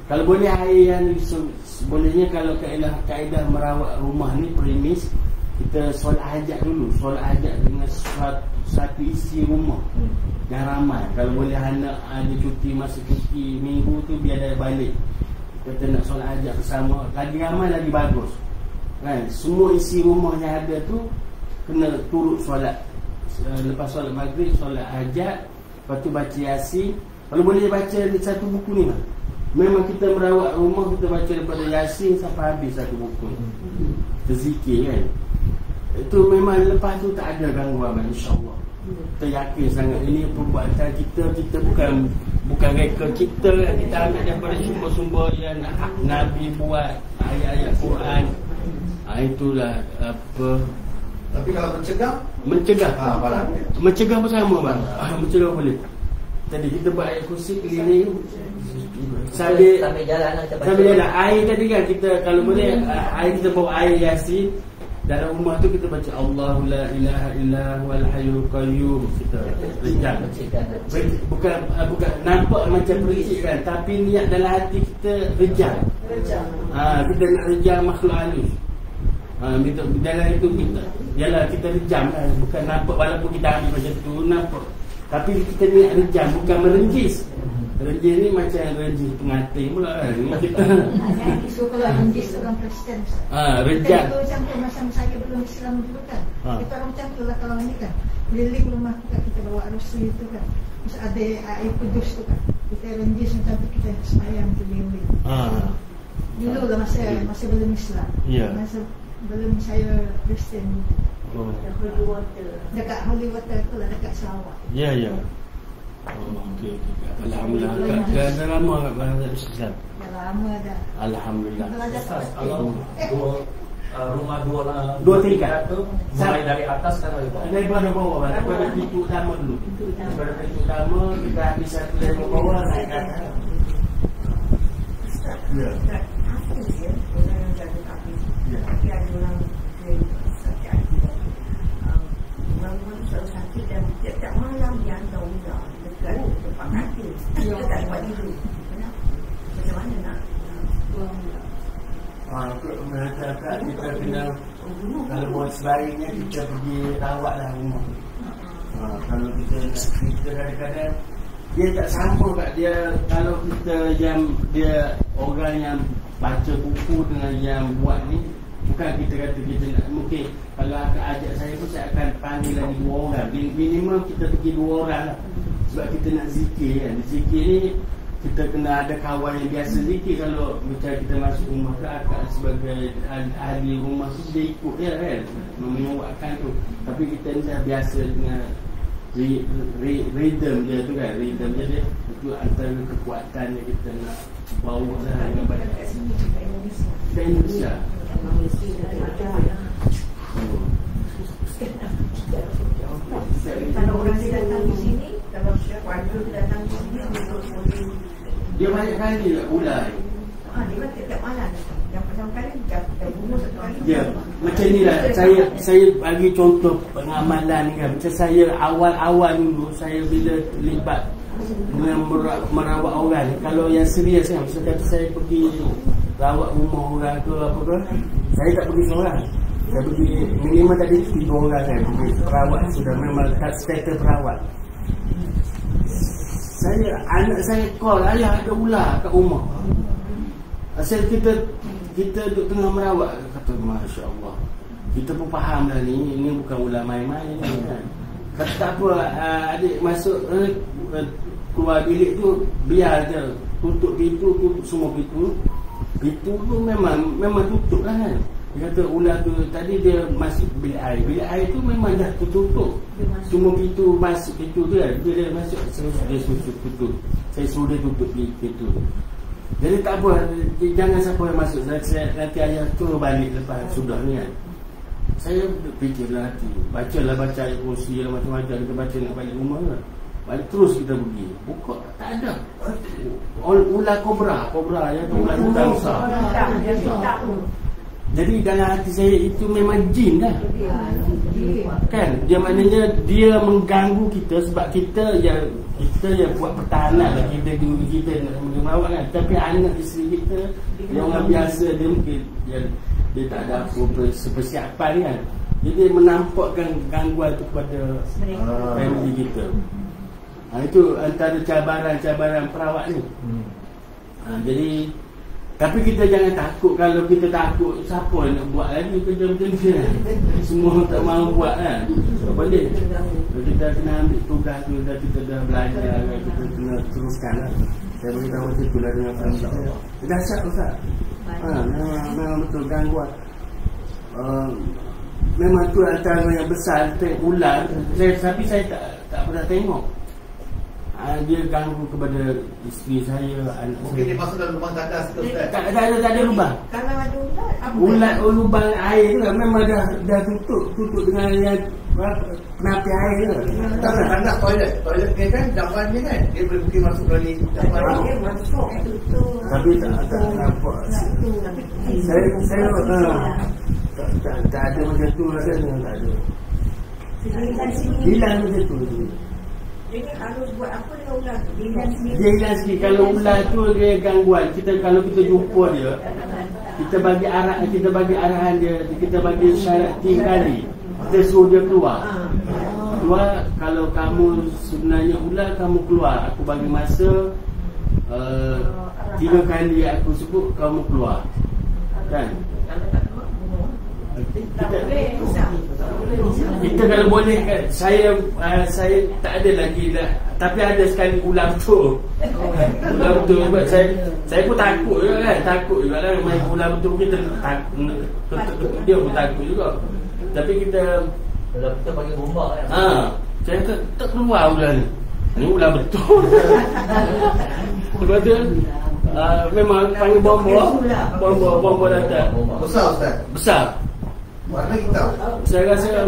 Kalau boleh air yang bolehnya, kalau kaedah merawat rumah ni premis, kita solat hajat dulu. Solat hajat dengan satu isi rumah yang ramai. Kalau boleh anak ada cuti, masa cuti minggu tu biar dia balik, kita nak solat hajat bersama, lagi ramai lagi bagus kan. Semua isi rumah yang ada tu kena turut solat. Lepas solat maghrib, solat hajat, lepas tu baca Yasin. Kalau boleh baca satu buku ni lah. Memang kita merawat rumah, kita baca daripada Yasin sampai habis satu buku. Kita zikir kan. Itu memang lepas tu tak ada gangguan, insya-Allah. Kita yakin sangat ini perbuatan kita bukan reka kita kan. Kita ambil daripada sumber-sumber yang Nabi buat, ayat-ayat Quran. Itulah apa. Tapi kalau mencegah bersama bang. Mencegah boleh. Tadi kita buat ayat kursi keliling sambil jalan air tadi kan. Kita kalau boleh air, kita bawa air Yasin. Dalam rumah tu kita baca Allahu la ilaha illa huwal hayyul qayyum. Kita rejam. Bukan nampak macam pericik kan, tapi niat dalam hati kita rejam. Kita nak rejam makhluk halus. Dalam itu kita yalah kita rejam kan. Bukan nampak, walaupun kita ambil macam tu nampak, tapi kita niat rejam, bukan merenjis. Renjis ni macam renjis pengantin pula kan. So kalau renjis orang Kristen, rejam. Kita macam masa saya belum Islam dulu kan, kita orang macam tu lah kalau ni kan. Keliling rumah tu kan, kita bawa rosli tu kan, terus ada air kudus tu kan, kita renjis macam tu, kita semayang keliling. Dulu lah masa belum Islam, masa belum saya Kristen gitu. Dekat Holy Water tu lah, dekat Sarawak. Ya. Okey. Alhamdulillah. Dah lama kat bahasa Islam. Dah lama dah. Alhamdulillah. Rumah dua tingkat tu mulai dari atas kan daripada bawah, daripada pintu utama dulu. Daripada pintu utama kita habis satu dari bawah naik ke atas. Ya. Orang yang jaga api. Tapi ada orang sakit hati. Orang-orang selalu sakit dan tiap-tiap malam dia hantar ular dekat tempat hati. Dia tak dapat tidur. Macam mana nak buang ular? Untuk masyarakat kita kena, kalau buat sebaringnya kita pergi rawatlah rumah. Kalau kita kadang-kadang dia tak sama kat dia. Kalau kita yang dia orang yang baca buku dengan yang buat ni, bukan kita kata kita nak, mungkin kalau akan ajak saya pun saya akan panggil lagi 2 orang. Minimum kita pergi 2 orang lah. Sebab kita nak zikir kan. Zikir ni kita kena ada kawan yang biasa zikir. Kalau macam kita masuk rumah ke akak sebagai ahli rumah tu, dia ikut dia kan, menyuatkan tu. Tapi kita ni dah biasa dengan rhythm dia tu kan. Rhythm dia itu antara kekuatan yang kita nak bawa lah dengan badan. Kat sini juga Indonesia. Malaysia dah ada. banyak kali ular. Dia kan tiap malam. Yang pertama kali dah bunuh satu kali. Ya, macam ni lah. Saya bagi contoh pengamalan ni kan. Macam saya awal-awal dulu, saya bila terlibat dengan merawat orang. Kalau yang serius kan, misalnya kata saya pergi rawat rumah orang ke apa ke, saya tak pergi seorang. Saya pergi minimal tadi 3 orang kan. Pergi perawat sudah memang tak status perawat. Anak saya call, ayah ada ular kat rumah. Asal kita duduk tengah merawat, kata Masya Allah, kita pun faham dah ni bukan ular main-main kan. Kata tak apa, adik masuk keluar bilik tu, biar je tutup pintu tu, semua pintu tu memang tutup lah kan. Dia kata ular tu tadi dia masuk bilik air tu memang dah tertutup. Semua pintu masuk pintu tu kan, dia masuk, dia tutup. Saya suruh dia tutup pintu tu. Jadi tak apa, jangan siapa yang masuk. Nanti ayah tu balik lepas sudah ni kan. Saya fikirlah hati, baca ayat kursi lah, macam-macam kita baca nak balik rumah kan. Balik terus kita pergi, buka tak ada. Ular kobra ya, ular hutan besar. Jadi dalam hati saya itu memang jin dah. Kan? Dia maknanya dia mengganggu kita sebab kita yang buat pertahanan lah. Kita nak merawat kan. Tapi anak isteri kita yang orang biasa, dia mungkin dia tak ada apa persiapan kan. Jadi menampakkan gangguan itu kepada family kita. Itu antara cabaran perawat ni. Jadi tapi kita jangan takut. Kalau kita takut, siapa nak buat lagi kerja macam ni kan? Semua tak mahu buat kan. Tak boleh. Kita kena ambil tugas tu, kita dah belajar, kita kena teruskan lah. Saya beritahu macam tu lah dengan family saya. Dahsyat Ustaz. Memang betul gangguan. Memang tu antara yang besar, ular. Tapi saya tak pernah tengok. Dia ganggu kepada isteri saya, anak mungkin saya. dia masuk dalam lubang tandas tu Ustaz. Tak ada lubang. Kalau ada ular, Lubang air tu memang dah tutup dengan yang penapi air tu. Tak ada tandas toilet ni kan dapannya kan, dia boleh mungkin masuk dari dapan. dia masuk tutup. Tapi tak nampak. Saya tak ada macam tu rasanya, tak ada. Hilang macam tu. Jadi harus buat apa dengan ular tu? Dia hilang sikit. Kalau ular tu dia gangguan, kalau kita jumpa dia, kita bagi arahan dia, kita bagi syarat 3 kali. Kita suruh dia keluar. Kalau kamu sebenarnya ular, kamu keluar. Aku bagi masa 3 kali aku sebut, kamu keluar. Kan? Kita kalau boleh kan, saya tak ada lagi dah. Tapi ada sekali ular betul. Ular betul sebab saya pun takut juga kan. Takut juga lah main ular betul. Kita takut, dia pun takut juga. Tapi kita ular betul bagi bomba kan. Saya kata tak keluar ular ni. Ni ular betul. Lepas tu memang panggil bomba datang. Besar Ustaz. Besar. Warna hitam. Saya rasa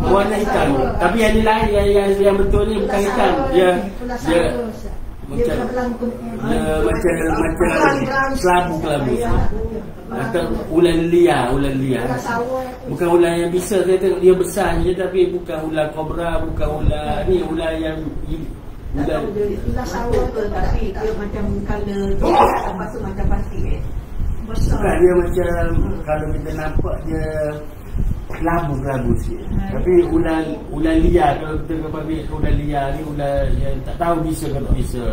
warna hitam. Tapi yang ni lain, yang betul ni bukan hitam. Dia macam kelabu. Atau ular liar. Bukan ular yang bisa. Saya tengok dia besar je, tapi bukan ular kobra, bukan ular ni, ular yang ular sawah tu, tapi dia macam color apa tu, macam plastik besar. Bukan, dia macam kalau kita nampak dia kelabu sikit. Tapi ular liar, kalau kita ambil ular liar ni, ular yang tak tahu bisa ke tak bisa.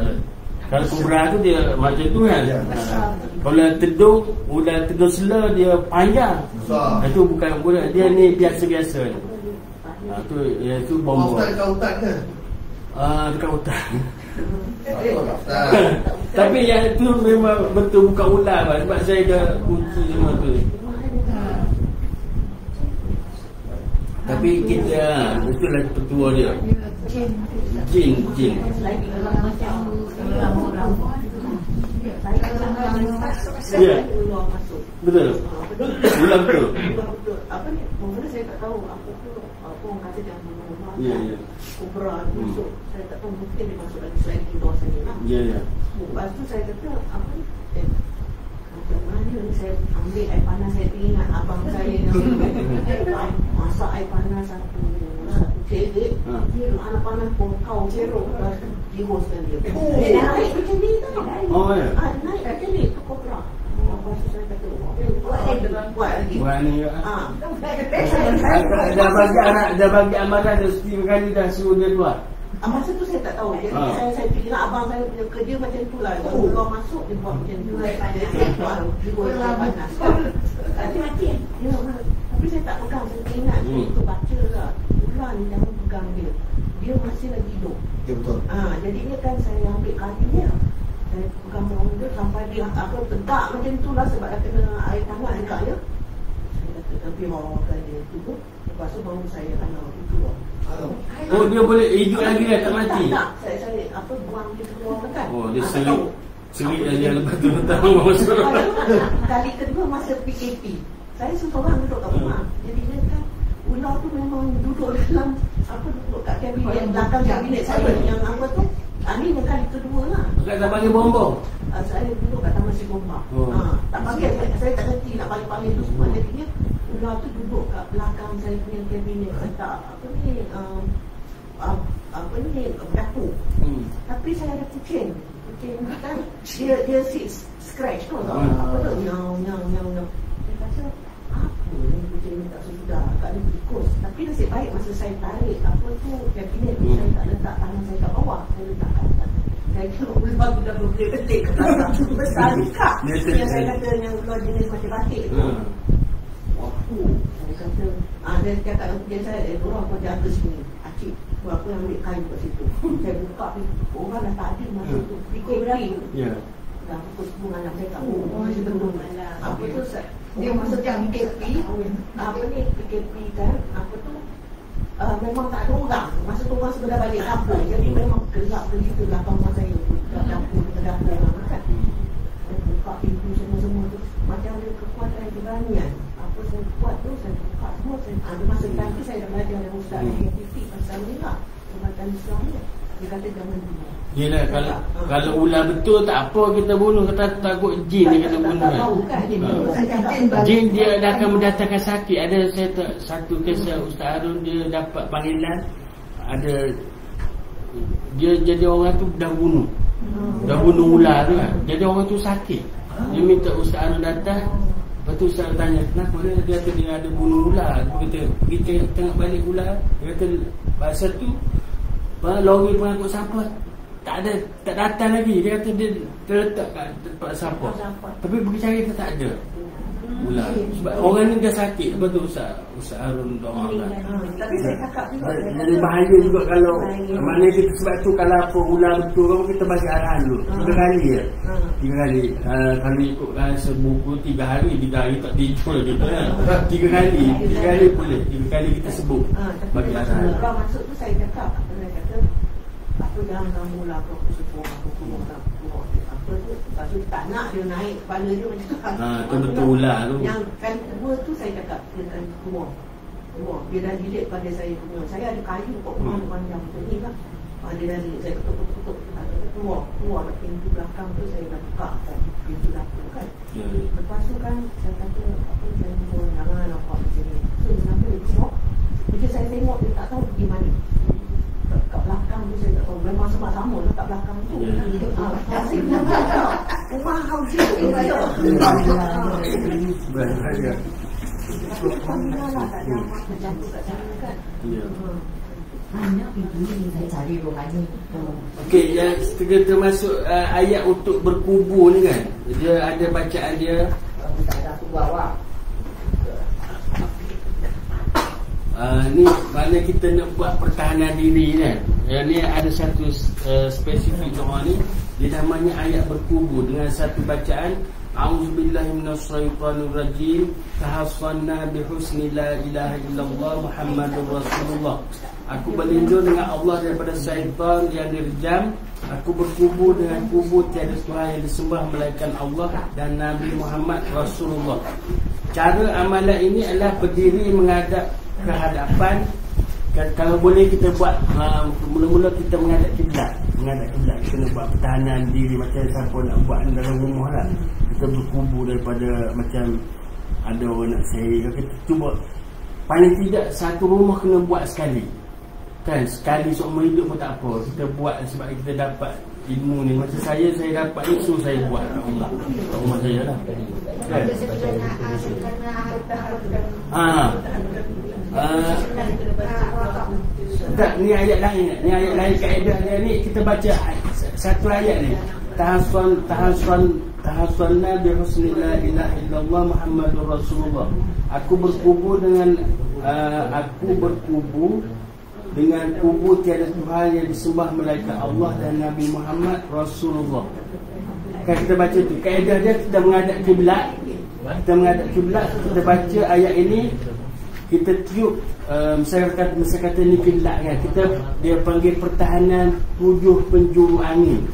Kalau kobra tu dia macam tu kan. Kalau ular tedung sela dia panjang. Itu bukan ular, dia ni biasa-biasa ni. Itu bomba. Ustaz dekat hutan ke? Dekat hutan. Tapi yang tu memang betul bukan ular lah. Sebab saya dah kunci semua tu. Tapi kita betul lah petua dia. Jin. Ya. Betul. Ular betul. Apa ni? Mula saya tak tahu apa tu, orang kata jangan bunuh orang. Ya. Kubra masuk. Saya tak tahu mungkin dia masuk lagi selain tidur saya lah. Ya. Lepas tu saya kata apa ni? Macam mana ni saya ambil air panas, saya ingat abang saya yang masak air panas satu cerit. Dia anak panas pun kau ceruk. Lepas tu diroskan dia. Dia naik macam ni tau. Oh ya. Naik macam ni tu kubra. Lepas tu saya kata buat lagi. Buat ni. Dah bagi amaran dah setiap kali dah suruh dia keluar. Masa tu saya tak tahu. Jadi saya fikir abang saya punya kerja macam tu lah. Kalau keluar masuk dia buat macam tu. Dia keluar panas. Hati-hati. Tapi saya tak pegang. Saya ingat itu baca lah. Ular ni jangan pegang dia. Dia masih lagi hidup. Betul. Jadinya kan saya ambil kaki dia. Saya pegang bawah dia sampai dia tegak macam tu lah sebab dah kena air tangan dekat dia. Saya kata tapi bawakan dia tutup. Lepas tu baru saya kena tutup. Oh, dia boleh hidup lagi dah, tak mati? Tak. Saya buang dia keluar kan. Oh, dia serik dia lepas tu tahu masuk. Kali kedua masa PKP. Saya seorang duduk kat rumah. Jadi dia kan ular tu memang duduk dalam duduk kat kabinet belakang kabinet saya yang tu. Ni yang kali kedua lah. Tak panggil bombong. Saya duduk kat Taman Sigombang. Tak panggil, saya tak kerti nak panggil tu semua. Jadinya ular tu duduk kat belakang saya punya kabinet. Tak dapur. Tapi saya ada kucing kan dia scratch tu apa tu nyau. Saya kata apa ni kucing ni tak sudah kat dia tikus. Tapi nasib baik masa saya tarik kabinet saya tak letak tangan saya kat bawah, saya letak kat atas. Saya tengok ular tu dah bergelik-gelik ke belakang. Besar dekat yang saya kata yang ular jenis macam batik tu. Saya kata dia cakap dengan saya orang kau jaga sini acik, aku yang ambil kayu kat situ. Saya buka orang dah tak ada masa tu PKP. Dah pukul 10 malam saya tak masih belum apa tu dia masuk jam PKP PKP kan memang tak ada orang. Masa tu orang sudah balik kampung. Jadi memang gelap begitu belakang rumah saya tu. Dapur orang makan. Saya buka pintu semua tu. Macam ada kekuatan keberanian. Apa saya buat tu, saya buka semua. Masa tu saya dah belajar dengan Ustaz Scientific pasal ni lah. Kebatan Islam ni. Dia kata jangan bunuh. Yelah, kalau ular betul tak apa kita bunuh. Kata takut jin dia kata bunuh kan. Jin dia dah akan mendatangkan sakit. Ada satu kisah Ustaz Harun, dia dapat panggilan. Ada dia jadi orang tu dah bunuh ular tu kan. Jadi orang tu sakit. Dia minta Ustaz Harun datang. Lepas tu Ustaz tanya kenapa dia kata dia ada bunuh ular. Dia kata pergi tengok balik ular. Dia kata pasal tu lori pengangkut sampah tak datang lagi. Dia kata dia terletak kat tempat sampah. Tapi pergi cari tak ada ular. Sebab orang ni dah sakit. Lepas tu Ustaz Harun doa lah. Tapi saya cakap juga jadi bahaya juga kalau maknanya kita, sebab tu kalau apa ular betul kita bagi arahan dulu 3 kali ya. 3 kali kalau ikut sebuku 3 hari tak dijual gitu kan. 3 kali boleh. 3 kali kita sebut bagi arahan. Kalau masuk tu saya cakap apa jangan kamu lah aku suruh apa tu. Lepas tu tak nak dia naik kepala dia macam betul ular tu. Yang kali kedua tu saya cakap dia akan keluar. Dia dah lilit pada saya punya. Saya ada kayu kat rumah panjang macam ni lah. Dia dah lilit, saya ketuk. Keluar pintu belakang tu saya dah buka kan. Pintu dapur kan. Lepas tu kan saya kata saya jangan nampak macam ni. So kenapa dia keluar? Bila saya tengok dia tak tahu pergi mana. Kat belakang tu saya tak tahu. Memang sebab sama lah kat belakang tu. Saya nak cakap rumah house itu dia. Bahaya. Tak ada apa terjatuh kat sana kan. Banyak pintu ni saya cari rohani. Okey, yang kita masuk ayat untuk berkubur ni kan. Dia ada bacaan dia. Tak ada aku bawa. Ni mana kita nak buat pertahanan diri kan. Ni ada satu spesifik doa ni. Dia namanya ayat berkubur dengan satu bacaan A'udzubillahi minasyaitonirrajim. Tahassanna bihusni la ilaha illallah Muhammadur Rasulullah. Aku berlindung dengan Allah daripada syaitan yang direjam. Aku berkubur dengan kubur tiada Tuhan yang disembah melainkan Allah dan Nabi Muhammad Rasulullah. Cara amalan ini adalah berdiri menghadap ke hadapan. Kalau boleh kita buat mula-mula kita menghadap kiblat. Kita kena buat pertahanan diri macam siapa nak buat dalam rumah lah. Kita berkubu daripada macam ada orang nak sihir. Kita cuba paling tidak satu rumah kena buat sekali. Kan sekali seumur hidup pun tak apa. Kita buat sebab kita dapat ilmu ni. Macam saya dapat ni, so saya buat kat rumah saya lah. Kan? Tak, ni ayat lain. Ni ayat lain kaedah dia ni. Kita baca satu ayat ni. Tahassanna bi husni la ilaha illallah Muhammadur Rasulullah. Aku berkubu dengan kubu tiada Tuhan yang disembah melainkan Allah dan Nabi Muhammad Rasulullah. Kan kita baca tu kaedah dia, kita menghadap kiblat. Kita baca ayat ini, kita tiup misalnya kata ni kiblat kan, dia panggil pertahanan 7 penjuru angin.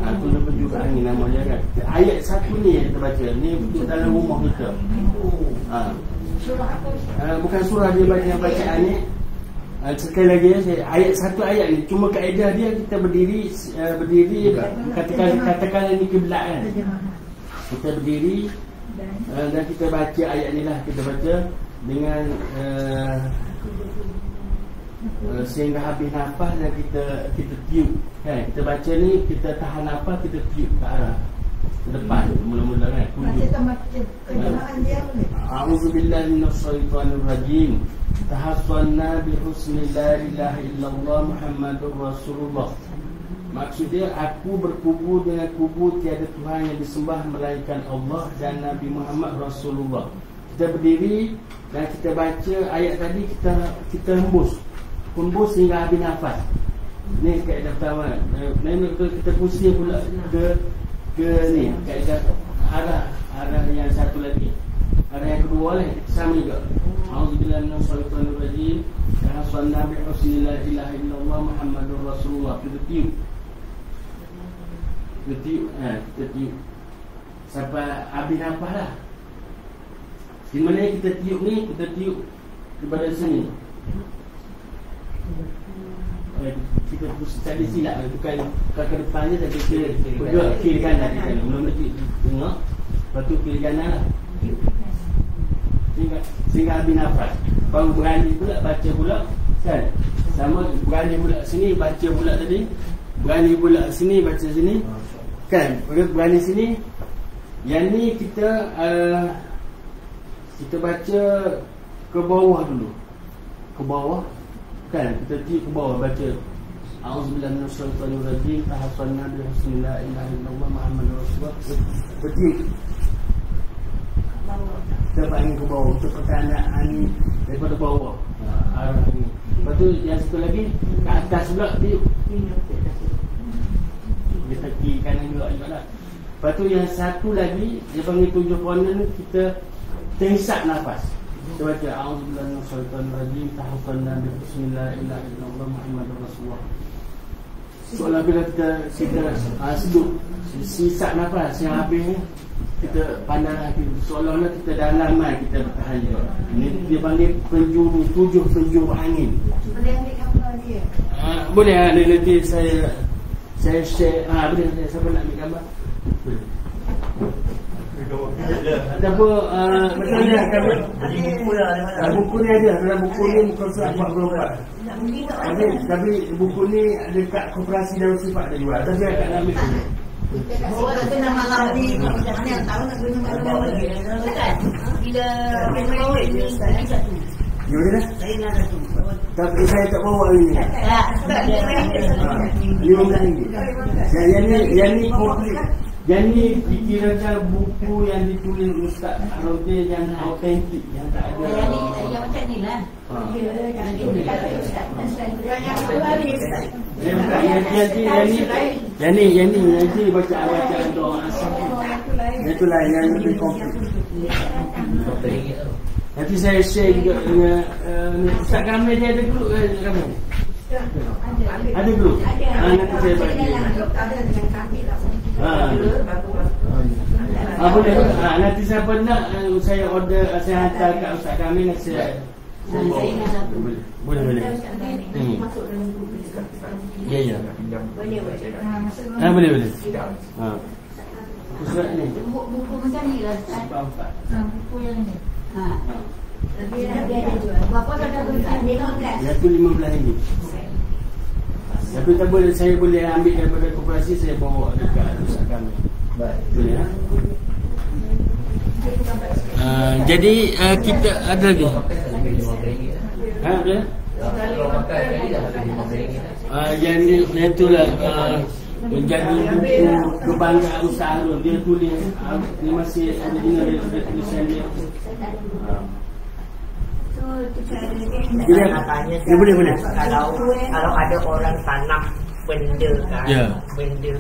7 penjuru angin namanya kan. Ayat satu ni yang kita baca ni untuk dalam rumah kita. Bukan surah dia bacaan ni. Sekali lagi satu ayat ni, cuma kaedah dia kita berdiri katakan ini kiblat kan. Kita berdiri dan kita baca ayat ni lah. Kita baca dengan sehingga habis nafas dan kita tiup kan. Kita baca ni, kita tahan nafas, kita tiup ke arah depan mula-mula kan. A'udzubillahi minasyaitonir rajim. Tahassanna bi husni la ilaha illallah Muhammadur Rasulullah. Maksudnya aku berkubu dengan kubu tiada Tuhan yang disembah melainkan Allah dan Nabi Muhammad Rasulullah. Kita berdiri dan kita baca ayat tadi, kita hembus hingga habis nafas. Ni kaedah pertama. Kita pusing pula ke ni kaedah arah yang satu lagi. Arah yang kedua lah sama juga. A'udzubillahi minasyaitonir rajim. Tahassanna bi husni la ilaha illallah Muhammadur Rasulullah. Kita tiup sampai habis nafas lah. Di mana kita tiup ni, kita tiup kepada sini. Kita tadi silap, bukan ke depan je, tapi kita bergerak kiri kanan. Mula-mula tengok, lepas tu kiri kanan lah. Sehingga habis nafas. Baru berani pula baca pula kan. Sama berani pula sini baca pula tadi. Berani pula sini baca sini. Kan, berani sini. Yang ni kita baca ke bawah dulu. Ke bawah kan, kita tiup ke bawah baca A'udzubillahi minasyaitonir rajim. Tahassanna bi husni la ilaha illallah Muhammadur Rasulullah. Tiup kita panggil ke bawah untuk pertahanan angin daripada bawah arah ni. Lepas tu yang satu lagi ke atas pula tiup. Dia tepi kanan juga lah. Lepas tu yang satu lagi dia panggil 7 corner ni, kita hisap nafas. Kita baca A'udzubillahi minasyaitonir rajim. Tahassanna bi husni la ilaha illallah Muhammadur Rasulullah. Seolah bila kita sedut hisap nafas yang habis ni, kita pandang seolah-olah kita dalaman, kita bertahan juga. Ini dia panggil 7 penjuru angin. Boleh ambil gambar dia? Boleh nanti saya share. Boleh, siapa nak ambil gambar? Ada apa macam ni kami buku dah. Buku ni ada. Dalam buku ni muka surat 44. Tapi buku ni dekat Koperasi Darul Sifat dia jual. Tapi saya tak ambil tu. Oh, ada nama lagi. Mana yang tahu nak guna bawah lagi. Kan? Bila bawah ni satu. Ya dah. Saya nak satu. Tapi saya tak bawa ini. Tak. Yang ni komplit. Yang ni dikirakan buku yang ditulis Ustaz Arauti yang autentik, yang tak ada. Yang macam ni lah. Yang ni baca doa asal. Itulah yang lebih komplit. Nanti saya share juga dengan Ustaz Kamil. Dia ada grup ke Kamil? Ada grup? Nanti saya bagi. Boleh. Nanti siapa nak saya order, saya hantar kat Ustaz Kamil. Saya nak satu. Boleh. Masuk dalam grup ni. Ya. Boleh. Boleh. Surat ni. Buku macam ni lah Ustaz. Buku yang ni. Dia ada jual. Berapa dah beli? 15. Yang tu RM15. Tapi tak boleh, saya boleh ambil daripada koperasi, saya bawa dekat pusat kami. Baik. Boleh ya? Jadi kita ada lagi. Boleh? Yang itulah menjadi buku kebanggaan Ustaz. Dia tulis, dia masih ada dengar daripada tulisan dia. Nak tanya boleh. Kalau ada orang tanam benda kan, benda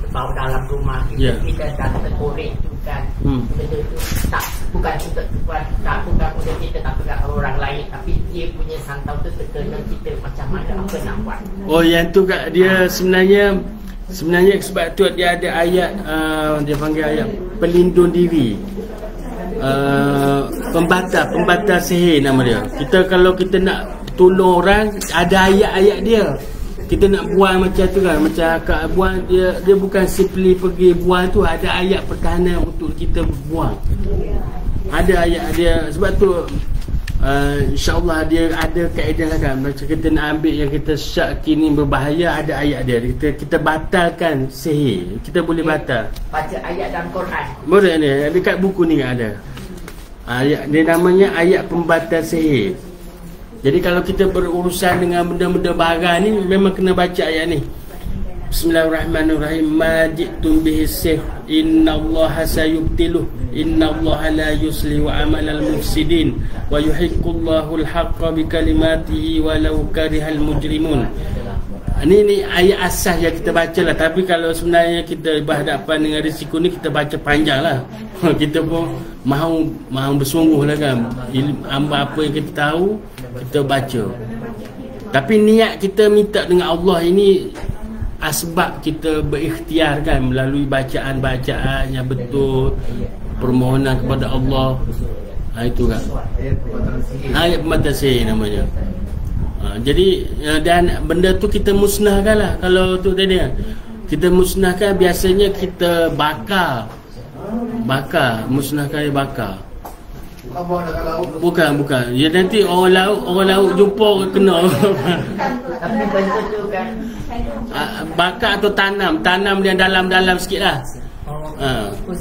bawa dalam rumah kita, kita dah terkorek tu kan, benda tu bukan untuk kita, tak pegang orang lain, tapi dia punya santau tu terkena kita, macam mana, apa nak buat? Oh, yang tu kat dia sebenarnya sebab tu dia ada ayat, dia panggil ayat pelindung diri, pembatal sihir nama dia. Kalau kita nak tolong orang, ada ayat-ayat dia. Kita nak buang macam tu kan, macam akak buang, dia bukan simply pergi buang tu, ada ayat pertahanan untuk kita buang. Ada ayat dia. Sebab tu InsyaAllah dia ada kaedah kan. Macam kita nak ambil yang kita syak kini berbahaya, ada ayat dia. Kita batalkan sihir. Kita boleh batal. Baca ayat dalam Quran. Boleh ni, dekat buku ni ada ayat, dia namanya ayat pembatal sihir. Jadi kalau kita berurusan dengan benda-benda barang ni, memang kena baca ayat ni. Bismillahirrahmanirrahim. Ma ji'tum bihi sihr innallaha sayubtiluh innallaha la yuslihu amalal mufsidin wa yuhiqqullahu al-haqqa bikalimatihi walau karihal mujrimun. Ini ayat asas yang kita baca lah. Tapi kalau sebenarnya kita berhadapan dengan risiko ni, kita baca panjang lah. Kita pun mahu bersungguh lah kan. Apa yang kita tahu, kita baca. Tapi niat kita minta dengan Allah ini asbab kita berikhtiar kan, melalui bacaan-bacaan yang betul, permohonan kepada Allah. Itu kan ayat pembatal sihir namanya. Jadi dan benda tu kita musnahkan lah. Kalau tu tadi kita musnahkan, biasanya kita bakar, musnahkan, bakar. Bukan. Ya nanti orang laut jumpa kena. Tapi benda tu kan bakar atau tanam dia dalam sikit lah.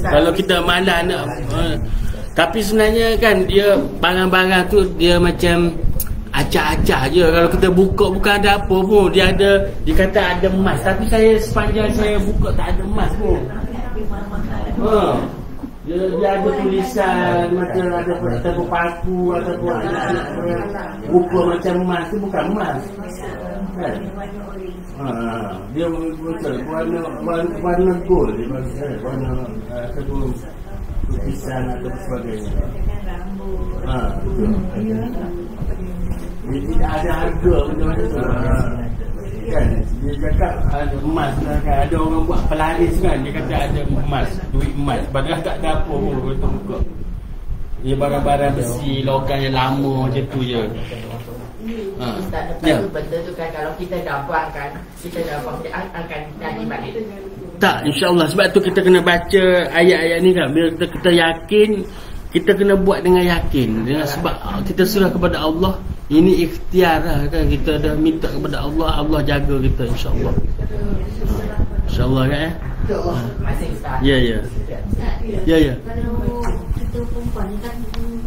Kalau kita malas nak tapi sebenarnya kan dia barang-barang tu dia macam acak-acak je. Kalau kita buka bukan ada apa pun. Dia kata ada emas, tapi sepanjang saya buka tak ada emas pun. Dia ada tulisan macam ada paku ataupun rupa macam emas tu, bukan emas kan? Dia betul warna gold, warna ataupun tulisan atau sebagainya. Dia tidak ada harga macam-macam tu kan. Dia cakap ada emas lah kan. Ada orang buat pelaris kan, dia kata ada emas, duit emas, padahal tak ada apa pun. Kita buka dia barang-barang besi logam yang lama macam tu je. Benda tu kan kalau kita dapat kan, kita akan jadi balik. Tak, insyaAllah. Sebab tu kita kena baca ayat-ayat ni kan. Bila kita yakin, kita kena buat dengan yakin, dengan sebab kita serah kepada Allah. Ini ikhtiar lah kan. Kita dah minta kepada Allah, Allah jaga kita insyaAllah. InsyaAllah kan Ya. Kalau kita perempuan kan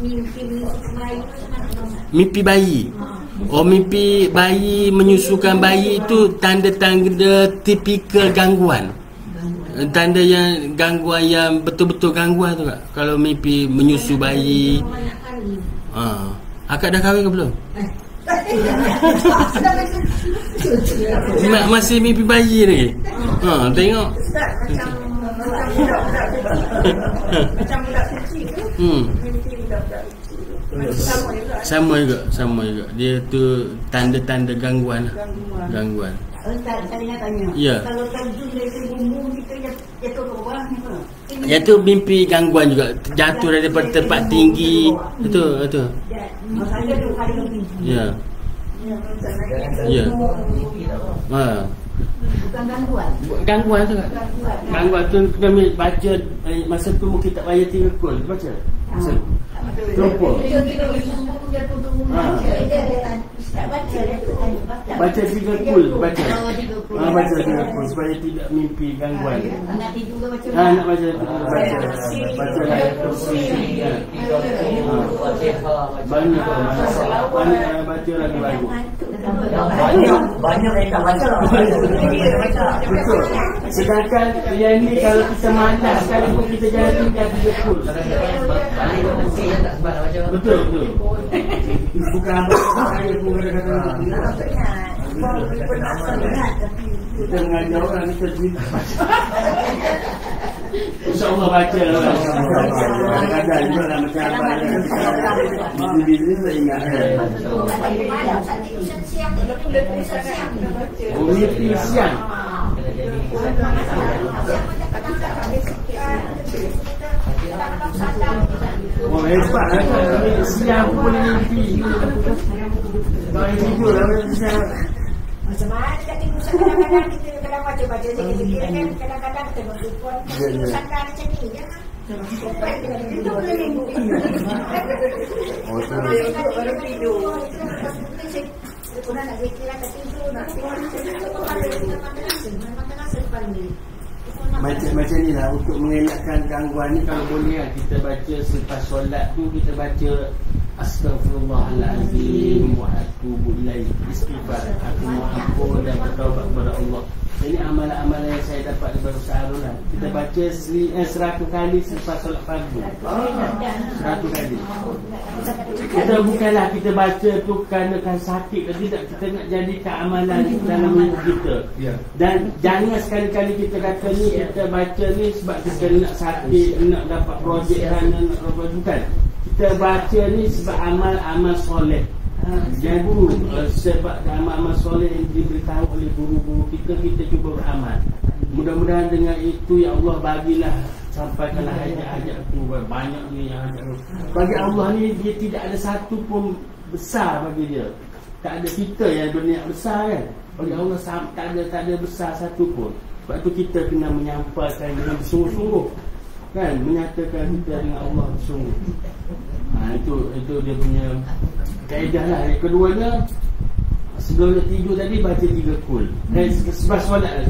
mimpi bayi. Mimpi bayi. Oh, mimpi bayi, menyusukan bayi itu tanda-tanda tipikal gangguan. Tanda yang gangguan yang betul-betul gangguan tu tak? Kalau mimpi menyusu bayi. Akak dah kahwin ke belum? Masih mimpi bayi lagi. Tengok. Macam budak kecil tu. Mimpi budak-budak kecil. Sama juga. Dia tu tanda-tanda gangguan lah. Gangguan. Ustaz, saya nak tanya. Ya. Kalau terjun dari bumbung kita jatuh ke bawah ni apa? Iaitu mimpi gangguan juga, jatuh daripada tempat tinggi. Betul. Masalah tu kali ini. Ya. Ya. Ha. Bukan gangguan. Gangguan tu. Gangguan tu kami baca masa tu mungkin tak payah 3 kul baca. Masa Tumpul. Baca 3 kul baca. Baca 3 kul supaya tidak mimpi gangguan. Nak tidur baca. Nak baca. Baca ayat kursi. Banyak baca lagi bagus. Banyak yang tak baca. Betul. Sedangkan yang ni kalau kita malas sekalipun kita jalan tinggal 3 kul. Betul. Bukan saya pun kadang-kadang kita mengajar orang ni kita baca. InsyaAllah baca lah. Kadang-kadang juga lah macam apa. Bila saya ingat mimpi siang. Oh hebat lah kan. Siang pun boleh mimpi. Kalau tidur lah siang. Macam mana kita tidur kadang-kadang kita kadang baca-baca sikit-sikit kan kadang-kadang kita bersyukur tidur sadar macam ni je kan. Itu boleh mimpi. Oh tu. Baru tidur. Kurang nak zikir lah tak tidur nak tidur. Memang terasa depan ni. Macam ni lah untuk mengelakkan gangguan ni, kalau boleh lah kita baca selepas solat tu kita baca Astaghfirullahaladzim wa atubu ilaih, istighfar, aku mohon ampun dan bertaubat kepada Allah. Ini amalan-amalan yang saya dapat daripada Ustaz Harun lah. Kita baca 100 kali selepas solat fardu. 100 kali. Kita bukanlah kita baca tu kerana sakit atau tidak, kita nak jadikan amalan dalam hidup kita. Dan jangan sekali-kali kita kata ni kita baca ni sebab kita nak sakit, nak dapat projek sana, nak apa, bukan. Kita baca ni sebab amal-amal soleh. Jadi sebab amal-amal soleh yang diberitahu oleh guru-guru kita, kita cuba beramal. Mudah-mudahan dengan itu ya Allah bagilah sampaikanlah hajat-hajat tu. Banyak ni yang hajat tu. Bagi Allah ni dia tidak ada satu pun besar bagi dia. Tak ada kita yang berniat besar kan. Bagi Allah tak ada besar satu pun. Sebab tu kita kena menyampaikan dengan bersungguh-sungguh. Kan, menyatakan kita dengan Allah bersungguh. Itu dia punya kaedah lah. Yang keduanya, sebelum nak tidur tadi baca 3 kul. Dan sebab solat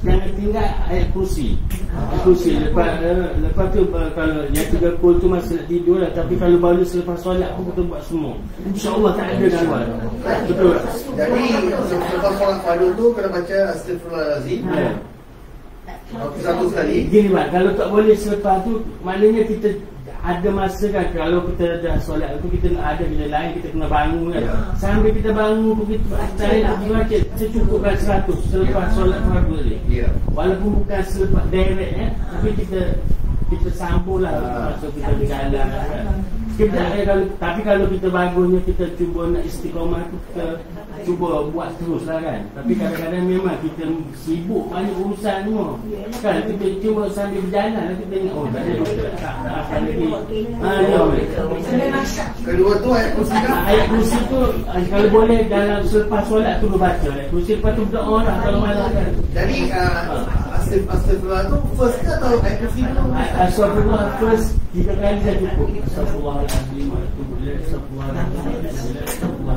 jangan tinggal ayat kursi. Lepas tu kalau yang 3 kul tu masa nak tidur lah. Tapi kalau baru selepas solat pun kita buat semua. InsyaAllah tak ada gangguan. Betul. Jadi selepas solat fardu tu kena baca Astaghfirullahaladzim 100 kali. Gini Mat, kalau tak boleh selepas tu, maknanya kita ada masa kan. Kalau kita dah solat tu, kita nak ada bila lain, kita kena bangun kan. Sambil kita bangun pun kita nak baca secukupkan 100 selepas solat fardu ni. Walaupun bukan selepas direct tapi kita sambung lah masa kita berjalan kan. Tapi kalau kita bagusnya kita cuba nak istiqamah tu, kita cuba buat terus lah kan. Tapi kadang-kadang memang kita sibuk banyak urusan semua kan. Kita cuma sambil berjalan kita tengok tak ada lagi. Kedua tu ayat kursi tu kalau boleh dalam selepas solat tu baca ayat kursi, lepas tu berdoa lah kalau malam kan. Jadi Astaghfirullah tu first ke atau ayat kursi tu? Astaghfirullah first 3 kali dah cukup. Astaghfirullahaladzim wa atubu ilaih, astaghfirullahaladzim wa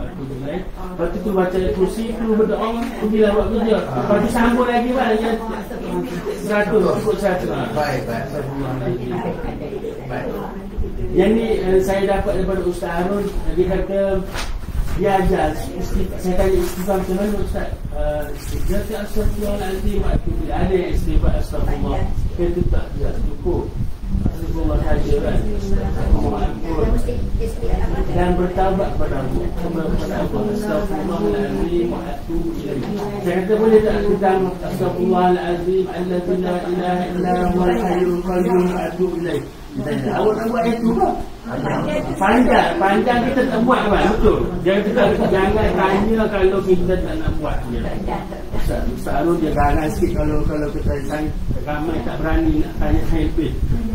atubu ilaih. Lepas tu baca ayat kursi, tu berdoa, pergilah buat kerja. Lepas tu sambung lagi lah 100 cukup 100. Baik. Yang ni saya dapat daripada Ustaz Harun. Dia kata dia ajar saya tanya istighfar macam mana Ustaz. Dia kata Astaghfirullahaladzim wa atubu ilaih. Ada yang istighfar Astaghfirullah, itu tak cukup. Astaghfirullah saja kan. Dan bertaubat kepada Allah. Astaghfirullahaladzim wa atubu ilaih. Saya kata boleh tak kita Astaghfirullahaladzim alladzi la ilaha illa huwal hayyul qayyum wa atubu ilaih. Awak nak buat itu ke? Panjang kita tak buat kan, betul. Jangan tanya kalau kita tak nak buat. Ustaz Arun dia garang sikit kalau kita ramai tak berani nak tanya saya lebih.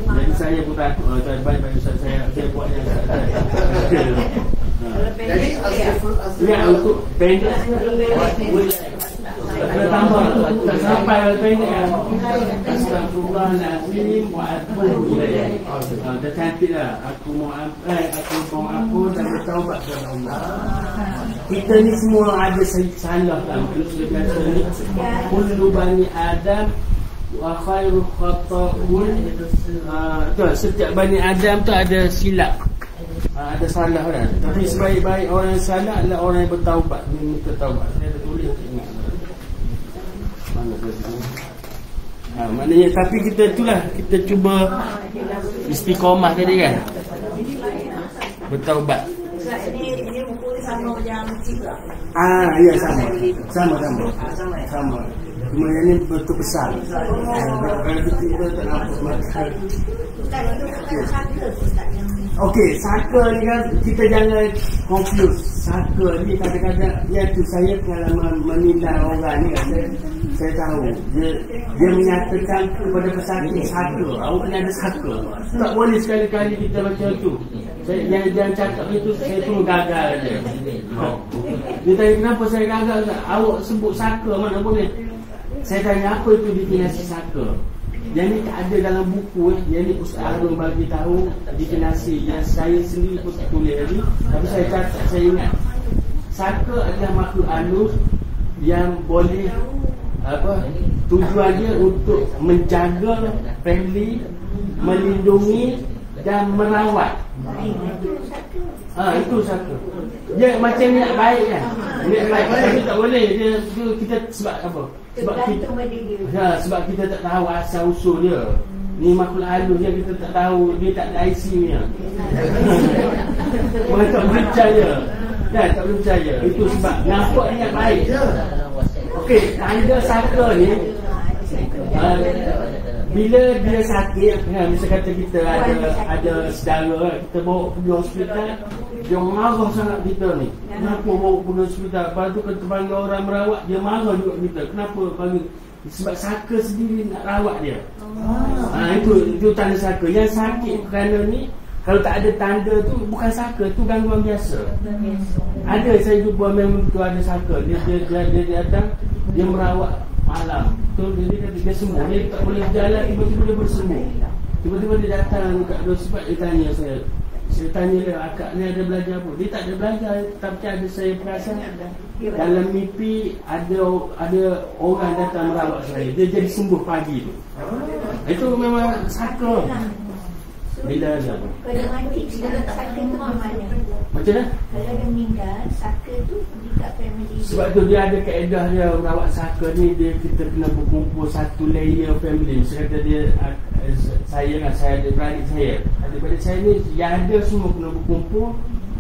Jadi saya pun takut, baik-baik Ustaz saya buat yang Jadi ya, untuk pendek boleh tambah tak sampai pendek. Astagfirullahaladzim wa atubu ilaih. Dah cantik lah. Aku mau ampun dan bertaubat kepada Allah. Kita ni semua ada salah kan. Kita kata ni kullu bani Adam wa khairu khata'un. Setiap bani Adam tu ada silap, ada salah kan. Tapi sebaik-baik orang yang salah adalah orang yang bertaubat, minta taubat. Saya dah tulis ingat. Mana dia? Maknanya tapi kita itulah, kita cuba istiqamah tadi kan. Bertaubat. Ini buku ni sama macam cikgu. Ya sama. Cuma yang ni betul besar. Kalau kita tak nampak. Okey, saka ni kan kita jangan confuse. Saka ni kadang-kadang tu saya pengalaman menilai orang ni kan. Saya tahu dia menyatakan kepada pesakit saka. Awak kena ada saka. Tak boleh sekali-kali kita macam tu. Saya jangan cakap itu, saya tu gagal je. Dia tanya kenapa saya gagal tak? Awak sebut saka mana boleh. Saya tanya apa itu definisi saka. Yang ni tak ada dalam buku Yang ni Ustaz Arun bagi tahu definisi yang saya sendiri pun tak tulis lagi. Tapi saya catat, saya ingat. Saka adalah makhluk halus yang boleh tujuan dia untuk menjaga family, melindungi dan merawat. Itu saka. Dia macam niat baik kan. Niat baik tapi tak boleh dia kita sebab apa? Sebab kita tak tahu asal usul dia. Ni makhluk halus dia, kita tak tahu, dia tak ada IC ni. Orang tak boleh percaya. Tak boleh percaya. Itu sebab nampak niat baik. Okey, tanda saka ni bila dia sakit, misal kata kita ada saudara, kita bawa pergi hospital, dia marah sangat kita ni. Kenapa bawa pergi hospital? Lepas tu kita panggil orang merawat, dia marah juga kita. Kenapa panggil? Sebab saka sendiri nak rawat dia. Itu tanda saka. Yang sakit kerana ni, kalau tak ada tanda tu bukan saka, tu gangguan biasa. Ada saya jumpa memang tu ada saka. Dia datang, dia merawat malam. Tu dia sembuh. Dia tak boleh berjalan, tiba-tiba dia bersembuh. Tiba-tiba dia datang kat sebab dia tanya saya. Saya tanya dia, akak ni ada belajar apa? Dia tak ada belajar, tapi ada saya perasan dalam mimpi ada orang datang merawat saya. Dia jadi sembuh pagi tu. Itu memang saka. Bila ada apa? Kalau mati, saka tu mana? Macam mana? Kalau dia meninggal, saka tu dekat family. Sebab tu dia ada kaedah dia merawat saka ni, kita kena berkumpul satu layer family. Misalnya dia saya ada beradik saya. Adik-adik saya ni yang ada semua kena berkumpul,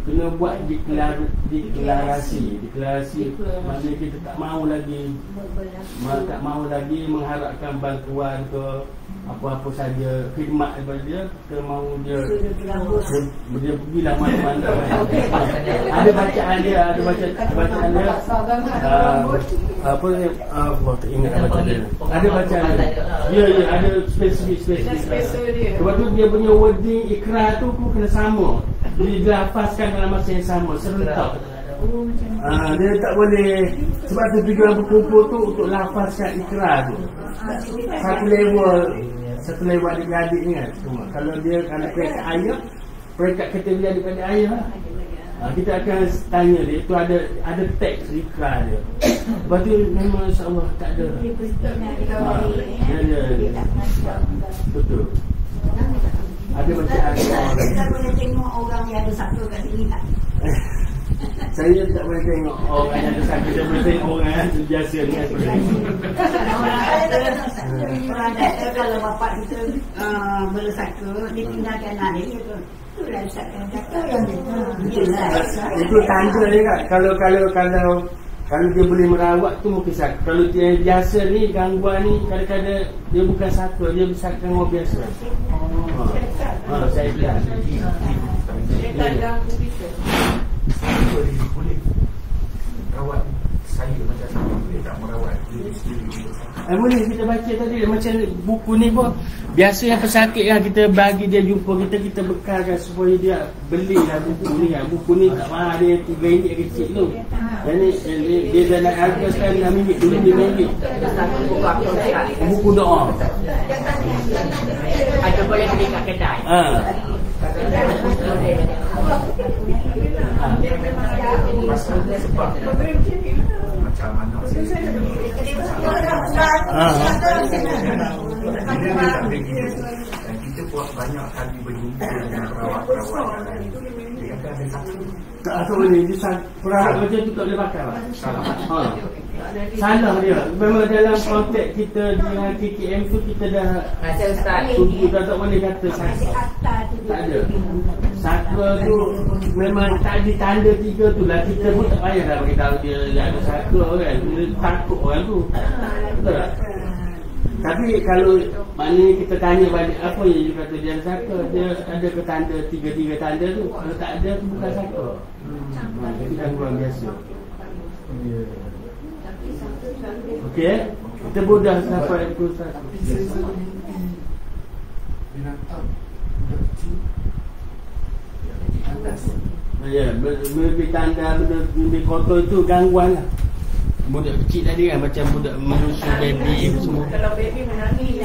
kena buat deklarasi. Maknanya kita tak mahu lagi mengharapkan bantuan ke apa-apa saja khidmat daripada dia. Kita mahu dia pergilah mana-mana. Ada bacaan dia, apa tak ingat bacaan dia. Ada bacaan dia. Ya, ada spesifik. Sebab tu dia punya wording ikrar tu pun kena sama. Dilafazkan dalam masa yang sama, serentak. Dia tak boleh. Sebab tu tujuan berkumpul tu untuk lafazkan ikrar tu. Satu level adik-adik ni kan. Kalau peringkat ayah, peringkat kategori adik-adik ayah lah. Kita akan tanya dia, itu ada teks ikrar dia. Lepas tu memang insyaAllah tak ada. Betul. Ada macam kita boleh tengok orang yang ada saka kat sini tak? Saya tak boleh tengok orang yang ada saka. Saya boleh tengok orang yang biasa ni. Orang kata kalau bapak kita bersaka, dia tinggalkan anak dia tu. Itulah saka yang itu tanda dia kan. Kalau dia boleh merawat tu mungkin saka. Kalau dia biasa ni, gangguan ni, kadang-kadang dia bukan saka, dia bisa gangguan biasa. Saya bilang Dia tak ganggu kita. Boleh rawat saya macam saya boleh tak merawat diri sendiri. Boleh kita baca tadi macam buku ni pun biasa yang pesakit kan, kita bagi dia jumpa kita bekalkan supaya dia belilah buku ni kan. Buku ni tak mahal, dia RM3 kecil tu. Jadi dia dah nak harga sekarang RM6 dulu RM5. Buku doa. Ada boleh beli kat kedai. Sebab macam anak saya dan kita buat banyak kali berjumpa dengan perawat-perawat yang lain. Dia kata ada satu tak boleh dia perawat macam tu tak boleh pakai. Salah dia. Memang dalam konteks kita dengan KKM tu kita dah kita tak boleh kata sakit. Tak ada. Sakra tu memang tak ada tanda 3 tu lah. Kita pun tak payah dah beritahu dia ada sakra kan. Dia takut orang tu. Betul tak? Tapi kalau maknanya kita tanya balik apa yang dia kata dia ada sakra, dia ada ke tanda 3 tanda tu. Kalau tak ada tu bukan sakra. Jadi gangguan biasa. Okey, kita mudah sampai pusat. Ya, lebih tanda benda lebih kotor itu gangguan lah. Budak kecil tadi kan macam budak menyusu baby semua. Kalau baby menangis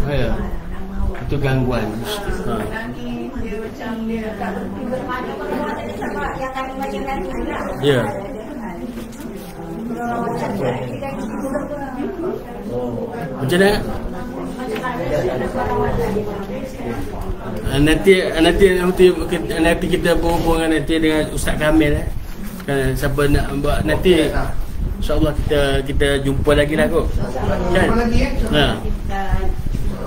ya. Itu gangguan. Menangis dia macam dia tak berhenti. Yang kami macam tadi lah. Ya. Macam mana? Nanti kita berhubung nanti dengan Ustaz Kamil kan, siapa nak buat nanti insya-Allah kita jumpa lagi lah kot. Kan?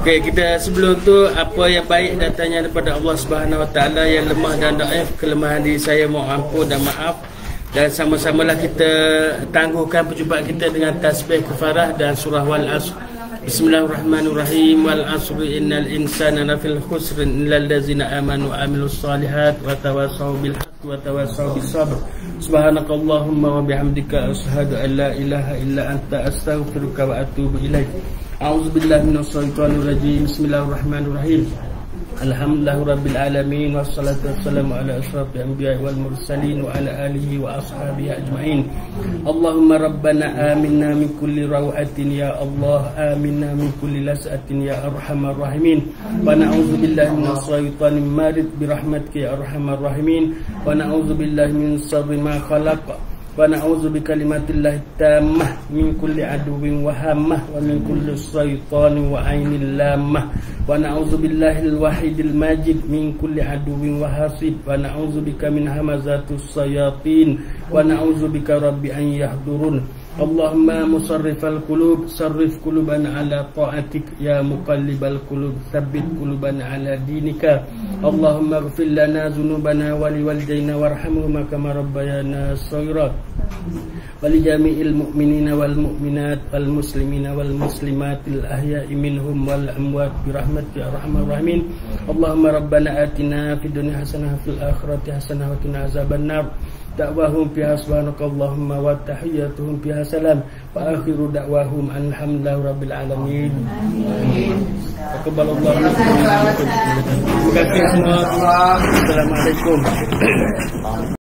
Okey, kita sebelum tu apa yang baik datangnya daripada Allah Subhanahu Wa Taala, yang lemah dan dhaif kelemahan diri saya mohon ampun dan maaf. Dan sama-samalah kita tangguhkan perjumpaan kita dengan tasbih kafarah dan surah Wal Asr. Bismillahirrahmanirrahim. Wal asri innal insana lafil khusr illal ladzina amanu wa amilus solihat wa tawassaw bil haqqi wa tawassaw bis sabr. Subhanakallahumma wa bihamdika asyhadu an la ilaha illa anta astaghfiruka wa atubu ilaik. A'udzubillahi minasyaitonir rajim. Bismillahirrahmanirrahim. Alhamdulillahirabbil alamin wassalatu wassalamu ala asyrafil anbiya'i wal mursalin wa ala alihi wa ashabihi ajmain. Allahumma rabbana aminna min kulli rawatin ya Allah, aminna min kulli lasatin ya arhamar rahimin. Wa na'udzu billahi minas syaitonir marid bi rahmatika ya arhamar rahimin. Wa na'udzu billahi min sharri ma khalaq. Wa na'udzu bi kalimatillahi tammah min kulli aduwwin wa hammah wa min kulli syaitanin wa ainin lammah. Wa na'udzu billahil wahidil majid min kulli aduwwin wa hasid. Wa na'udzu bika min hamazatus sayatin. Wa na'udzu bika rabbi an yahdurun. Allahumma musarrifal qulub sarrif qulubana ala ta'atik ya muqallibal qulub tsabbit qulubana ala dinika. Allahumma ighfir lana dhunubana wa liwalidayna warhamhuma kama rabbayana shaghira. ولجميع المؤمنين والمؤمنات والمسلمين والمسلمات الأحياء منهم والأموات برحمتك يا أرحم الراحمين. اللهم ربنا آتنا في الدنيا حسنة وفي الآخرة حسنة وقنا عذاب النار. دعواهم فيها سبحانك اللهم وتحياتهم فيها سلام وآخر دعواهم أن الحمد لله رب العالمين. تقبل الله منكم. Terima kasih semua. Assalamualaikum.